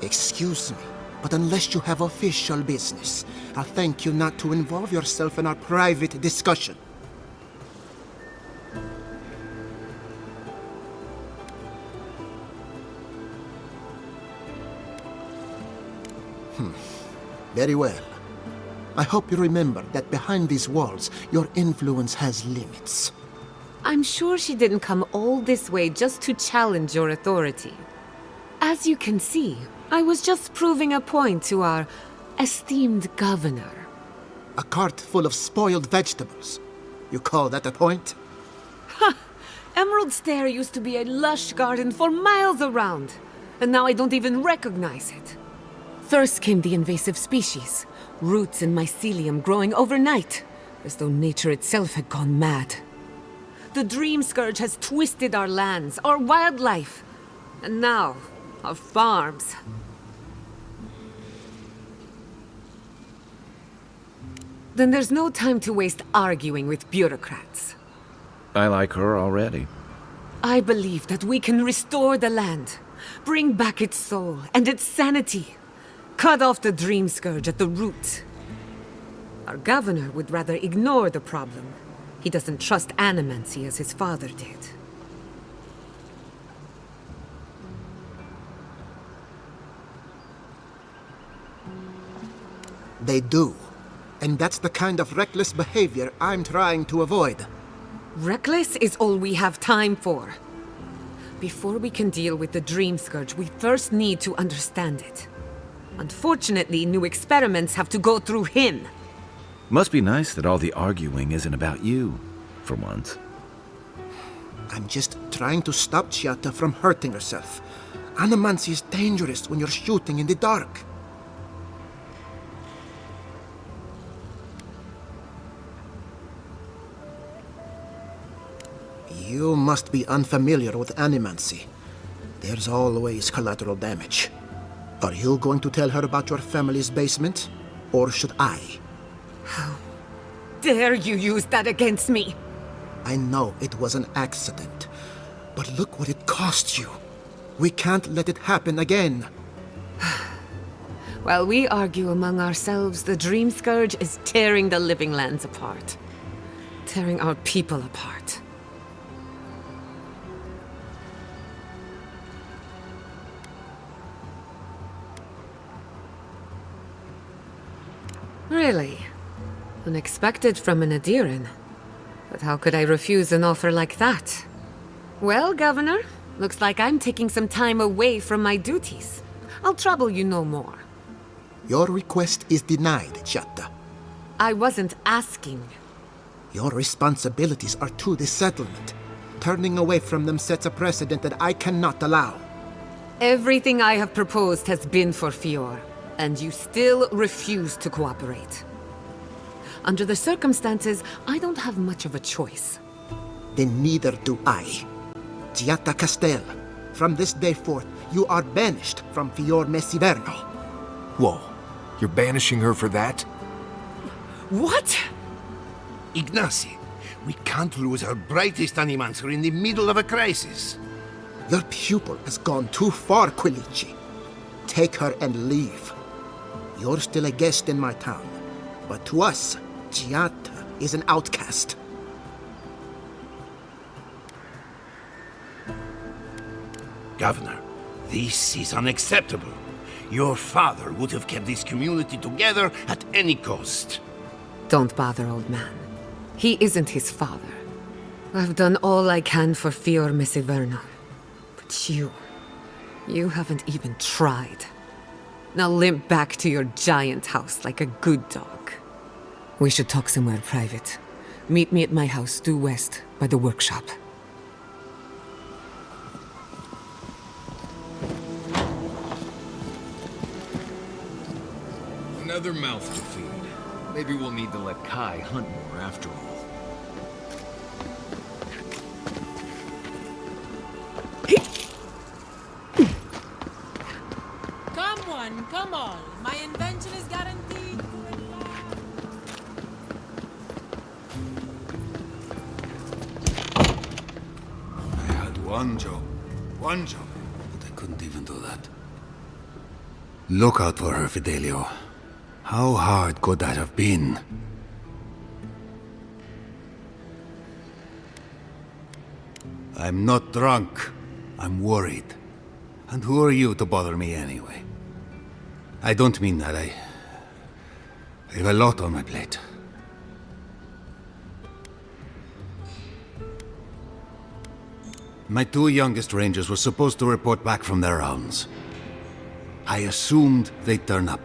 Excuse me, but unless you have official business, I'll thank you not to involve yourself in our private discussion. Very well. I hope you remember that behind these walls, your influence has limits. I'm sure she didn't come all this way just to challenge your authority. As you can see, I was just proving a point to our esteemed governor. A cart full of spoiled vegetables. You call that a point? Ha! Emerald Stair used to be a lush garden for miles around, and now I don't even recognize it. First came the invasive species, roots and mycelium growing overnight, as though nature itself had gone mad. The Dream Scourge has twisted our lands, our wildlife, and now, our farms. Then there's no time to waste arguing with bureaucrats. I like her already. I believe that we can restore the land, bring back its soul and its sanity. Cut off the Dream Scourge at the root. Our governor would rather ignore the problem. He doesn't trust Animancy as his father did. They do. And that's the kind of reckless behavior I'm trying to avoid. Reckless is all we have time for. Before we can deal with the Dream Scourge, we first need to understand it. Unfortunately, new experiments have to go through him. Must be nice that all the arguing isn't about you, for once. I'm just trying to stop Giatta from hurting herself. Animancy is dangerous when you're shooting in the dark. You must be unfamiliar with Animancy. There's always collateral damage. Are you going to tell her about your family's basement? Or should I? How dare you use that against me? I know it was an accident, but look what it cost you. We can't let it happen again. While we argue among ourselves, the Dream Scourge is tearing the living lands apart. Tearing our people apart. Really? Unexpected from an Adiran. But how could I refuse an offer like that? Well, Governor, looks like I'm taking some time away from my duties. I'll trouble you no more. Your request is denied, Giatta. I wasn't asking. Your responsibilities are to the settlement. Turning away from them sets a precedent that I cannot allow. Everything I have proposed has been for Fjord. And you still refuse to cooperate. Under the circumstances, I don't have much of a choice. Then neither do I. Giatta Castel, from this day forth, you are banished from Fjord Messiverno. Whoa, you're banishing her for that? What? Ignasi, we can't lose our brightest Animancer in the middle of a crisis. Your pupil has gone too far, Quilici. Take her and leave. You're still a guest in my town, but to us, Giatta is an outcast. Governor, this is unacceptable. Your father would have kept this community together at any cost. Don't bother, old man. He isn't his father. I've done all I can for Fior Mesiverno. But you haven't even tried. Now limp back to your giant house like a good dog. We should talk somewhere private. Meet me at my house due west by the workshop. Another mouth to feed. Maybe we'll need to let Kai hunt more after all. Come on. My invention is guaranteed. I had one job, but I couldn't even do that. Look out for her, Fidelio. How hard could that have been? I'm not drunk. I'm worried. And who are you to bother me anyway? I don't mean that. I have a lot on my plate. My two youngest rangers were supposed to report back from their rounds. I assumed they'd turn up.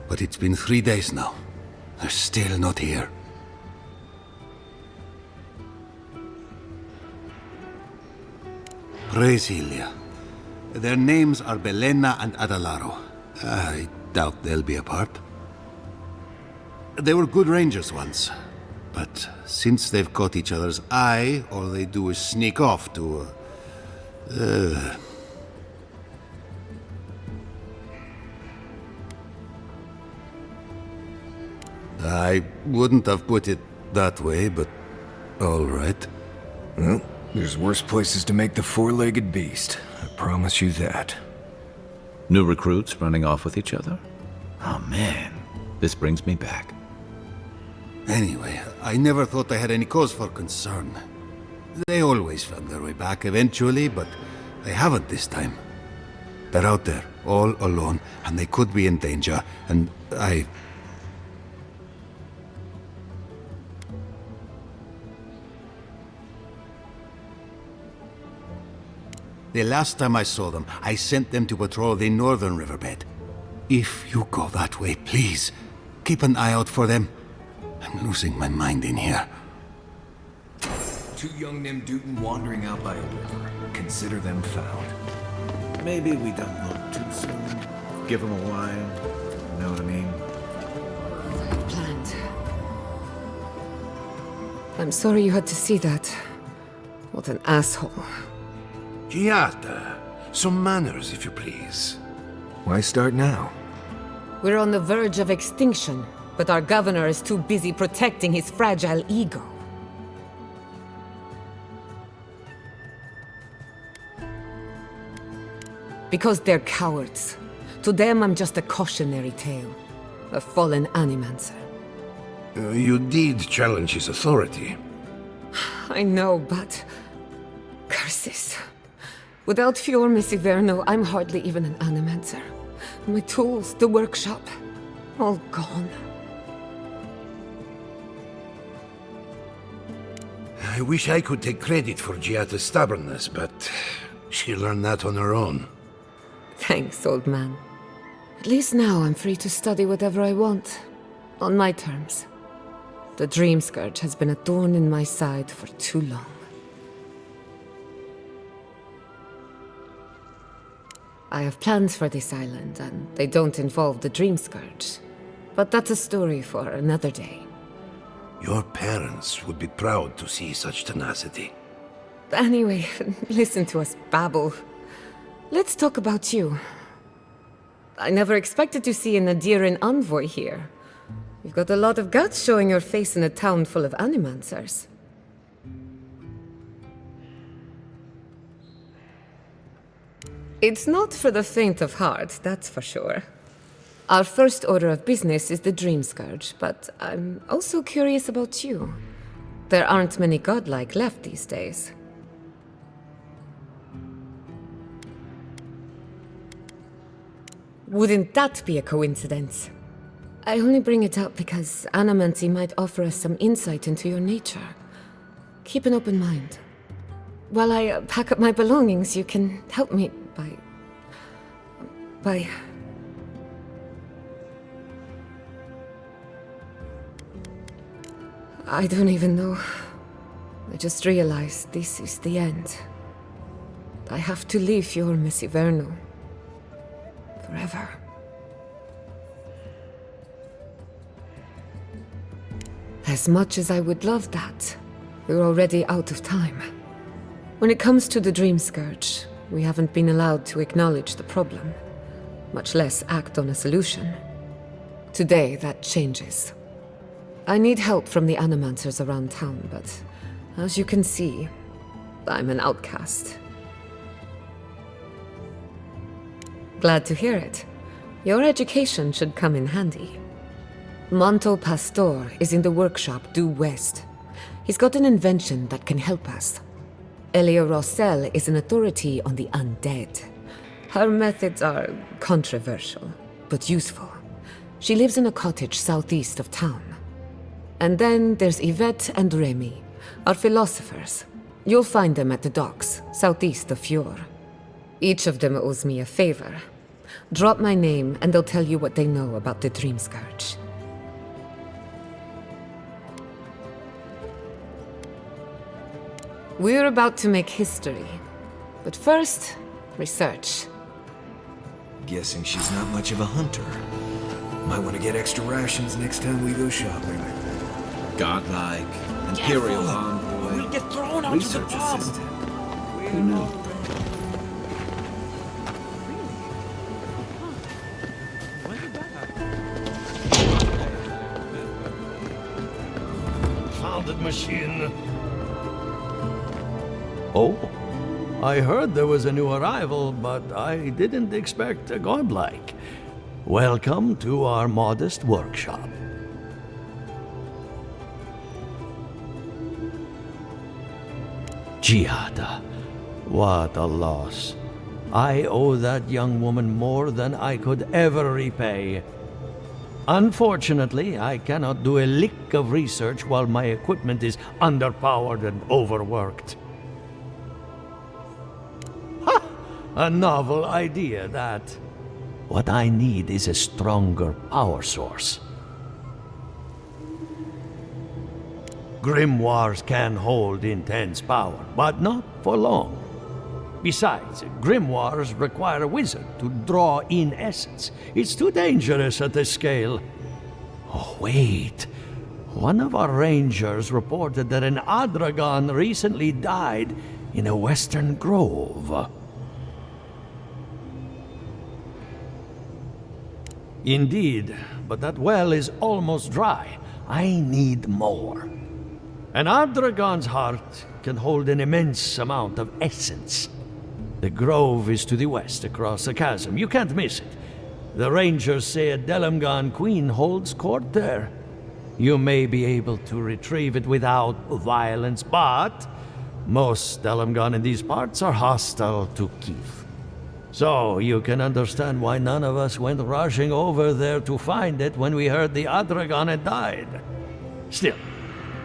But it's been 3 days now. They're still not here. Praise Elia. Their names are Belena and Adalaro. I doubt they'll be apart. They were good rangers once, but since they've caught each other's eye, all they do is sneak off to... I wouldn't have put it that way, but all right. Well, there's worse places to make the four-legged beast. I promise you that. New recruits running off with each other? Oh man, this brings me back. Anyway, I never thought I had any cause for concern. They always found their way back eventually, but they haven't this time. They're out there, all alone, and they could be in danger, and The last time I saw them, I sent them to patrol the northern riverbed. If you go that way, please, keep an eye out for them. I'm losing my mind in here. Two young Nimdutin wandering out by a river. Consider them found. Maybe we don't look too soon. Give them a while. You know what I mean? Planned. I'm sorry you had to see that. What an asshole. Giatta, some manners, if you please. Why start now? We're on the verge of extinction, but our governor is too busy protecting his fragile ego. Because they're cowards. To them, I'm just a cautionary tale. A fallen Animancer. You did challenge his authority. I know, but... curses. Without Fior Mesiverno, I'm hardly even an Animancer. My tools, the workshop, all gone. I wish I could take credit for Giatta's stubbornness, but she learned that on her own. Thanks, old man. At least now I'm free to study whatever I want. On my terms. The Dream Scourge has been a thorn in my side for too long. I have plans for this island, and they don't involve the Dream Scourge. But that's a story for another day. Your parents would be proud to see such tenacity. Anyway, listen to us babble. Let's talk about you. I never expected to see an Nadiran envoy here. You've got a lot of guts showing your face in a town full of Animancers. It's not for the faint of heart, that's for sure. Our first order of business is the Dream Scourge, but I'm also curious about you. There aren't many godlike left these days. Wouldn't that be a coincidence? I only bring it up because Animancy might offer us some insight into your nature. Keep an open mind. While I pack up my belongings, you can help me by... I don't even know. I just realized this is the end. I have to leave Fior Messiverno. Forever. As much as I would love that, we're already out of time. When it comes to the Dream Scourge, we haven't been allowed to acknowledge the problem, much less act on a solution. Today, that changes. I need help from the Animancers around town, but as you can see, I'm an outcast. Glad to hear it. Your education should come in handy. Manto Pastor is in the workshop due west. He's got an invention that can help us. Elia Rosell is an authority on the undead. Her methods are controversial, but useful. She lives in a cottage southeast of town. And then there's Ivette and Remi, our philosophers. You'll find them at the docks, southeast of Fior. Each of them owes me a favor. Drop my name and they'll tell you what they know about the Dream Scourge. We're about to make history. But first, research. Guessing she's not much of a hunter. Might want to get extra rations next time we go shopping. Godlike, Imperial envoy, We'll get thrown out research of the pub. assistant. Who knew? Founded machine. Oh, I heard there was a new arrival, but I didn't expect a godlike. Welcome to our modest workshop. Giatta, what a loss. I owe that young woman more than I could ever repay. Unfortunately, I cannot do a lick of research while my equipment is underpowered and overworked. Ha! A novel idea, that. What I need is a stronger power source. Grimoires can hold intense power, but not for long. Besides, grimoires require a wizard to draw in essence. It's too dangerous at this scale. Oh, wait. One of our rangers reported that an Adragon recently died in a western grove. Indeed, but that well is almost dry. I need more. An Adragon's heart can hold an immense amount of essence. The grove is to the west, across the chasm. You can't miss it. The rangers say a Delemgan queen holds court there. You may be able to retrieve it without violence, but most Delemgan in these parts are hostile to Keith. So you can understand why none of us went rushing over there to find it when we heard the Adragon had died. Still,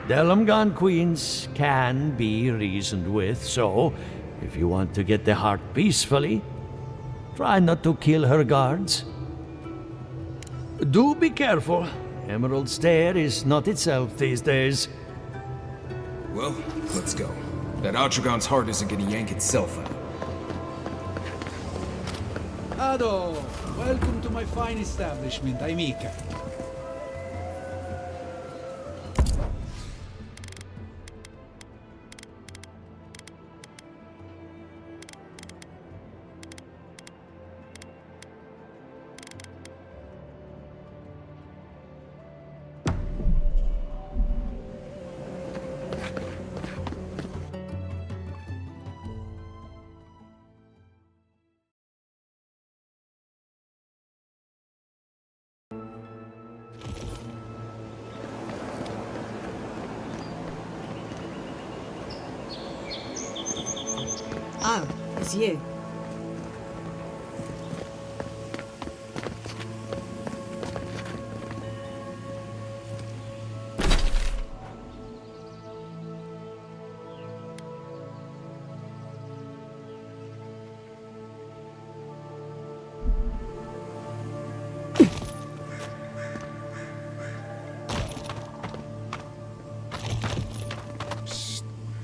Delemgan queens can be reasoned with, so if you want to get the heart peacefully, try not to kill her guards. Do be careful. Emerald Stair is not itself these days. Well, let's go. That Atragon's heart isn't gonna yank itself out. Ado, welcome to my fine establishment, amica. Oh, it's you.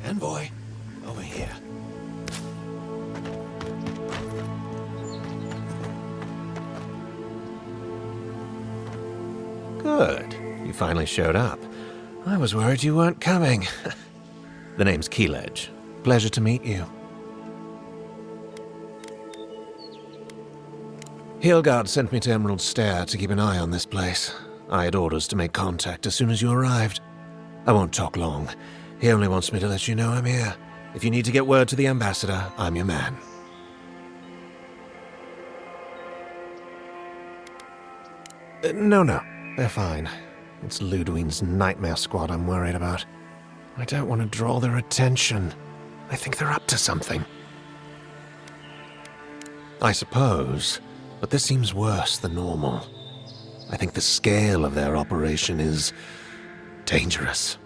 Envoy, over here. Good. You finally showed up. I was worried you weren't coming. The name's Keeledge. Pleasure to meet you. Hilgard sent me to Emerald Stair to keep an eye on this place. I had orders to make contact as soon as you arrived. I won't talk long. He only wants me to let you know I'm here. If you need to get word to the ambassador, I'm your man. No, they're fine. It's Ludwig's nightmare squad I'm worried about. I don't want to draw their attention. I think they're up to something. I suppose, but this seems worse than normal. I think the scale of their operation is dangerous.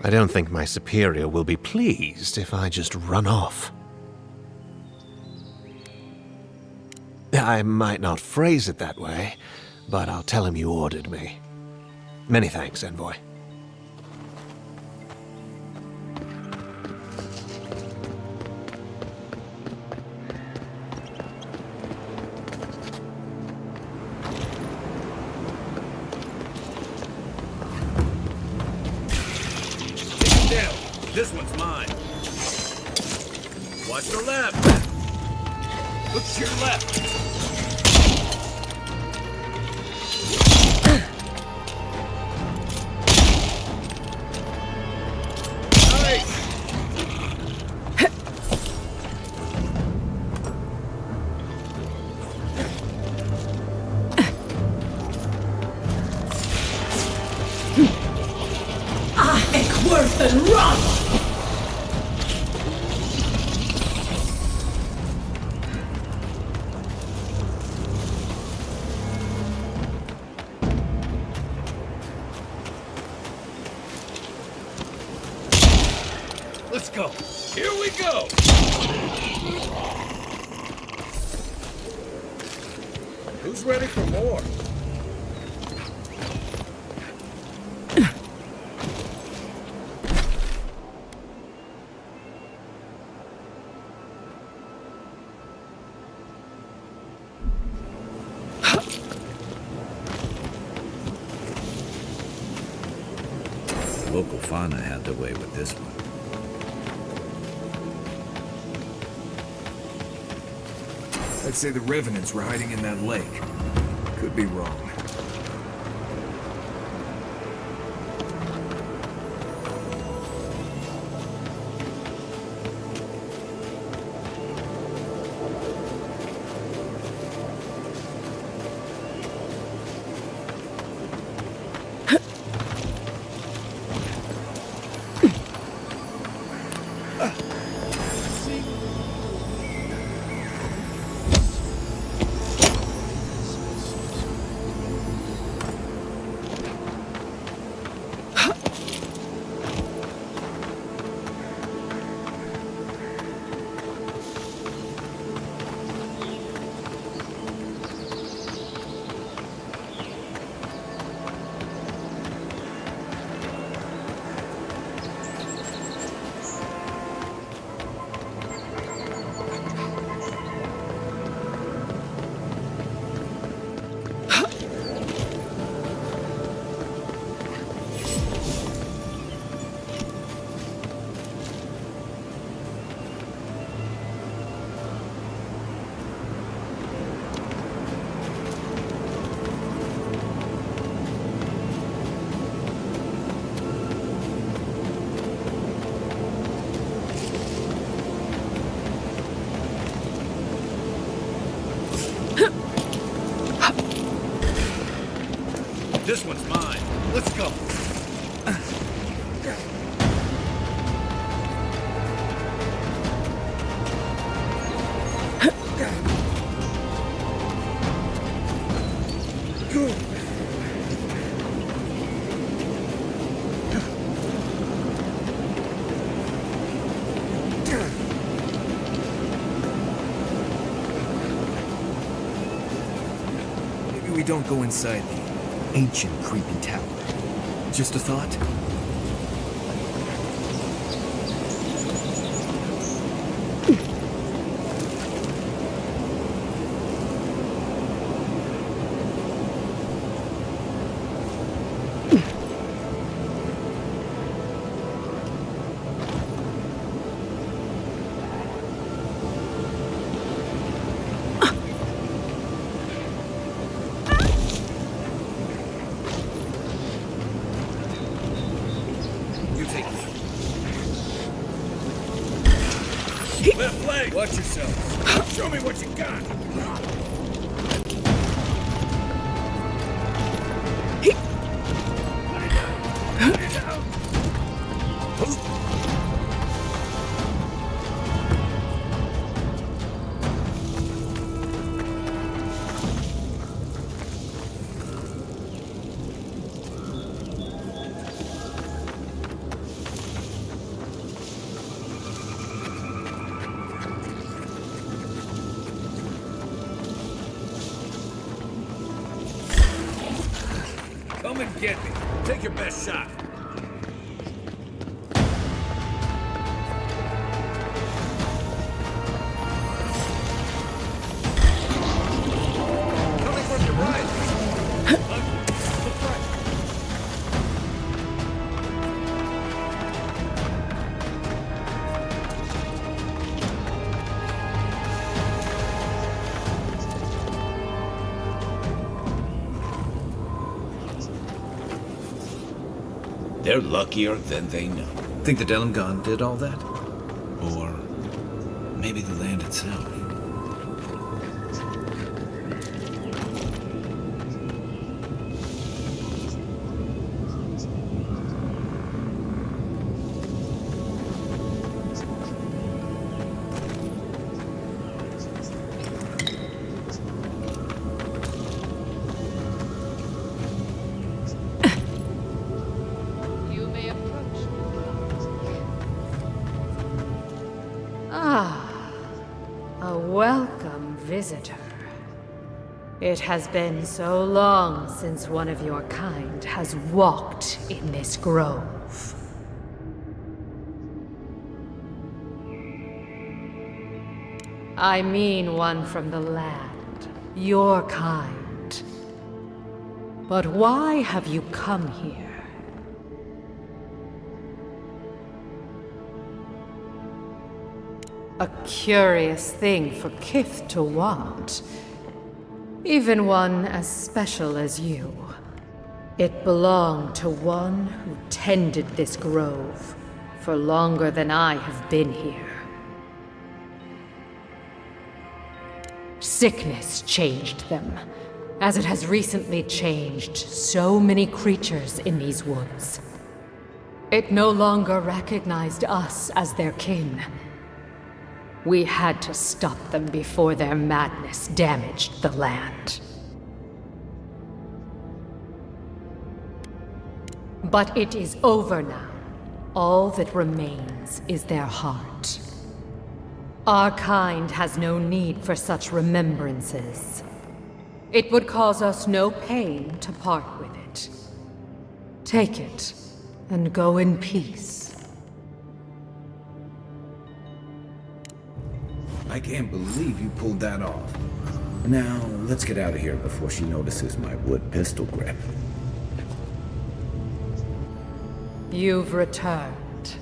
I don't think my superior will be pleased if I just run off. I might not phrase it that way, but I'll tell him you ordered me. Many thanks, Envoy. This one's mine. Watch your left. Look to your left. Nice. Worth and run! Let's go. Here we go. Who's ready for more? Local fauna had their way with this one. I'd say the revenants were hiding in that lake. Could be wrong. This one's mine. Let's go. Maybe we don't go inside the ancient creepy tower. Just a thought? Left leg! Watch yourself. Show me what you got! Come and get me. Take your best shot. Coming from your right. Look right. They're luckier than they know. Think the Delemgan did all that? Or maybe the land itself? A welcome visitor. It has been so long since one of your kind has walked in this grove. I mean one from the land, your kind. But why have you come here? A curious thing for Kith to want. Even one as special as you. It belonged to one who tended this grove for longer than I have been here. Sickness changed them, as it has recently changed so many creatures in these woods. It no longer recognized us as their kin. We had to stop them before their madness damaged the land. But it is over now. All that remains is their heart. Our kind has no need for such remembrances. It would cause us no pain to part with it. Take it, and go in peace. I can't believe you pulled that off. Now, let's get out of here before she notices my wood pistol grip. You've returned.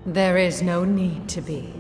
There is no need to be.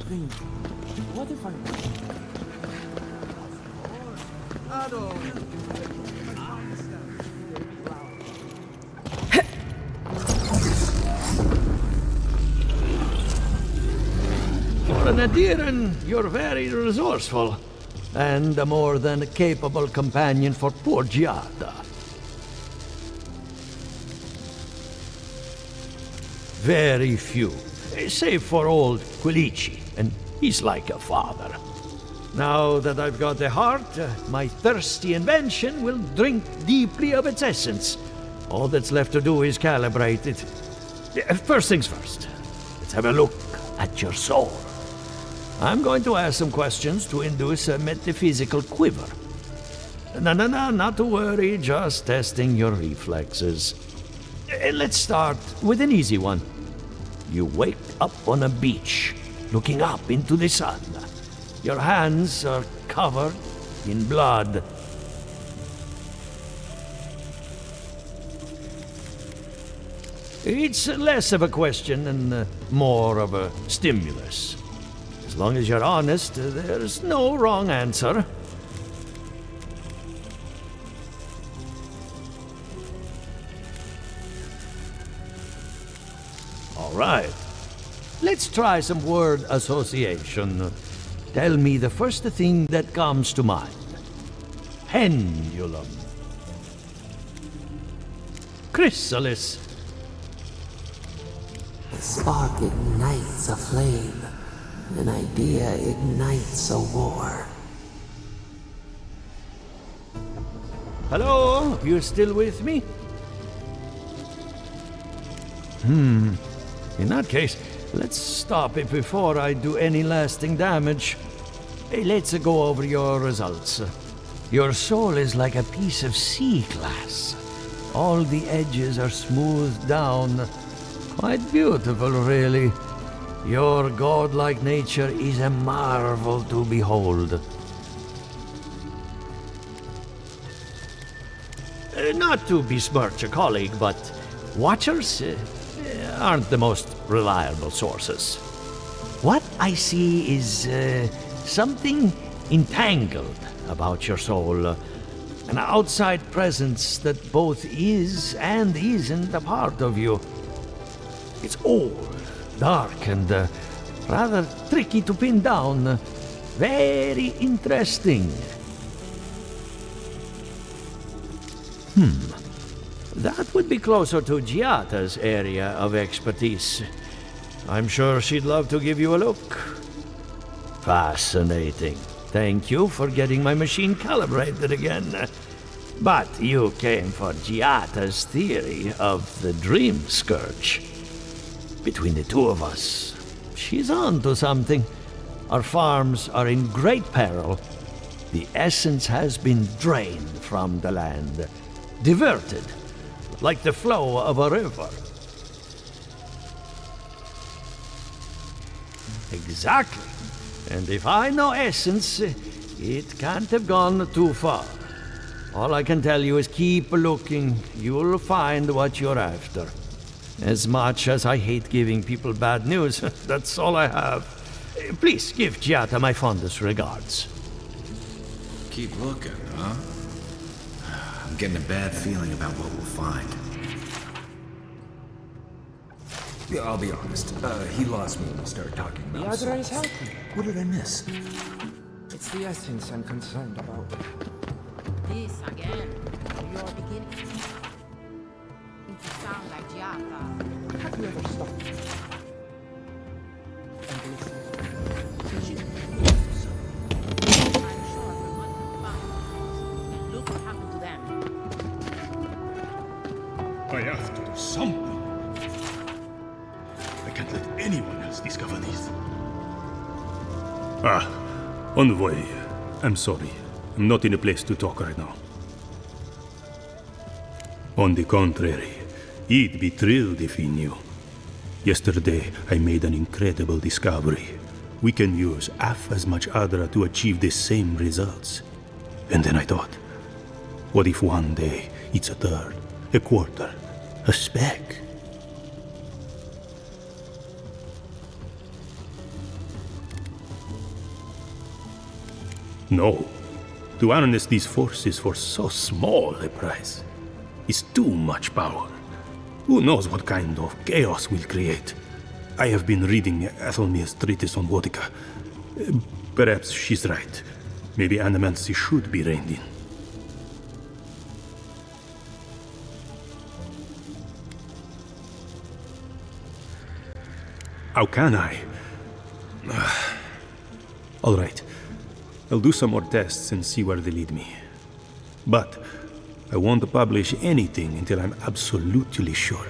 think, what if I... For an Adiran, you're very resourceful, and a more than capable companion for poor Giatta. Very few, save for old Quilici, and he's like a father. Now that I've got a heart, my thirsty invention will drink deeply of its essence. All that's left to do is calibrate it. First things first, let's have a look at your soul. I'm going to ask some questions to induce a metaphysical quiver. No, not to worry, just testing your reflexes. Let's start with an easy one. You wake up on a beach, looking up into the sun. Your hands are covered in blood. It's less of a question and more of a stimulus. As long as you're honest, there's no wrong answer. All right. Let's try some word association. Tell me the first thing that comes to mind. Pendulum. Chrysalis. A spark ignites a flame. An idea ignites a war. Hello? You still with me? In that case, let's stop it before I do any lasting damage. Hey, let's go over your results. Your soul is like a piece of sea glass. All the edges are smoothed down. Quite beautiful, really. Your godlike nature is a marvel to behold. Not to besmirch a colleague, but watchers aren't the most reliable sources. What I see is something entangled about your soul. An outside presence that both is and isn't a part of you. It's old, dark, and rather tricky to pin down. Very interesting. That would be closer to Giatta's area of expertise. I'm sure she'd love to give you a look. Fascinating. Thank you for getting my machine calibrated again. But you came for Giatta's theory of the Dream Scourge. Between the two of us, she's on to something. Our farms are in great peril. The essence has been drained from the land, diverted, like the flow of a river. Exactly. And if I know essence, it can't have gone too far. All I can tell you is keep looking. You'll find what you're after. As much as I hate giving people bad news, that's all I have. Please give Giatta my fondest regards. Keep looking, huh? I'm getting a bad feeling about what we'll find. Yeah, I'll be honest. He lost me when we started talking about The other is helping. What did I miss? It's the essence I'm concerned about. This again. You're beginning to sound like Giatta. Have you ever stopped and listened? I'm sure we must find. Look what happened to them. I have to do something. I can't let anyone else discover this. On the way. I'm sorry. I'm not in a place to talk right now. On the contrary, he'd be thrilled if he knew. Yesterday, I made an incredible discovery. We can use half as much Adra to achieve the same results. And then I thought, what if one day it's a third, a quarter, a speck? No. To harness these forces for so small a price is too much power. Who knows what kind of chaos we'll create? I have been reading Athelmia's treatise on Wotica. Perhaps she's right. Maybe Animancy should be reined in. How can I? All right. I'll do some more tests and see where they lead me. But I won't publish anything until I'm absolutely sure.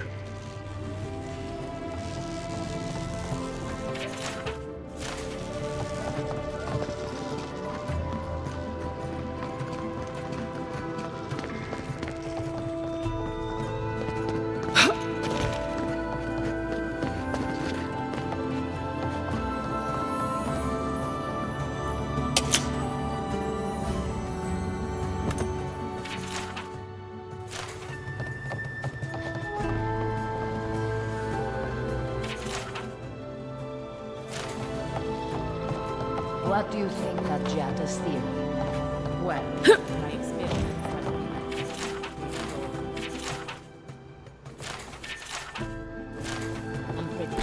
What do you think of Giatta's theory? Well, my experience. I'm pretty.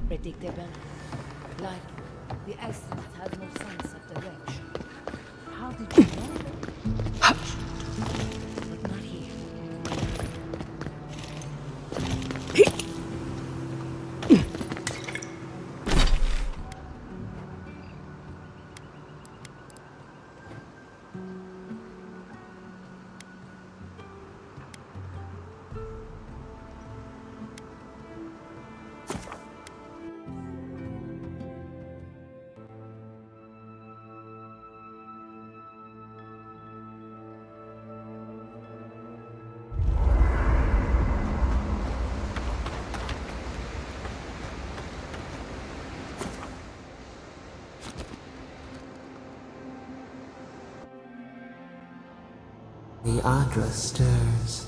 Predictable. Like the essence has no sense of direction. How did you know? But not here. The Adra stirs,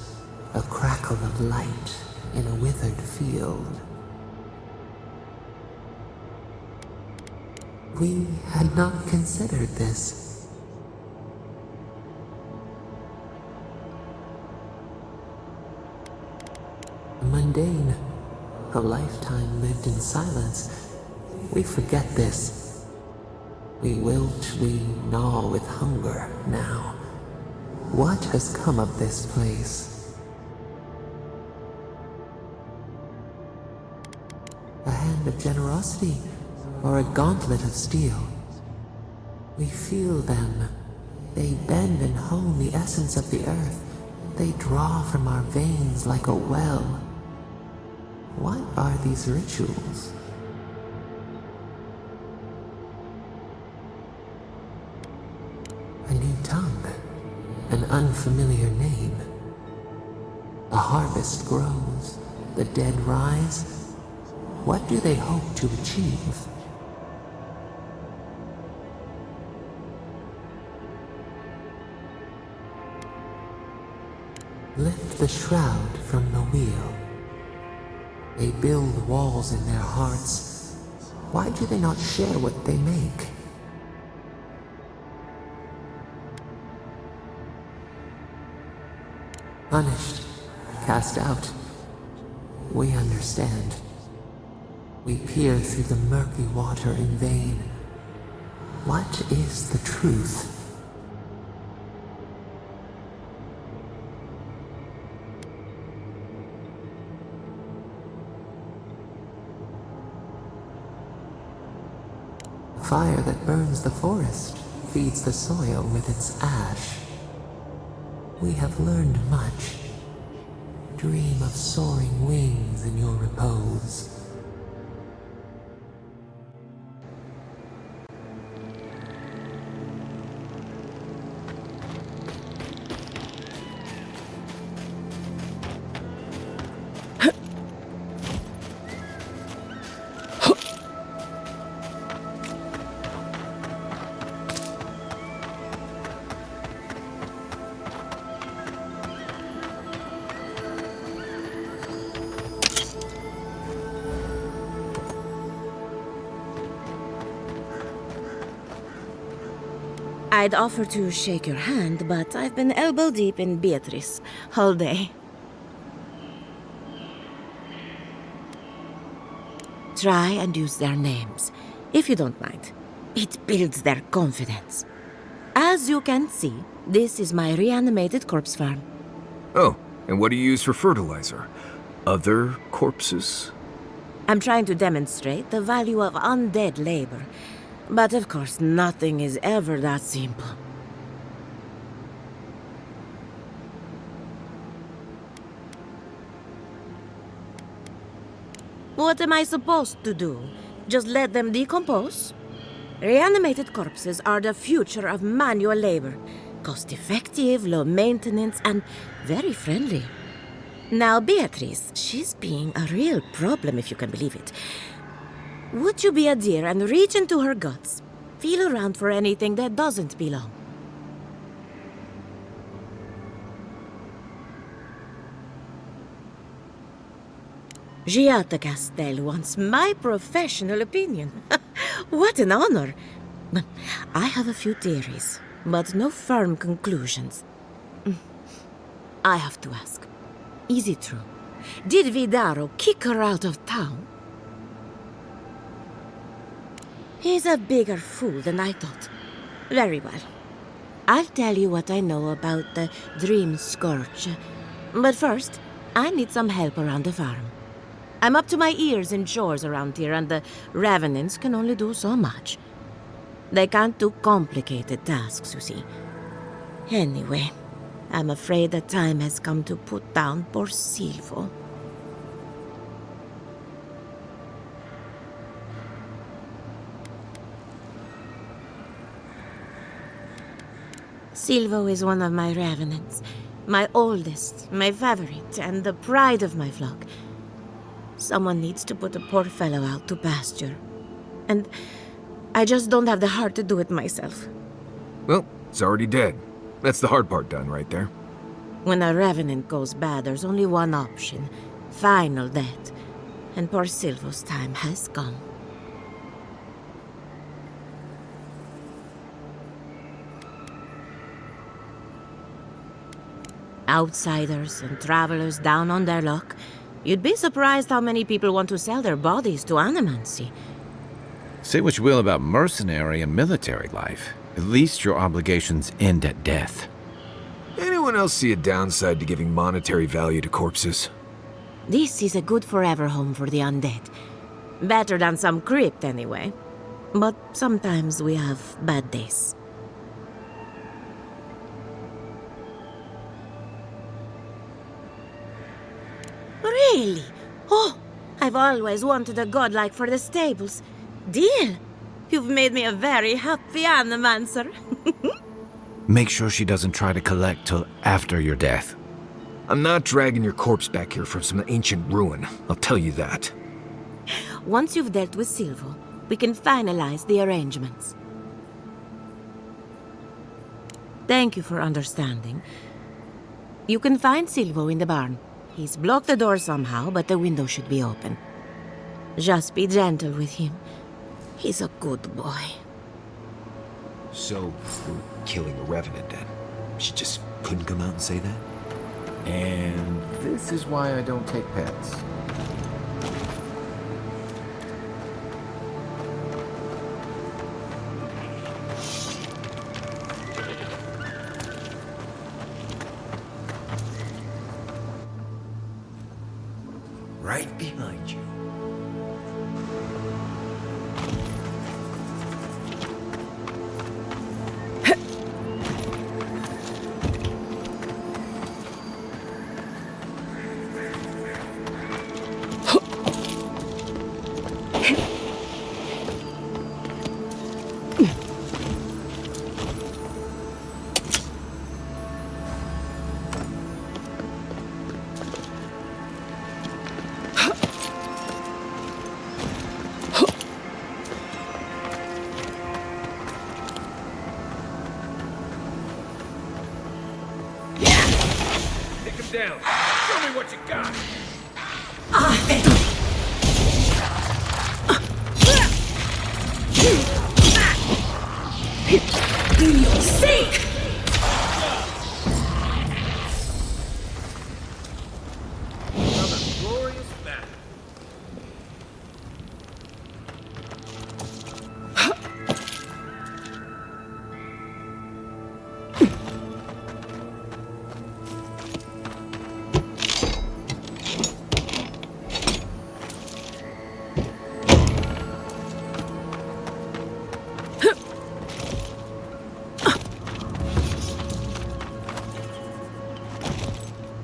a crackle of light in a withered field. We had not considered this. Mundane, a lifetime lived in silence. We forget this. We wilt, we gnaw with hunger now. What has come of this place? A hand of generosity, or a gauntlet of steel? We feel them. They bend and hone the essence of the earth. They draw from our veins like a well. What are these rituals? A new tongue. An unfamiliar name. A harvest grows, the dead rise. What do they hope to achieve? Lift the shroud from the wheel. They build walls in their hearts. Why do they not share what they make? Punished, cast out. We understand. We peer through the murky water in vain. What is the truth? Fire that burns the forest feeds the soil with its ash. We have learned much. Dream of soaring wings in your repose. I'd offer to shake your hand, but I've been elbow deep in Beatrice all day. Try and use their names, if you don't mind. It builds their confidence. As you can see, this is my reanimated corpse farm. Oh, and what do you use for fertilizer? Other corpses? I'm trying to demonstrate the value of undead labor. But of course, nothing is ever that simple. What am I supposed to do? Just let them decompose? Reanimated corpses are the future of manual labor. Cost-effective, low maintenance, and very friendly. Now, Beatrice, she's being a real problem, if you can believe it. Would you be a dear and reach into her guts? Feel around for anything that doesn't belong. Giatta Castel wants my professional opinion. What an honor. I have a few theories, but no firm conclusions. I have to ask, is it true? Did Vidaro kick her out of town? He's a bigger fool than I thought. Very well. I'll tell you what I know about the Dream Scourge. But first, I need some help around the farm. I'm up to my ears in chores around here, and the Revenants can only do so much. They can't do complicated tasks, you see. Anyway, I'm afraid the time has come to put down poor Silvo. Silvo is one of my Revenants. My oldest, my favorite, and the pride of my flock. Someone needs to put the poor fellow out to pasture. And I just don't have the heart to do it myself. Well, it's already dead. That's the hard part done right there. When a Revenant goes bad, there's only one option. Final death. And poor Silvo's time has come. Outsiders and travelers down on their luck. You'd be surprised how many people want to sell their bodies to Animancy. Say what you will about mercenary and military life. At least your obligations end at death. Anyone else see a downside to giving monetary value to corpses? This is a good forever home for the undead. Better than some crypt, anyway. But sometimes we have bad days. Really? Oh, I've always wanted a godlike for the stables. Deal! You've made me a very happy Animancer. Make sure she doesn't try to collect till after your death. I'm not dragging your corpse back here from some ancient ruin, I'll tell you that. Once you've dealt with Silvo, we can finalize the arrangements. Thank you for understanding. You can find Silvo in the barn. He's blocked the door somehow, but the window should be open. Just be gentle with him. He's a good boy. So, we're killing a Revenant then? She just couldn't come out and say that? And this is why I don't take pets. Right behind you. Down. Show me what you got. For your sake! Another glorious battle.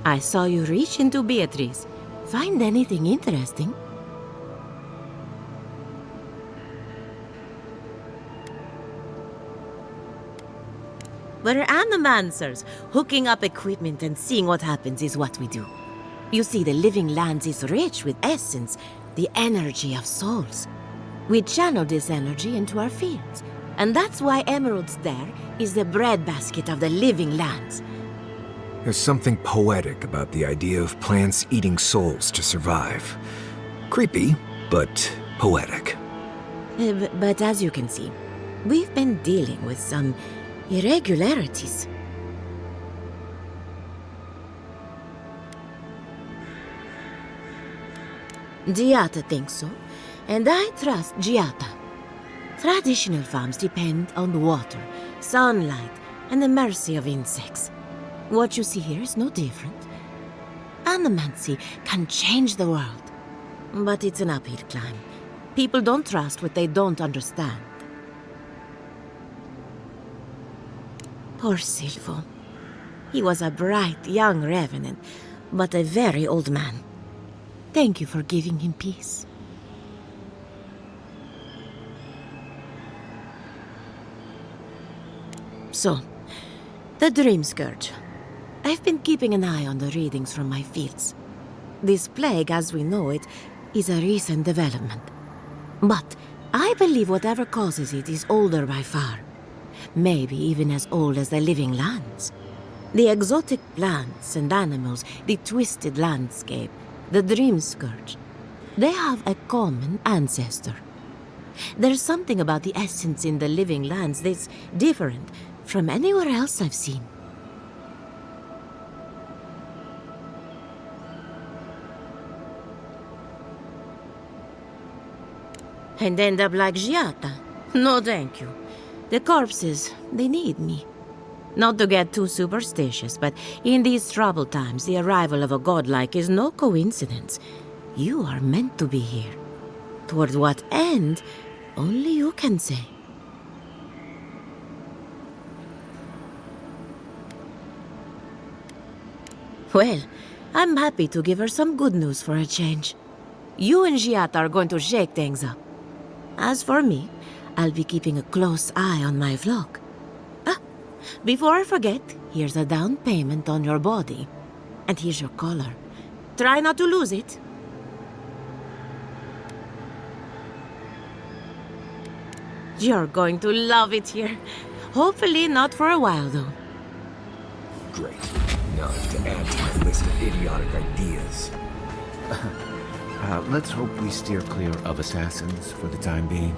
I saw you reach into Beatrice. Find anything interesting? We're animancers. Hooking up equipment and seeing what happens is what we do. You see, the living lands is rich with essence, the energy of souls. We channel this energy into our fields. And that's why Emerald Stair is the breadbasket of the living lands. There's something poetic about the idea of plants eating souls to survive. Creepy, but poetic. But as you can see, we've been dealing with some irregularities. Giatta thinks so, and I trust Giatta. Traditional farms depend on water, sunlight, and the mercy of insects. What you see here is no different. Animancy can change the world, but it's an uphill climb. People don't trust what they don't understand. Poor Silvo. He was a bright young revenant, but a very old man. Thank you for giving him peace. So, the Dream Scourge. I've been keeping an eye on the readings from my fields. This plague, as we know it, is a recent development. But I believe whatever causes it is older by far. Maybe even as old as the living lands. The exotic plants and animals, the twisted landscape, the Dream Scourge. They have a common ancestor. There's something about the essence in the living lands that's different from anywhere else I've seen. And end up like Giatta? No, thank you. The corpses, they need me. Not to get too superstitious, but in these troubled times, the arrival of a godlike is no coincidence. You are meant to be here. Toward what end, only you can say. Well, I'm happy to give her some good news for a change. You and Giatta are going to shake things up. As for me, I'll be keeping a close eye on my flock. Before I forget, here's a down payment on your body. And here's your collar. Try not to lose it. You're going to love it here. Hopefully not for a while, though. Great. Enough to add to my list of idiotic ideas. Let's hope we steer clear of assassins for the time being.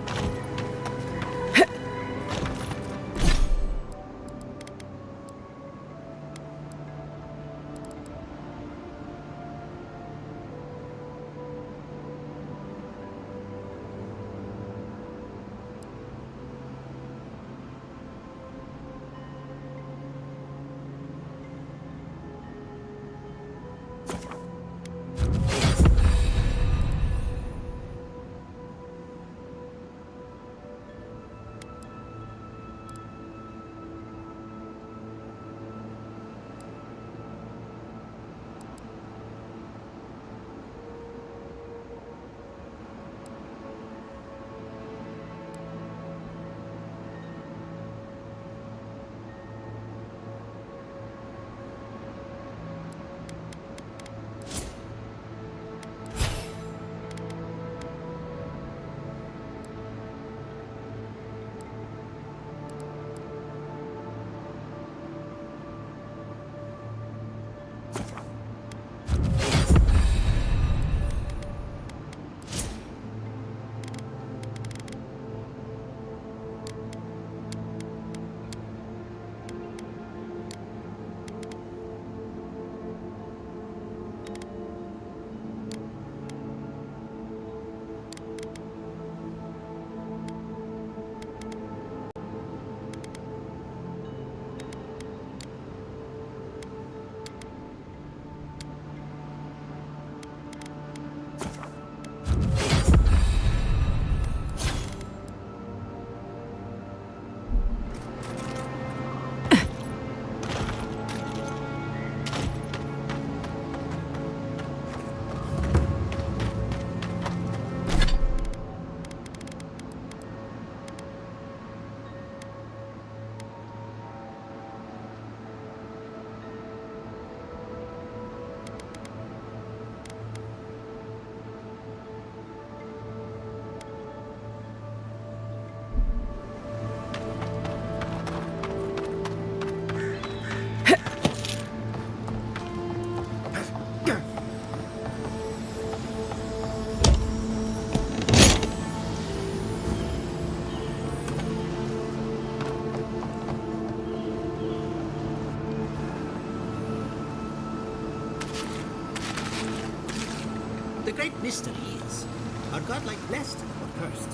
great mystery is, are godlike blessed or cursed?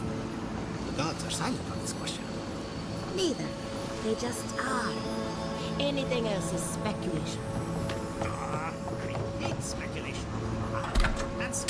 The gods are silent on this question. Neither. They just are. Anything else is speculation. I hate speculation. That's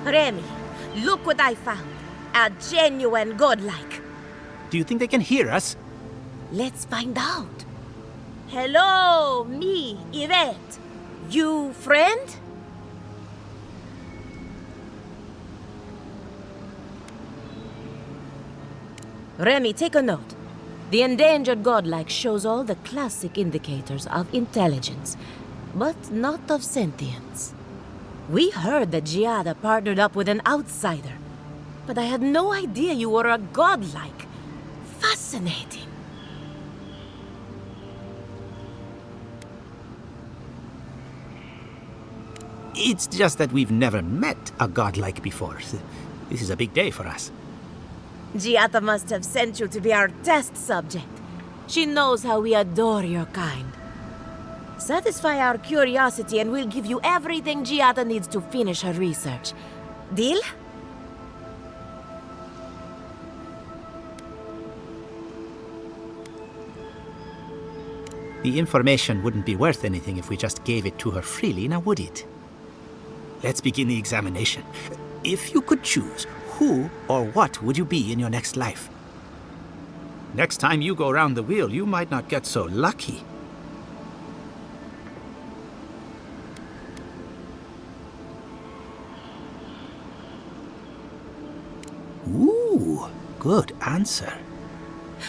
Remi, look what I found. A genuine godlike. Do you think they can hear us? Let's find out. Hello, me, Ivette. You friend? Remi, take a note. The endangered godlike shows all the classic indicators of intelligence, but not of sentience. We heard that Giatta partnered up with an outsider, but I had no idea you were a godlike. Fascinating. It's just that we've never met a godlike before. This is a big day for us. Giatta must have sent you to be our test subject. She knows how we adore your kind. Satisfy our curiosity and we'll give you everything Giatta needs to finish her research. Deal? The information wouldn't be worth anything if we just gave it to her freely, now would it? Let's begin the examination. If you could choose, who or what would you be in your next life? Next time you go around the wheel, you might not get so lucky. Ooh, good answer.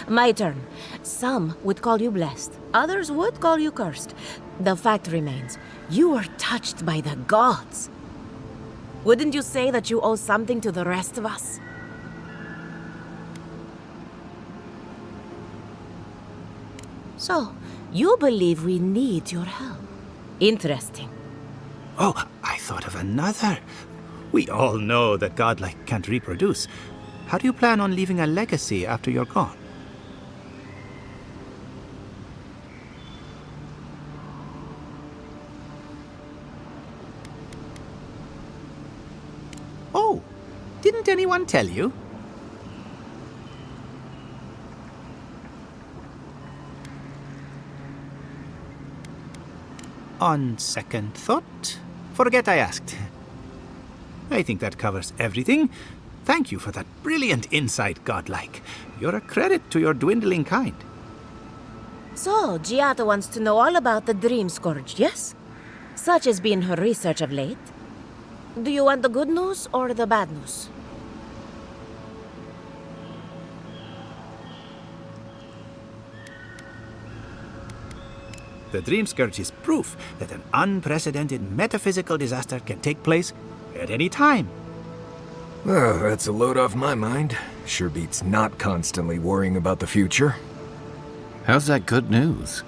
My turn. Some would call you blessed. Others would call you cursed. The fact remains, you were touched by the gods. Wouldn't you say that you owe something to the rest of us? So, you believe we need your help. Interesting. Oh, I thought of another. We all know that godlike can't reproduce. How do you plan on leaving a legacy after you're gone? Oh, didn't anyone tell you? On second thought, forget I asked. I think that covers everything. Thank you for that brilliant insight, godlike. You're a credit to your dwindling kind. So, Giatta wants to know all about the Dream Scourge, yes? Such has been her research of late. Do you want the good news or the bad news? The Dream Scourge is proof that an unprecedented metaphysical disaster can take place at any time. Well, that's a load off my mind. Sure beats not constantly worrying about the future. How's that good news?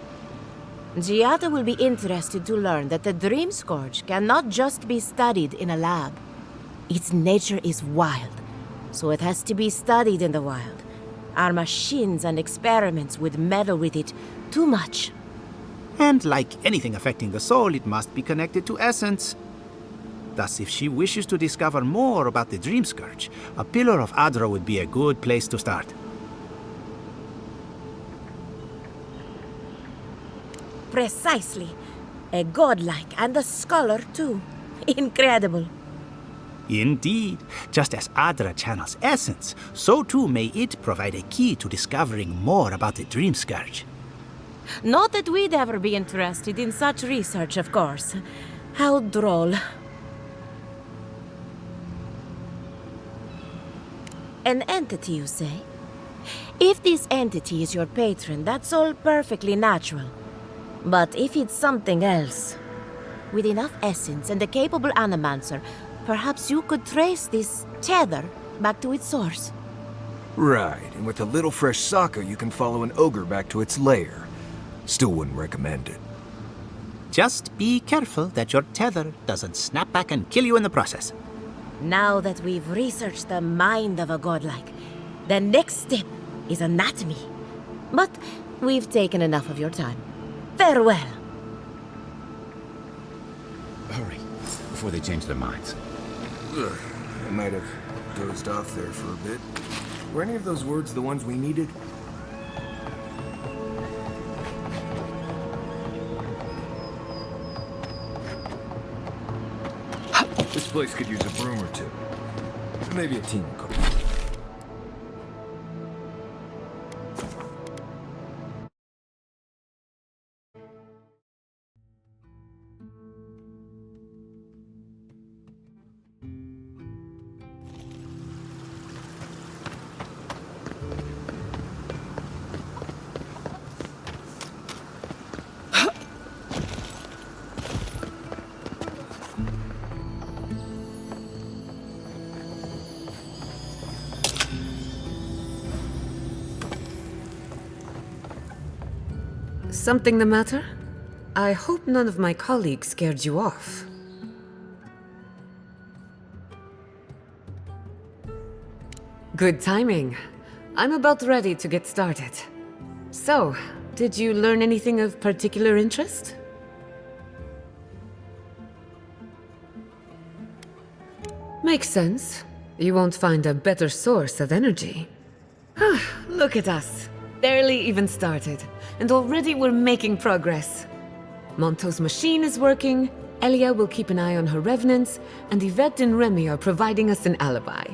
Giatta will be interested to learn that the Dream Scourge cannot just be studied in a lab. Its nature is wild, so it has to be studied in the wild. Our machines and experiments would meddle with it too much. And like anything affecting the soul, it must be connected to essence. Thus, if she wishes to discover more about the Dream Scourge, a Pillar of Adra would be a good place to start. Precisely. A godlike and a scholar, too. Incredible. Indeed. Just as Adra channels essence, so too may it provide a key to discovering more about the Dream Scourge. Not that we'd ever be interested in such research, of course. How droll. An entity, you say? If this entity is your patron, that's all perfectly natural. But if it's something else, with enough essence and a capable Animancer, perhaps you could trace this tether back to its source. Right, and with a little fresh sake, you can follow an ogre back to its lair. Still wouldn't recommend it. Just be careful that your tether doesn't snap back and kill you in the process. Now that we've researched the mind of a godlike, the next step is anatomy. But we've taken enough of your time. Farewell. Hurry, before they change their minds. Ugh, I might have dozed off there for a bit. Were any of those words the ones we needed? This place could use a broom or two. Maybe a team cook. Something the matter? I hope none of my colleagues scared you off. Good timing. I'm about ready to get started. So, did you learn anything of particular interest? Makes sense. You won't find a better source of energy. Look at us. Barely even started, and already we're making progress. Monto's machine is working, Elia will keep an eye on her revenants, and Yvette and Remi are providing us an alibi.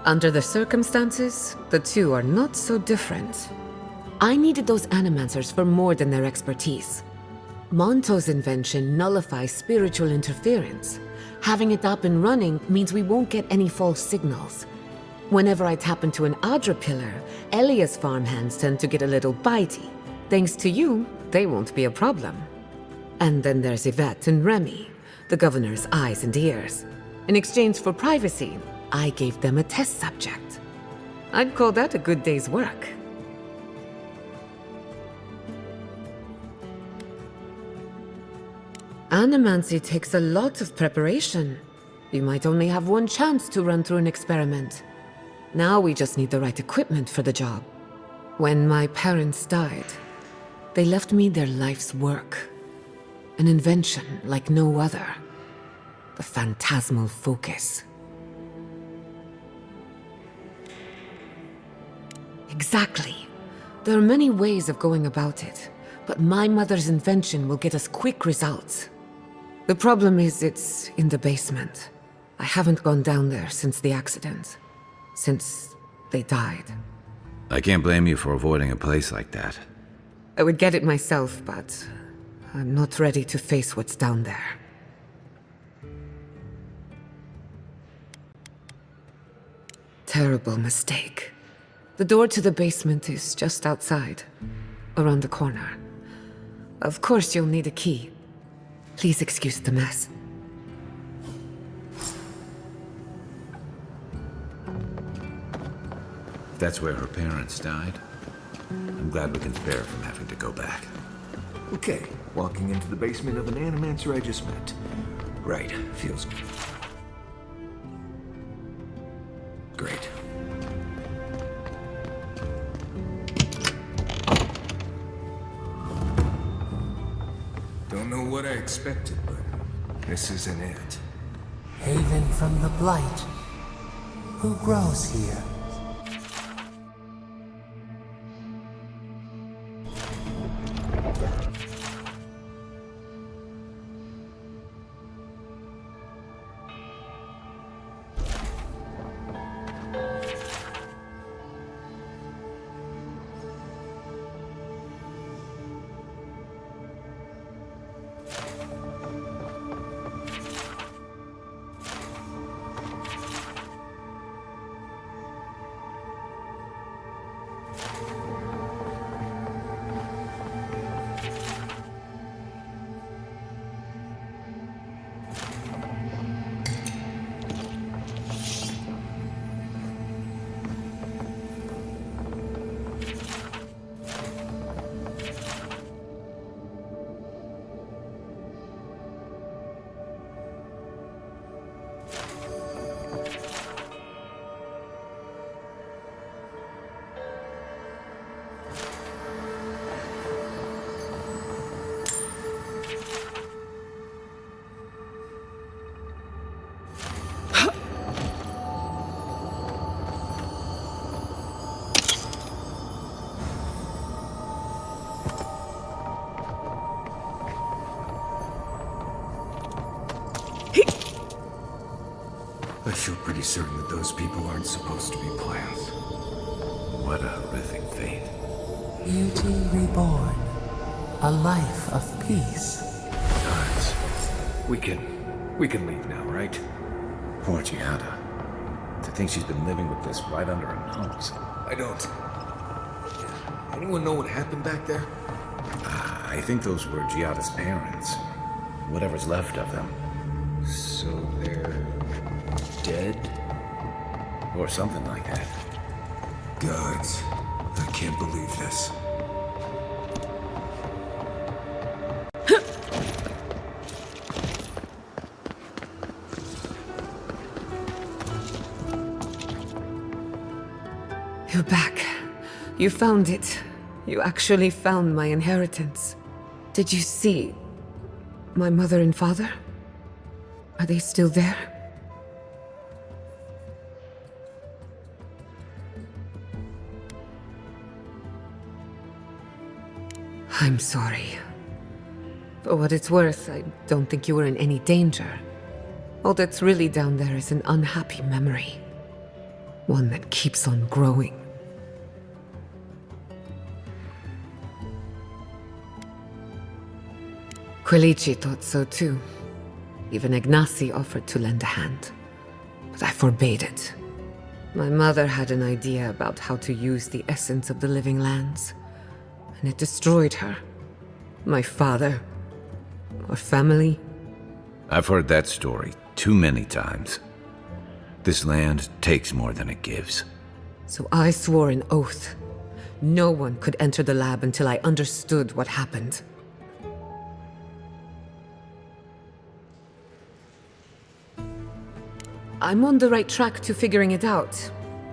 Under the circumstances, the two are not so different. I needed those Animancers for more than their expertise. Monto's invention nullifies spiritual interference. Having it up and running means we won't get any false signals. Whenever I tap into an Adra pillar, Elia's farmhands tend to get a little bitey. Thanks to you, they won't be a problem. And then there's Yvette and Remi, the governor's eyes and ears. In exchange for privacy, I gave them a test subject. I'd call that a good day's work. Animancy takes a lot of preparation. You might only have one chance to run through an experiment. Now we just need the right equipment for the job. When my parents died, they left me their life's work. An invention like no other. The phantasmal focus. Exactly. There are many ways of going about it, but my mother's invention will get us quick results. The problem is it's in the basement. I haven't gone down there since the accident. Since they died. I can't blame you for avoiding a place like that. I would get it myself, but I'm not ready to face what's down there. Terrible mistake. The door to the basement is just outside, around the corner. Of course you'll need a key. Please excuse the mess. If that's where her parents died, I'm glad we can spare her from having to go back. Okay, walking into the basement of an Animancer I just met. Right, feels good. Great. Don't know what I expected, but this isn't it. Haven from the blight. Who grows here? I feel pretty certain that those people aren't supposed to be plants. What a horrific fate. Beauty reborn. A life of peace. Guys, we can leave now, right? Poor Giatta. To think she's been living with this right under her nose. I don't. Anyone know what happened back there? I think those were Giatta's parents. Whatever's left of them. So they're dead? Or something like that. Gods, I can't believe this. You're back. You found it. You actually found my inheritance. Did you see my mother and father? Are they still there? I'm sorry. For what it's worth, I don't think you were in any danger. All that's really down there is an unhappy memory. One that keeps on growing. Quilici thought so too. Even Ignasi offered to lend a hand. But I forbade it. My mother had an idea about how to use the essence of the living lands. And it destroyed her. My father. Our family. I've heard that story too many times. This land takes more than it gives. So I swore an oath. No one could enter the lab until I understood what happened. I'm on the right track to figuring it out,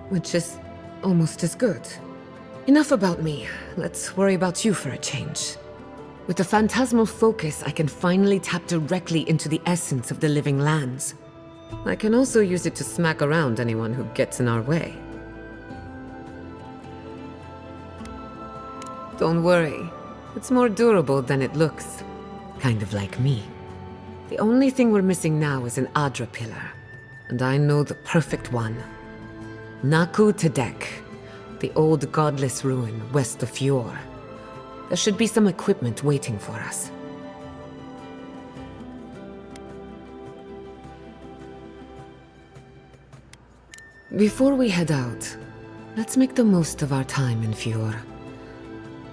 which is almost as good. Enough about me. Let's worry about you for a change. With the phantasmal focus, I can finally tap directly into the essence of the living lands. I can also use it to smack around anyone who gets in our way. Don't worry. It's more durable than it looks. Kind of like me. The only thing we're missing now is an Adra pillar. And I know the perfect one. Naku Tedek, the old godless ruin west of Fjord. There should be some equipment waiting for us. Before we head out, let's make the most of our time in Fjord.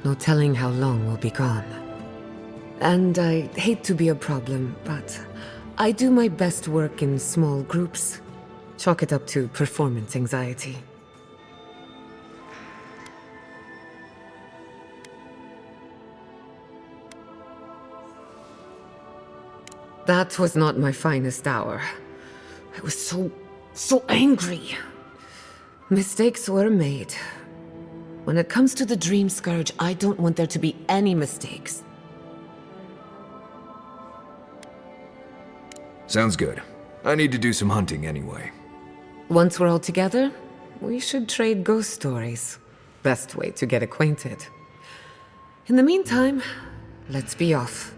No telling how long we'll be gone. And I hate to be a problem, but I do my best work in small groups. Chalk it up to performance anxiety. That was not my finest hour. I was so angry. Mistakes were made. When it comes to the Dream Scourge, I don't want there to be any mistakes. Sounds good. I need to do some hunting anyway. Once we're all together, we should trade ghost stories. Best way to get acquainted. In the meantime, let's be off.